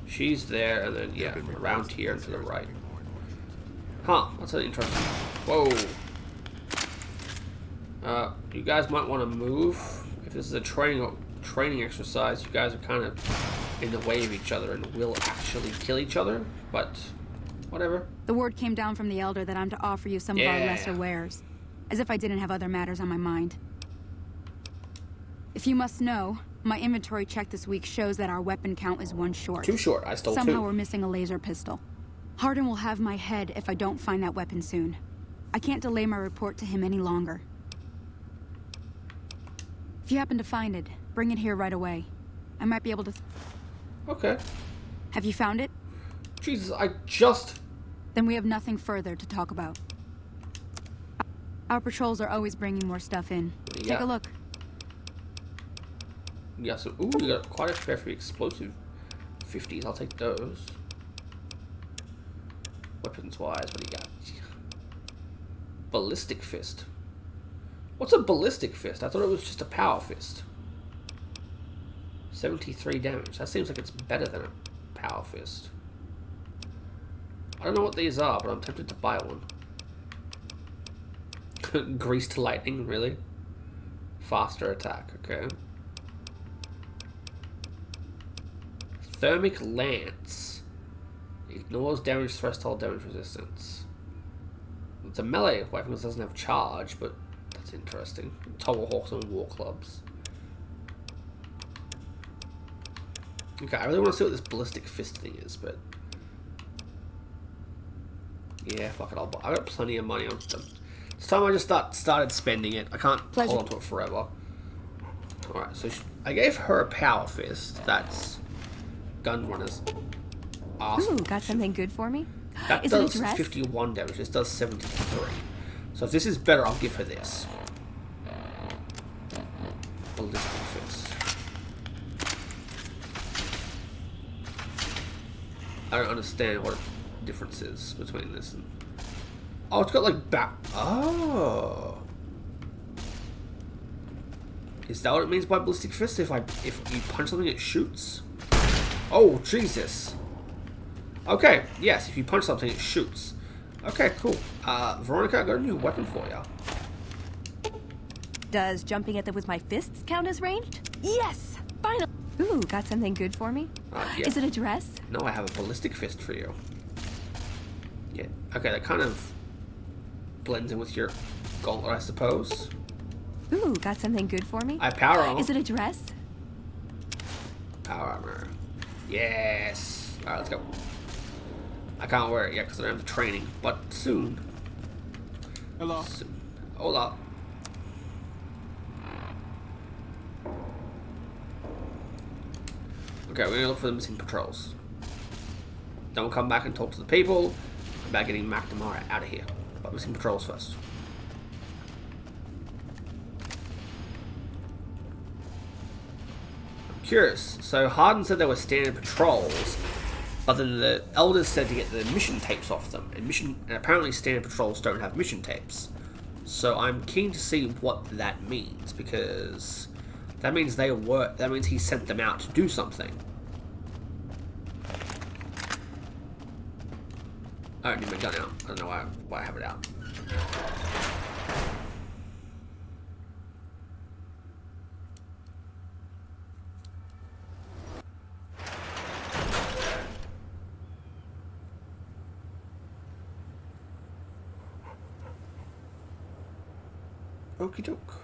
She's there, and then, yeah, around here and to the right. Huh, that's an interesting. Whoa. You guys might want to move. If this is a training exercise, you guys are kind of in the way of each other and will actually kill each other, but whatever. The word came down from the Elder that I'm to offer you some of our lesser wares. As if I didn't have other matters on my mind. If you must know, my inventory check this week shows that our weapon count is 1 short. 2 short, I stole 2. Somehow we're missing a laser pistol. Hardin will have my head if I don't find that weapon soon. I can't delay my report to him any longer. If you happen to find it, bring it here right away. I might be able to... Okay. Have you found it? Jesus, I just... Then we have nothing further to talk about. Our patrols are always bringing more stuff in. Take a look. Yeah, so, ooh, you got quite a fair few explosive 50s. I'll take those. Weapons-wise, what do you got? Ballistic fist. What's a ballistic fist? I thought it was just a power fist. 73 damage. That seems like it's better than a power fist. I don't know what these are, but I'm tempted to buy one. Greased lightning, really? Faster attack, okay. Thermic Lance. Ignores damage threshold, damage resistance. It's a melee weapon that doesn't have charge, but that's interesting. Tomahawks and war clubs. Okay, I really want to see what this ballistic fist thing is, but yeah, fuck it. I got plenty of money. It's time I just started spending it. I can't Pleasure. hold on to it forever. Alright, so I gave her a power fist. That's gun runners. Ooh, got something good for me? That Is it a does dress? 51 damage. This does 73. So if this is better, I'll give her this. Ballistic fist. I don't understand what the difference is between this and... Oh, it's got like back... Oh. Is that what it means by ballistic fist? If you punch something, it shoots? Oh, Jesus. Okay, yes, if you punch something, it shoots. Okay, cool. Veronica, I got a new weapon for you. Does jumping at them with my fists count as ranged? Yes! Finally! Ooh, got something good for me? Yeah. Is it a dress? No, I have a ballistic fist for you. Yeah, okay, that kind of blends in with your gauntlet, I suppose. Ooh, got something good for me? I have power armor. Is it a dress? Power armor. Yes! Alright, let's go. I can't wear it yet because I don't have the training, but soon. Hello. Soon. Hola. Okay, we're gonna look for the missing patrols. Then we'll come back and talk to the people about getting McNamara out of here. But missing patrols first. I'm curious. So Harden said there were standard patrols, but then the elders said to get the mission tapes off them, and apparently standard patrols don't have mission tapes. So I'm keen to see what that means, because that means that means he sent them out to do something. I don't need my gun out. I don't know why I have it out. Okie doke.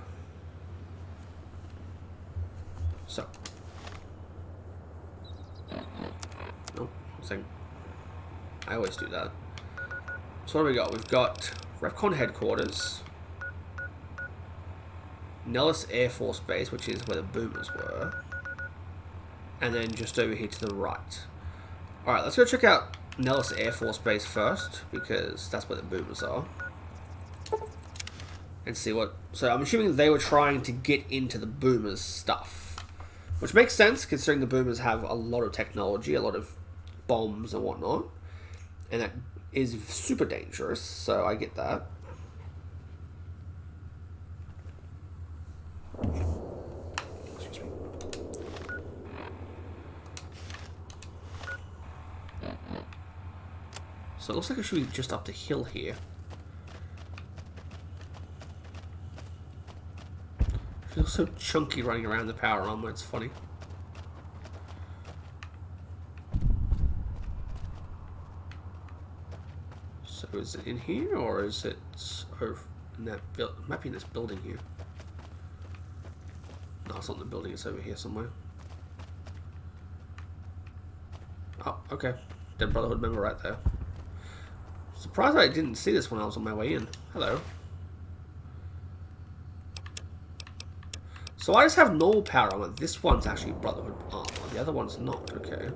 So. Oh, I always do that. So what do we got? We've got Refcon headquarters, Nellis Air Force Base, which is where the boomers were, and then just over here to the right. Alright, let's go check out Nellis Air Force Base first, because that's where the boomers are. And see what... So I'm assuming they were trying to get into the boomers' stuff. Which makes sense, considering the boomers have a lot of technology, a lot of bombs and whatnot. And that is super dangerous, so I get that. Excuse me. So it looks like I should be just up the hill here. Feels so chunky running around the power armor, it's funny. So is it in here, or is it in that it might be in this building here. No, it's not in the building, it's over here somewhere. Oh, okay. Dead Brotherhood member right there. Surprised I didn't see this when I was on my way in. Hello. So I just have normal power armor. This one's actually Brotherhood armor. The other one's not. Okay.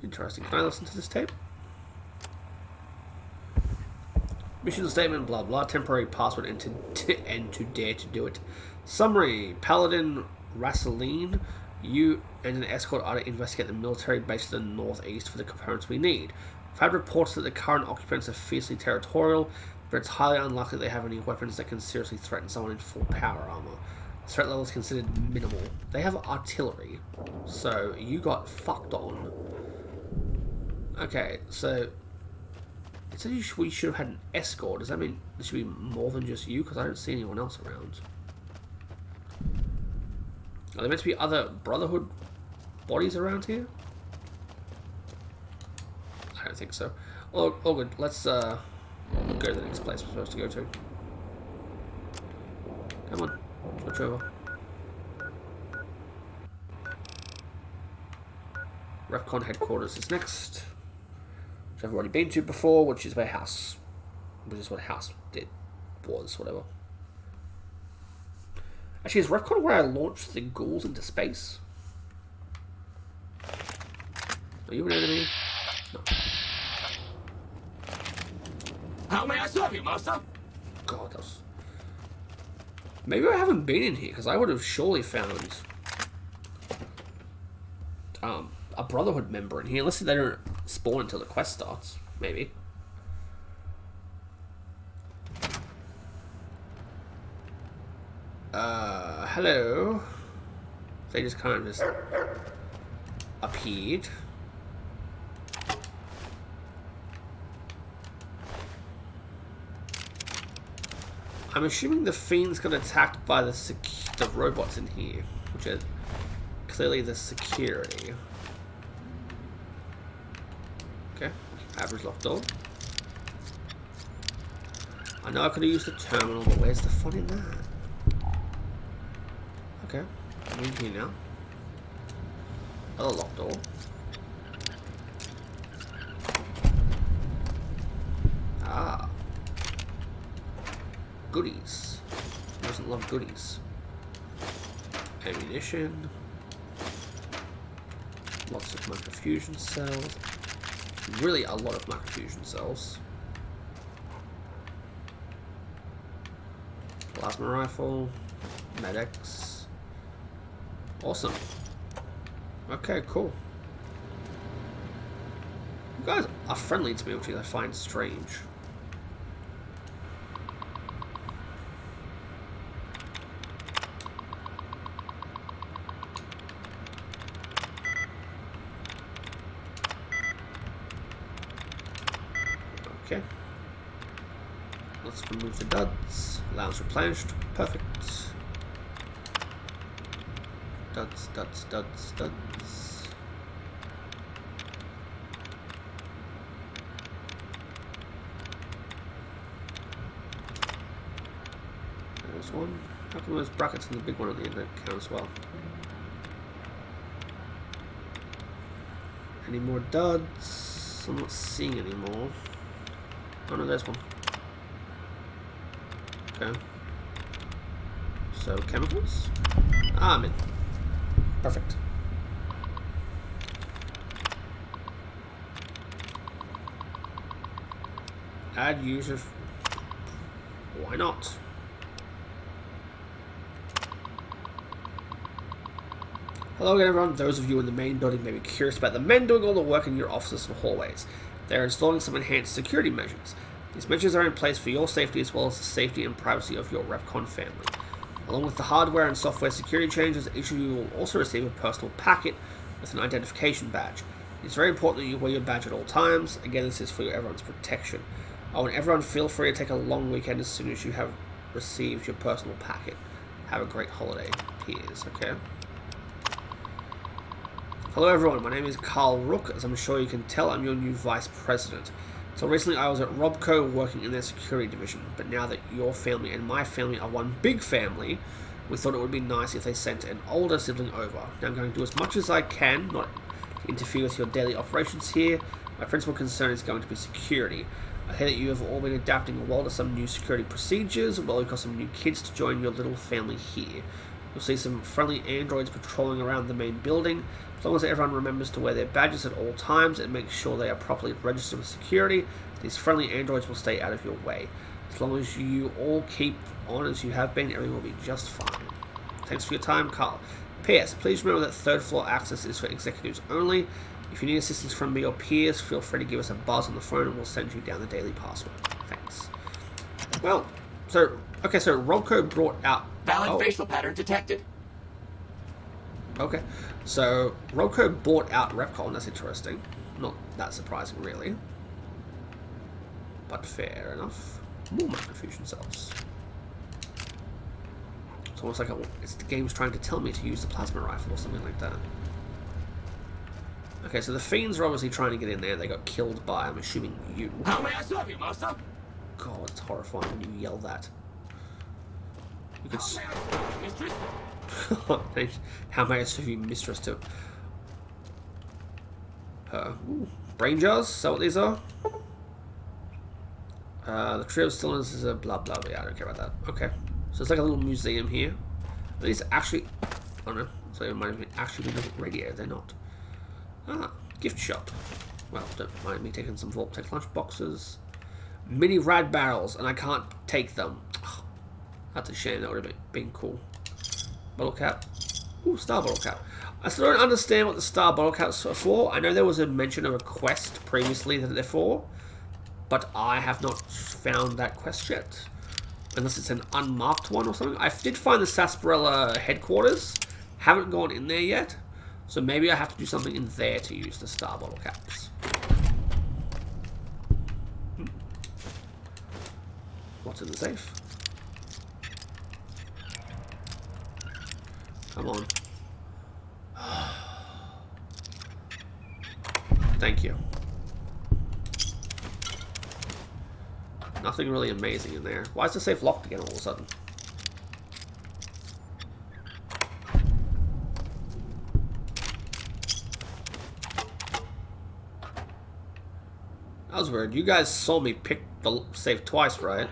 Interesting. Can I listen to this tape? Mission statement, blah blah. Temporary password and to dare to do it. Summary: Paladin Rassaline, you and an escort are to investigate the military base to the northeast for the components we need. I've had reports that the current occupants are fiercely territorial, but it's highly unlikely they have any weapons that can seriously threaten someone in full power armor. The threat level is considered minimal. They have artillery, so you got fucked on. Okay, so it said we should have had an escort. Does that mean there should be more than just you? Because I don't see anyone else around. Are there meant to be other Brotherhood bodies around here? I don't think so. Oh good. Let's go to the next place we're supposed to go to. Come on, switch over. REFCON headquarters is next, which I've already been to before, which is where House, which is what House was, whatever. Actually, is REFCON where I launched the ghouls into space? Are you an enemy? No. How may I serve you, master? God, that was... Maybe I haven't been in here, because I would have surely found a Brotherhood member in here, unless they don't spawn until the quest starts, maybe. Hello. They just kind of just appeared. I'm assuming the fiends got attacked by the robots in here, which are clearly the security. Okay, average locked door. I know I could have used the terminal, but where's the fun in that? Okay, I'm in here now. Another locked door. Ah. Goodies. Who doesn't love goodies? Ammunition. Lots of microfusion cells. Really a lot of microfusion cells. Plasma rifle. Medics. Awesome. Okay, cool. You guys are friendly to me, which I find strange. Okay. Let's remove the duds. Lounge replenished. Perfect. Duds, duds, duds, duds. There's one. How come those brackets and the big one on the end don't count as well? Any more duds? I'm not seeing any more. Oh no, there's one. Okay. So, chemicals? Ah, I'm in. Perfect. Add user. Why not? Hello again, everyone. Those of you in the main building may be curious about the men doing all the work in your offices and hallways. They are installing some enhanced security measures. These measures are in place for your safety as well as the safety and privacy of your REFCON family. Along with the hardware and software security changes, each of you will also receive a personal packet with an identification badge. It's very important that you wear your badge at all times. Again, this is for everyone's protection. I want everyone feel free to take a long weekend as soon as you have received your personal packet. Have a great holiday, peers, okay? Hello everyone, my name is Carl Rook. As I'm sure you can tell, I'm your new Vice President. Until recently I was at Robco working in their security division, but now that your family and my family are one big family, we thought it would be nice if they sent an older sibling over. Now I'm going to do as much as I can, not interfere with your daily operations here. My principal concern is going to be security. I hear that you have all been adapting well to some new security procedures, well, we've got some new kids to join your little family here. You'll see some friendly androids patrolling around the main building. As long as everyone remembers to wear their badges at all times and make sure they are properly registered with security, these friendly androids will stay out of your way. As long as you all keep on as you have been, everything will be just fine. Thanks for your time, Carl. P.S. Please remember that third floor access is for executives only. If you need assistance from me or peers, feel free to give us a buzz on the phone and we'll send you down the daily password. Thanks. Well, so Robco brought out... Valid facial pattern detected. Okay, so Robco bought out REFCON. That's interesting. Not that surprising, really. But fair enough. More microfusion cells. It's almost like it's the game's trying to tell me to use the plasma rifle or something like that. Okay, so the fiends are obviously trying to get in there. They got killed by, I'm assuming, you. How may I serve you, master? God, it's horrifying when you yell that. You could. How may I serve you, mistress? To her. Ooh. Brain jars, is that what these are? The trio of cylinders is a blah blah blah. Yeah, I don't care about that. Okay. So it's like a little museum here. These actually, oh no, so it might have actually been radiated. They're not. Ah, gift shop. Well, don't mind me taking some Vortex lunch boxes. Mini rad barrels, and I can't take them. Oh, that's a shame. That would have been cool. Bottle cap. Ooh, star bottle cap. I still don't understand what the star bottle caps are for. I know there was a mention of a quest previously that they're for, but I have not found that quest yet. Unless it's an unmarked one or something. I did find the Sarsaparilla headquarters. Haven't gone in there yet. So maybe I have to do something in there to use the star bottle caps. What's in the safe? Come on. Thank you. Nothing really amazing in there. Why is the safe locked again all of a sudden? That was weird. You guys saw me pick the safe twice, right?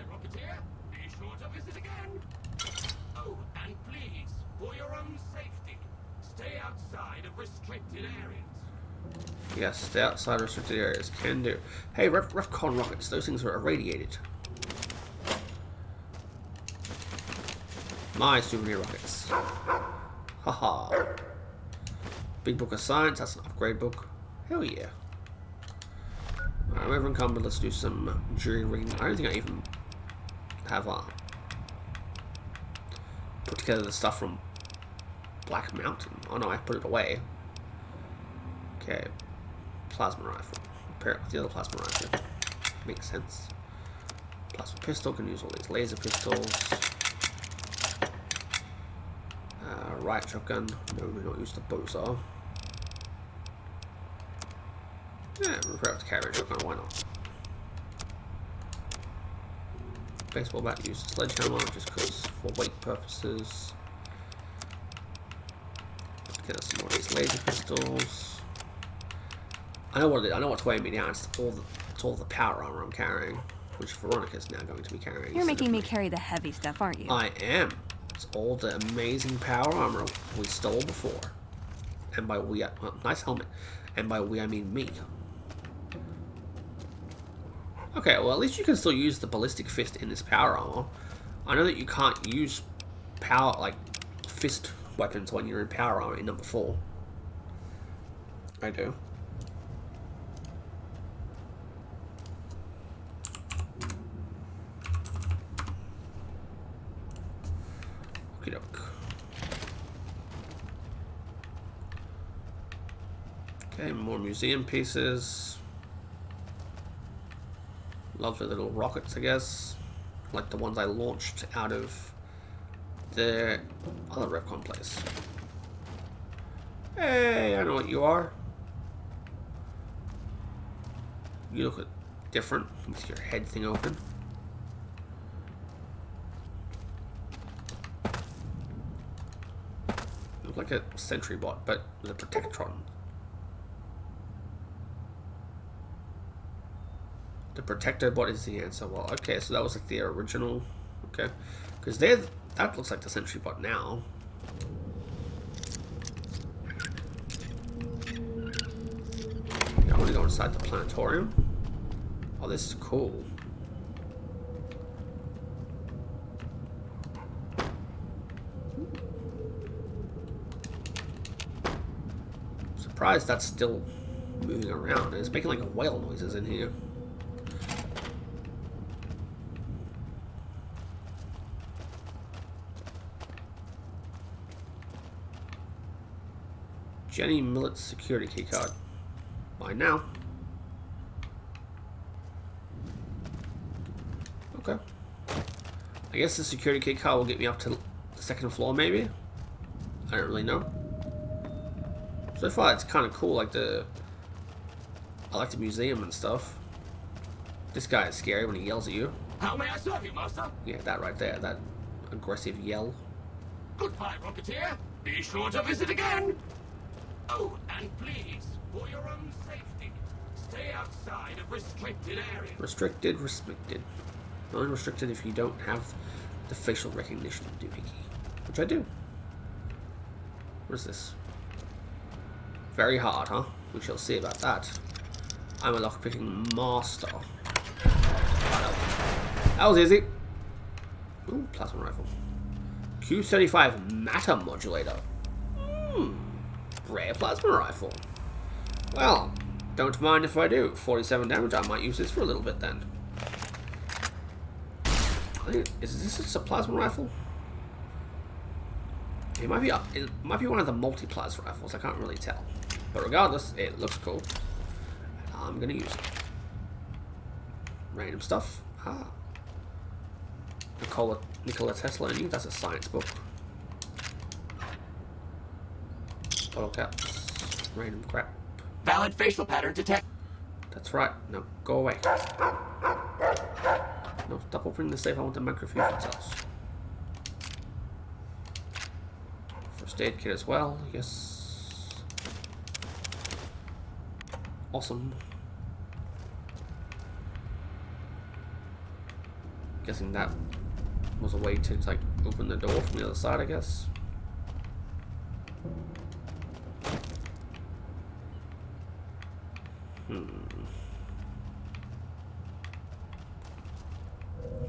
Oh, and please, for your own safety, stay outside of restricted areas. Yes, stay outside restricted areas. Can do. Hey, Refcon rockets. Those things are irradiated. My souvenir rockets. Haha. Big Book of Science. That's an upgrade book. Hell yeah. Alright, I'm encumbered. Let's do some jury rigging. I don't think I even have put together the stuff from Black Mountain. Oh no, I put it away. Okay. Plasma rifle. Pair it with the other plasma rifle. Makes sense. Plasma pistol. Can use all these laser pistols. Riot shotgun. No, we don't use the bozo. Yeah, we're prepared to carry a shotgun. Why not? Baseball bat. Use the sledgehammer just because for weight purposes. Get us some more of these laser pistols. I know what it is. I know what's weighing me down. It's all the power armor I'm carrying, which Veronica's now going to be carrying. You're making me carry the heavy stuff, aren't you? I am. It's all the amazing power armor we stole before. And by we, nice helmet. And by we, I mean me. Okay, well at least you can still use the ballistic fist in this power armor. I know that you can't use power, like, fist weapons when you're in power armor in number 4. I do. Okie doke. Okay, more museum pieces. Lovely little rockets, I guess. Like the ones I launched out of the other Refcon place. Hey, I know what you are. You look different with your head thing open. You look like a sentry bot, but with a protectron. The protector bot is the answer. Well, okay, so that was like the original. Okay, because that looks like the sentry bot now. I want to go inside the planetarium. Oh, this is cool. Surprised that's still moving around. It's making like whale noises in here. Jenny Millett's security keycard. Mine now. Okay. I guess the security keycard will get me up to the 2nd floor, maybe? I don't really know. So far, it's kind of cool. Like I like the museum and stuff. This guy is scary when he yells at you. How may I serve you, Master? Yeah, that right there. That aggressive yell. Goodbye, Rocketeer. Be sure to visit again. Oh, and please, for your own safety. outside of restricted areas. Restricted. Only restricted if you don't have the facial recognition doohickey, which I do. What is this? Very hard, huh? We shall see about that. I'm a lockpicking master. That was easy. Ooh, plasma rifle. Q35 matter modulator. Rare plasma rifle. Well, don't mind if I do. 47 damage. I might use this for a little bit then. Is this just a plasma rifle? It might be one of the multi-plasma rifles. I can't really tell. But regardless, it looks cool. I'm gonna use it. Random stuff. Nikola Tesla and you. That's a science book. Bottle caps. Random crap. Valid facial pattern detect. That's right. No, go away. No, stop opening the safe. I want the microfusion cells. First aid kit as well. Yes. Awesome. Guessing that was a way to like open the door from the other side, I guess.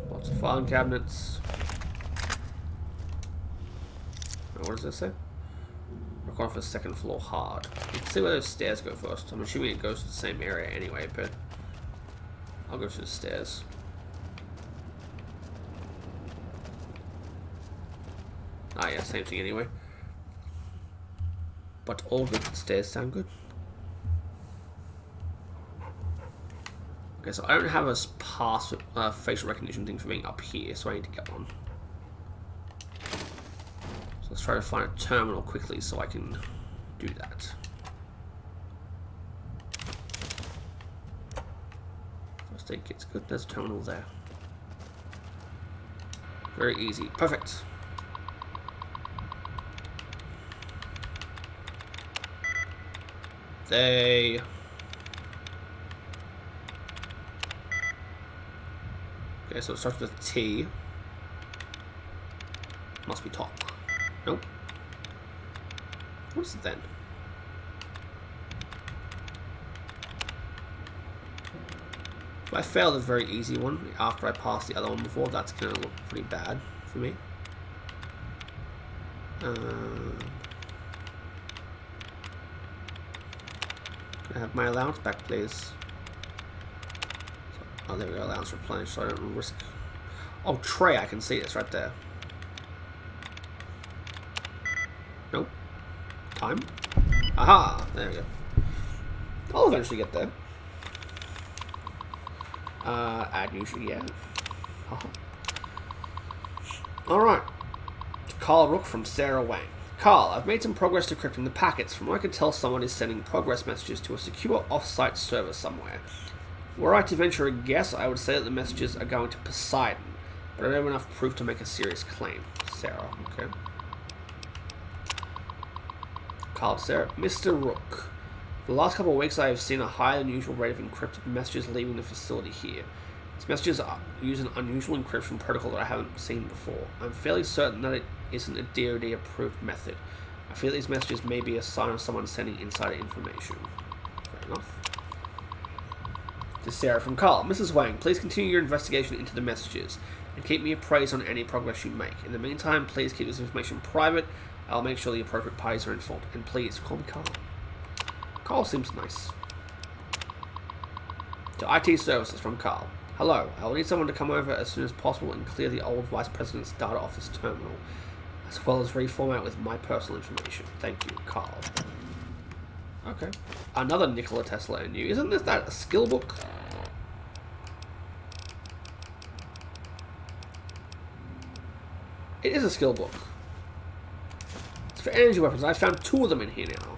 Lots of filing cabinets. Oh, what does this say? Work off the second floor hard. Let's see where those stairs go first. I'm assuming it goes to the same area anyway, but I'll go to the stairs. Ah, yeah, same thing anyway. But all good. Stairs sound good. Okay, so I don't have a pass facial recognition thing for being up here, so I need to get one. So let's try to find a terminal quickly so I can do that. First aid kit's good. There's a terminal there. Very easy. Perfect. Okay, so it starts with T. Must be talk. Nope. What is it then? If I fail the very easy one after I pass the other one before, that's going to look pretty bad for me. Can I have my allowance back, please? Oh, there we go. Allowance replenished, so I don't risk. Oh, tray. I can see this right there. Nope. Time. Aha! There we go. I'll eventually get there. Add new sheet, yeah. Alright. Carl Rook from Sarah Wang. Carl, I've made some progress decrypting the packets. From what I can tell, someone is sending progress messages to a secure off-site server somewhere. Were I to venture a guess, I would say that the messages are going to Poseidon, but I don't have enough proof to make a serious claim. Sarah, okay. Carl, Sarah, Mr. Rook. For the last couple of weeks, I have seen a higher than usual rate of encrypted messages leaving the facility here. These messages use an unusual encryption protocol that I haven't seen before. I'm fairly certain that it isn't a DoD-approved method. I feel these messages may be a sign of someone sending insider information. Fair enough. To Sarah from Carl. Mrs. Wang, please continue your investigation into the messages and keep me appraised on any progress you make. In the meantime, please keep this information private. I'll make sure the appropriate parties are informed. And please, call me Carl. Carl seems nice. To IT Services from Carl. Hello, I will need someone to come over as soon as possible and clear the old Vice President's data off this terminal, as well as reformat with my personal information. Thank you, Carl. Okay. Another Nikola Tesla and you. Isn't that a skill book? It is a skill book. It's for energy weapons. I found 2 of them in here now.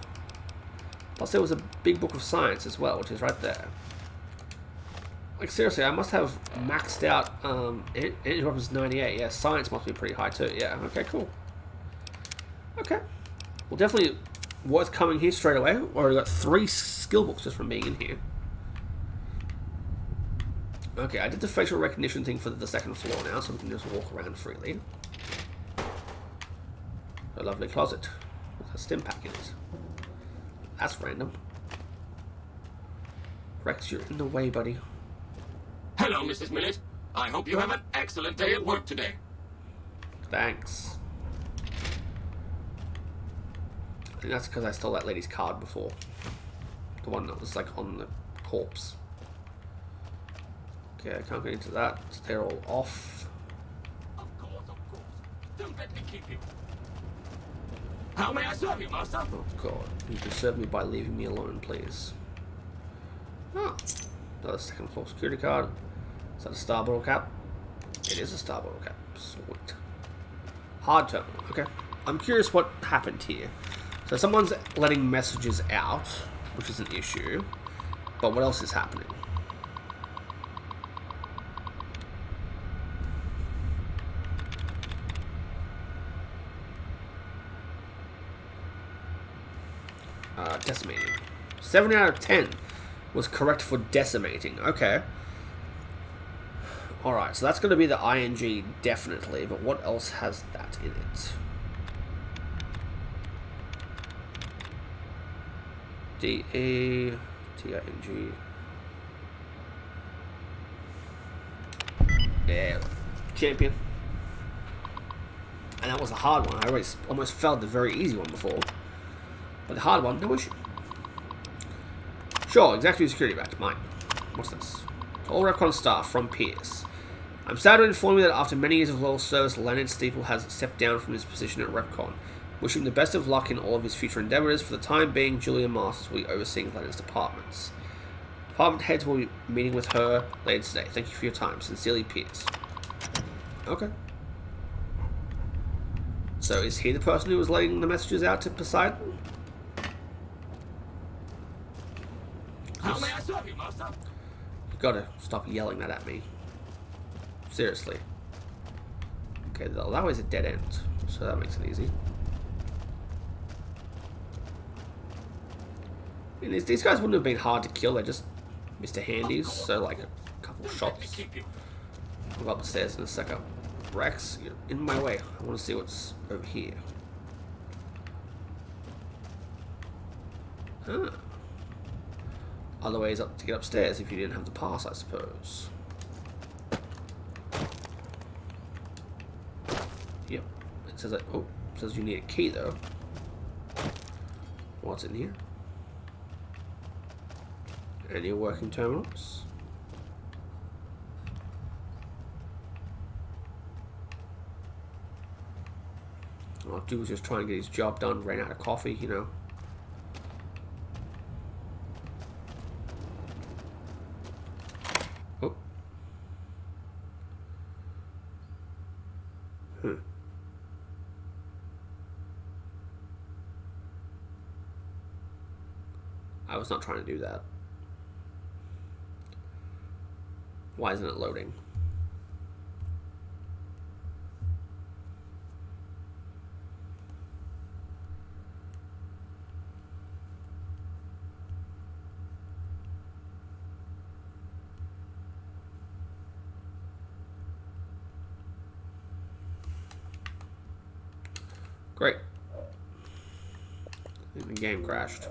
Plus there was a big book of science as well, which is right there. Like seriously, I must have maxed out energy weapons 98. Yeah, science must be pretty high too. Yeah, okay, cool. Okay. Well, definitely worth coming here straight away. Already got 3 skill books just from being in here. Okay, I did the facial recognition thing for the second floor now, so we can just walk around freely. A lovely closet with a stim pack in it. That's random. Rex, you're in the way, buddy. Hello, Mrs. Millett. I hope you have an excellent day at work today. Thanks. I think that's because I stole that lady's card before. The one that was like on the corpse. Okay, I can't get into that. They're all off. Of course. Don't let me keep you. How may I serve you, master? Oh god, you can serve me by leaving me alone, please. Oh, another second floor security card. Is that a star bottle cap? It is a star bottle cap. Sweet. Hard terminal. Okay. I'm curious what happened here. So someone's letting messages out, which is an issue. But what else is happening? Decimating. 7 out of 10 was correct for decimating. Okay. Alright, so that's going to be the ING definitely, but what else has that in it? D-A-T-I-N-G. Yeah. Champion. And that was a hard one. I almost failed the very easy one before. But the hard one, no issue. Sure, executive security badge. Mine. What's this? All Recon staff from Pierce. I'm sad to inform you that after many years of loyal service, Leonard Steeple has stepped down from his position at Repcon. Wish him the best of luck in all of his future endeavours. For the time being, Julia Masters will be overseeing Leonard's departments. Department heads will be meeting with her later today. Thank you for your time. Sincerely, Pierce. Okay. So is he the person who was letting the messages out to Poseidon? How may I serve you, master? You gotta stop yelling that at me. Seriously. Okay, that way's a dead end, so that makes it easy. I mean, these guys wouldn't have been hard to kill, they're just Mr. Handies, so like a couple shots. We'll go up the stairs in a second. Rex, you're in my way. I want to see what's over here. Ah. Other ways up to get upstairs if you didn't have the pass, I suppose. Yep. It says that. Oh, it says you need a key though. What's in here? Any working terminals? All dude was just trying to get his job done, ran out of coffee, you know. Oh. I was not trying to do that. Why isn't it loading? Great. And the game crashed.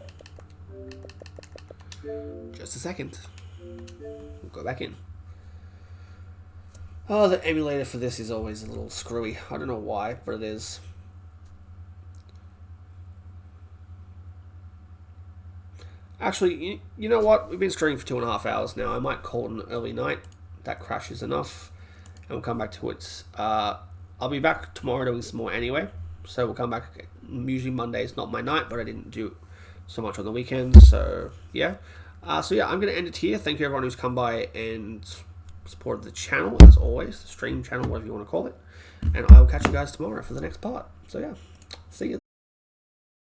Just a second. We'll go back in. Oh, the emulator for this is always a little screwy. I don't know why, but it is. Actually, you know what? We've been streaming for 2.5 hours now. I might call it an early night. That crashes enough. And we'll come back to it. I'll be back tomorrow doing some more anyway. So we'll come back. Usually Monday's not my night, but I didn't do so much on the weekends. So, yeah. I'm going to end it here. Thank you everyone who's come by and supported the channel, as always. The stream channel, whatever you want to call it. And I will catch you guys tomorrow for the next part. So, yeah. See you.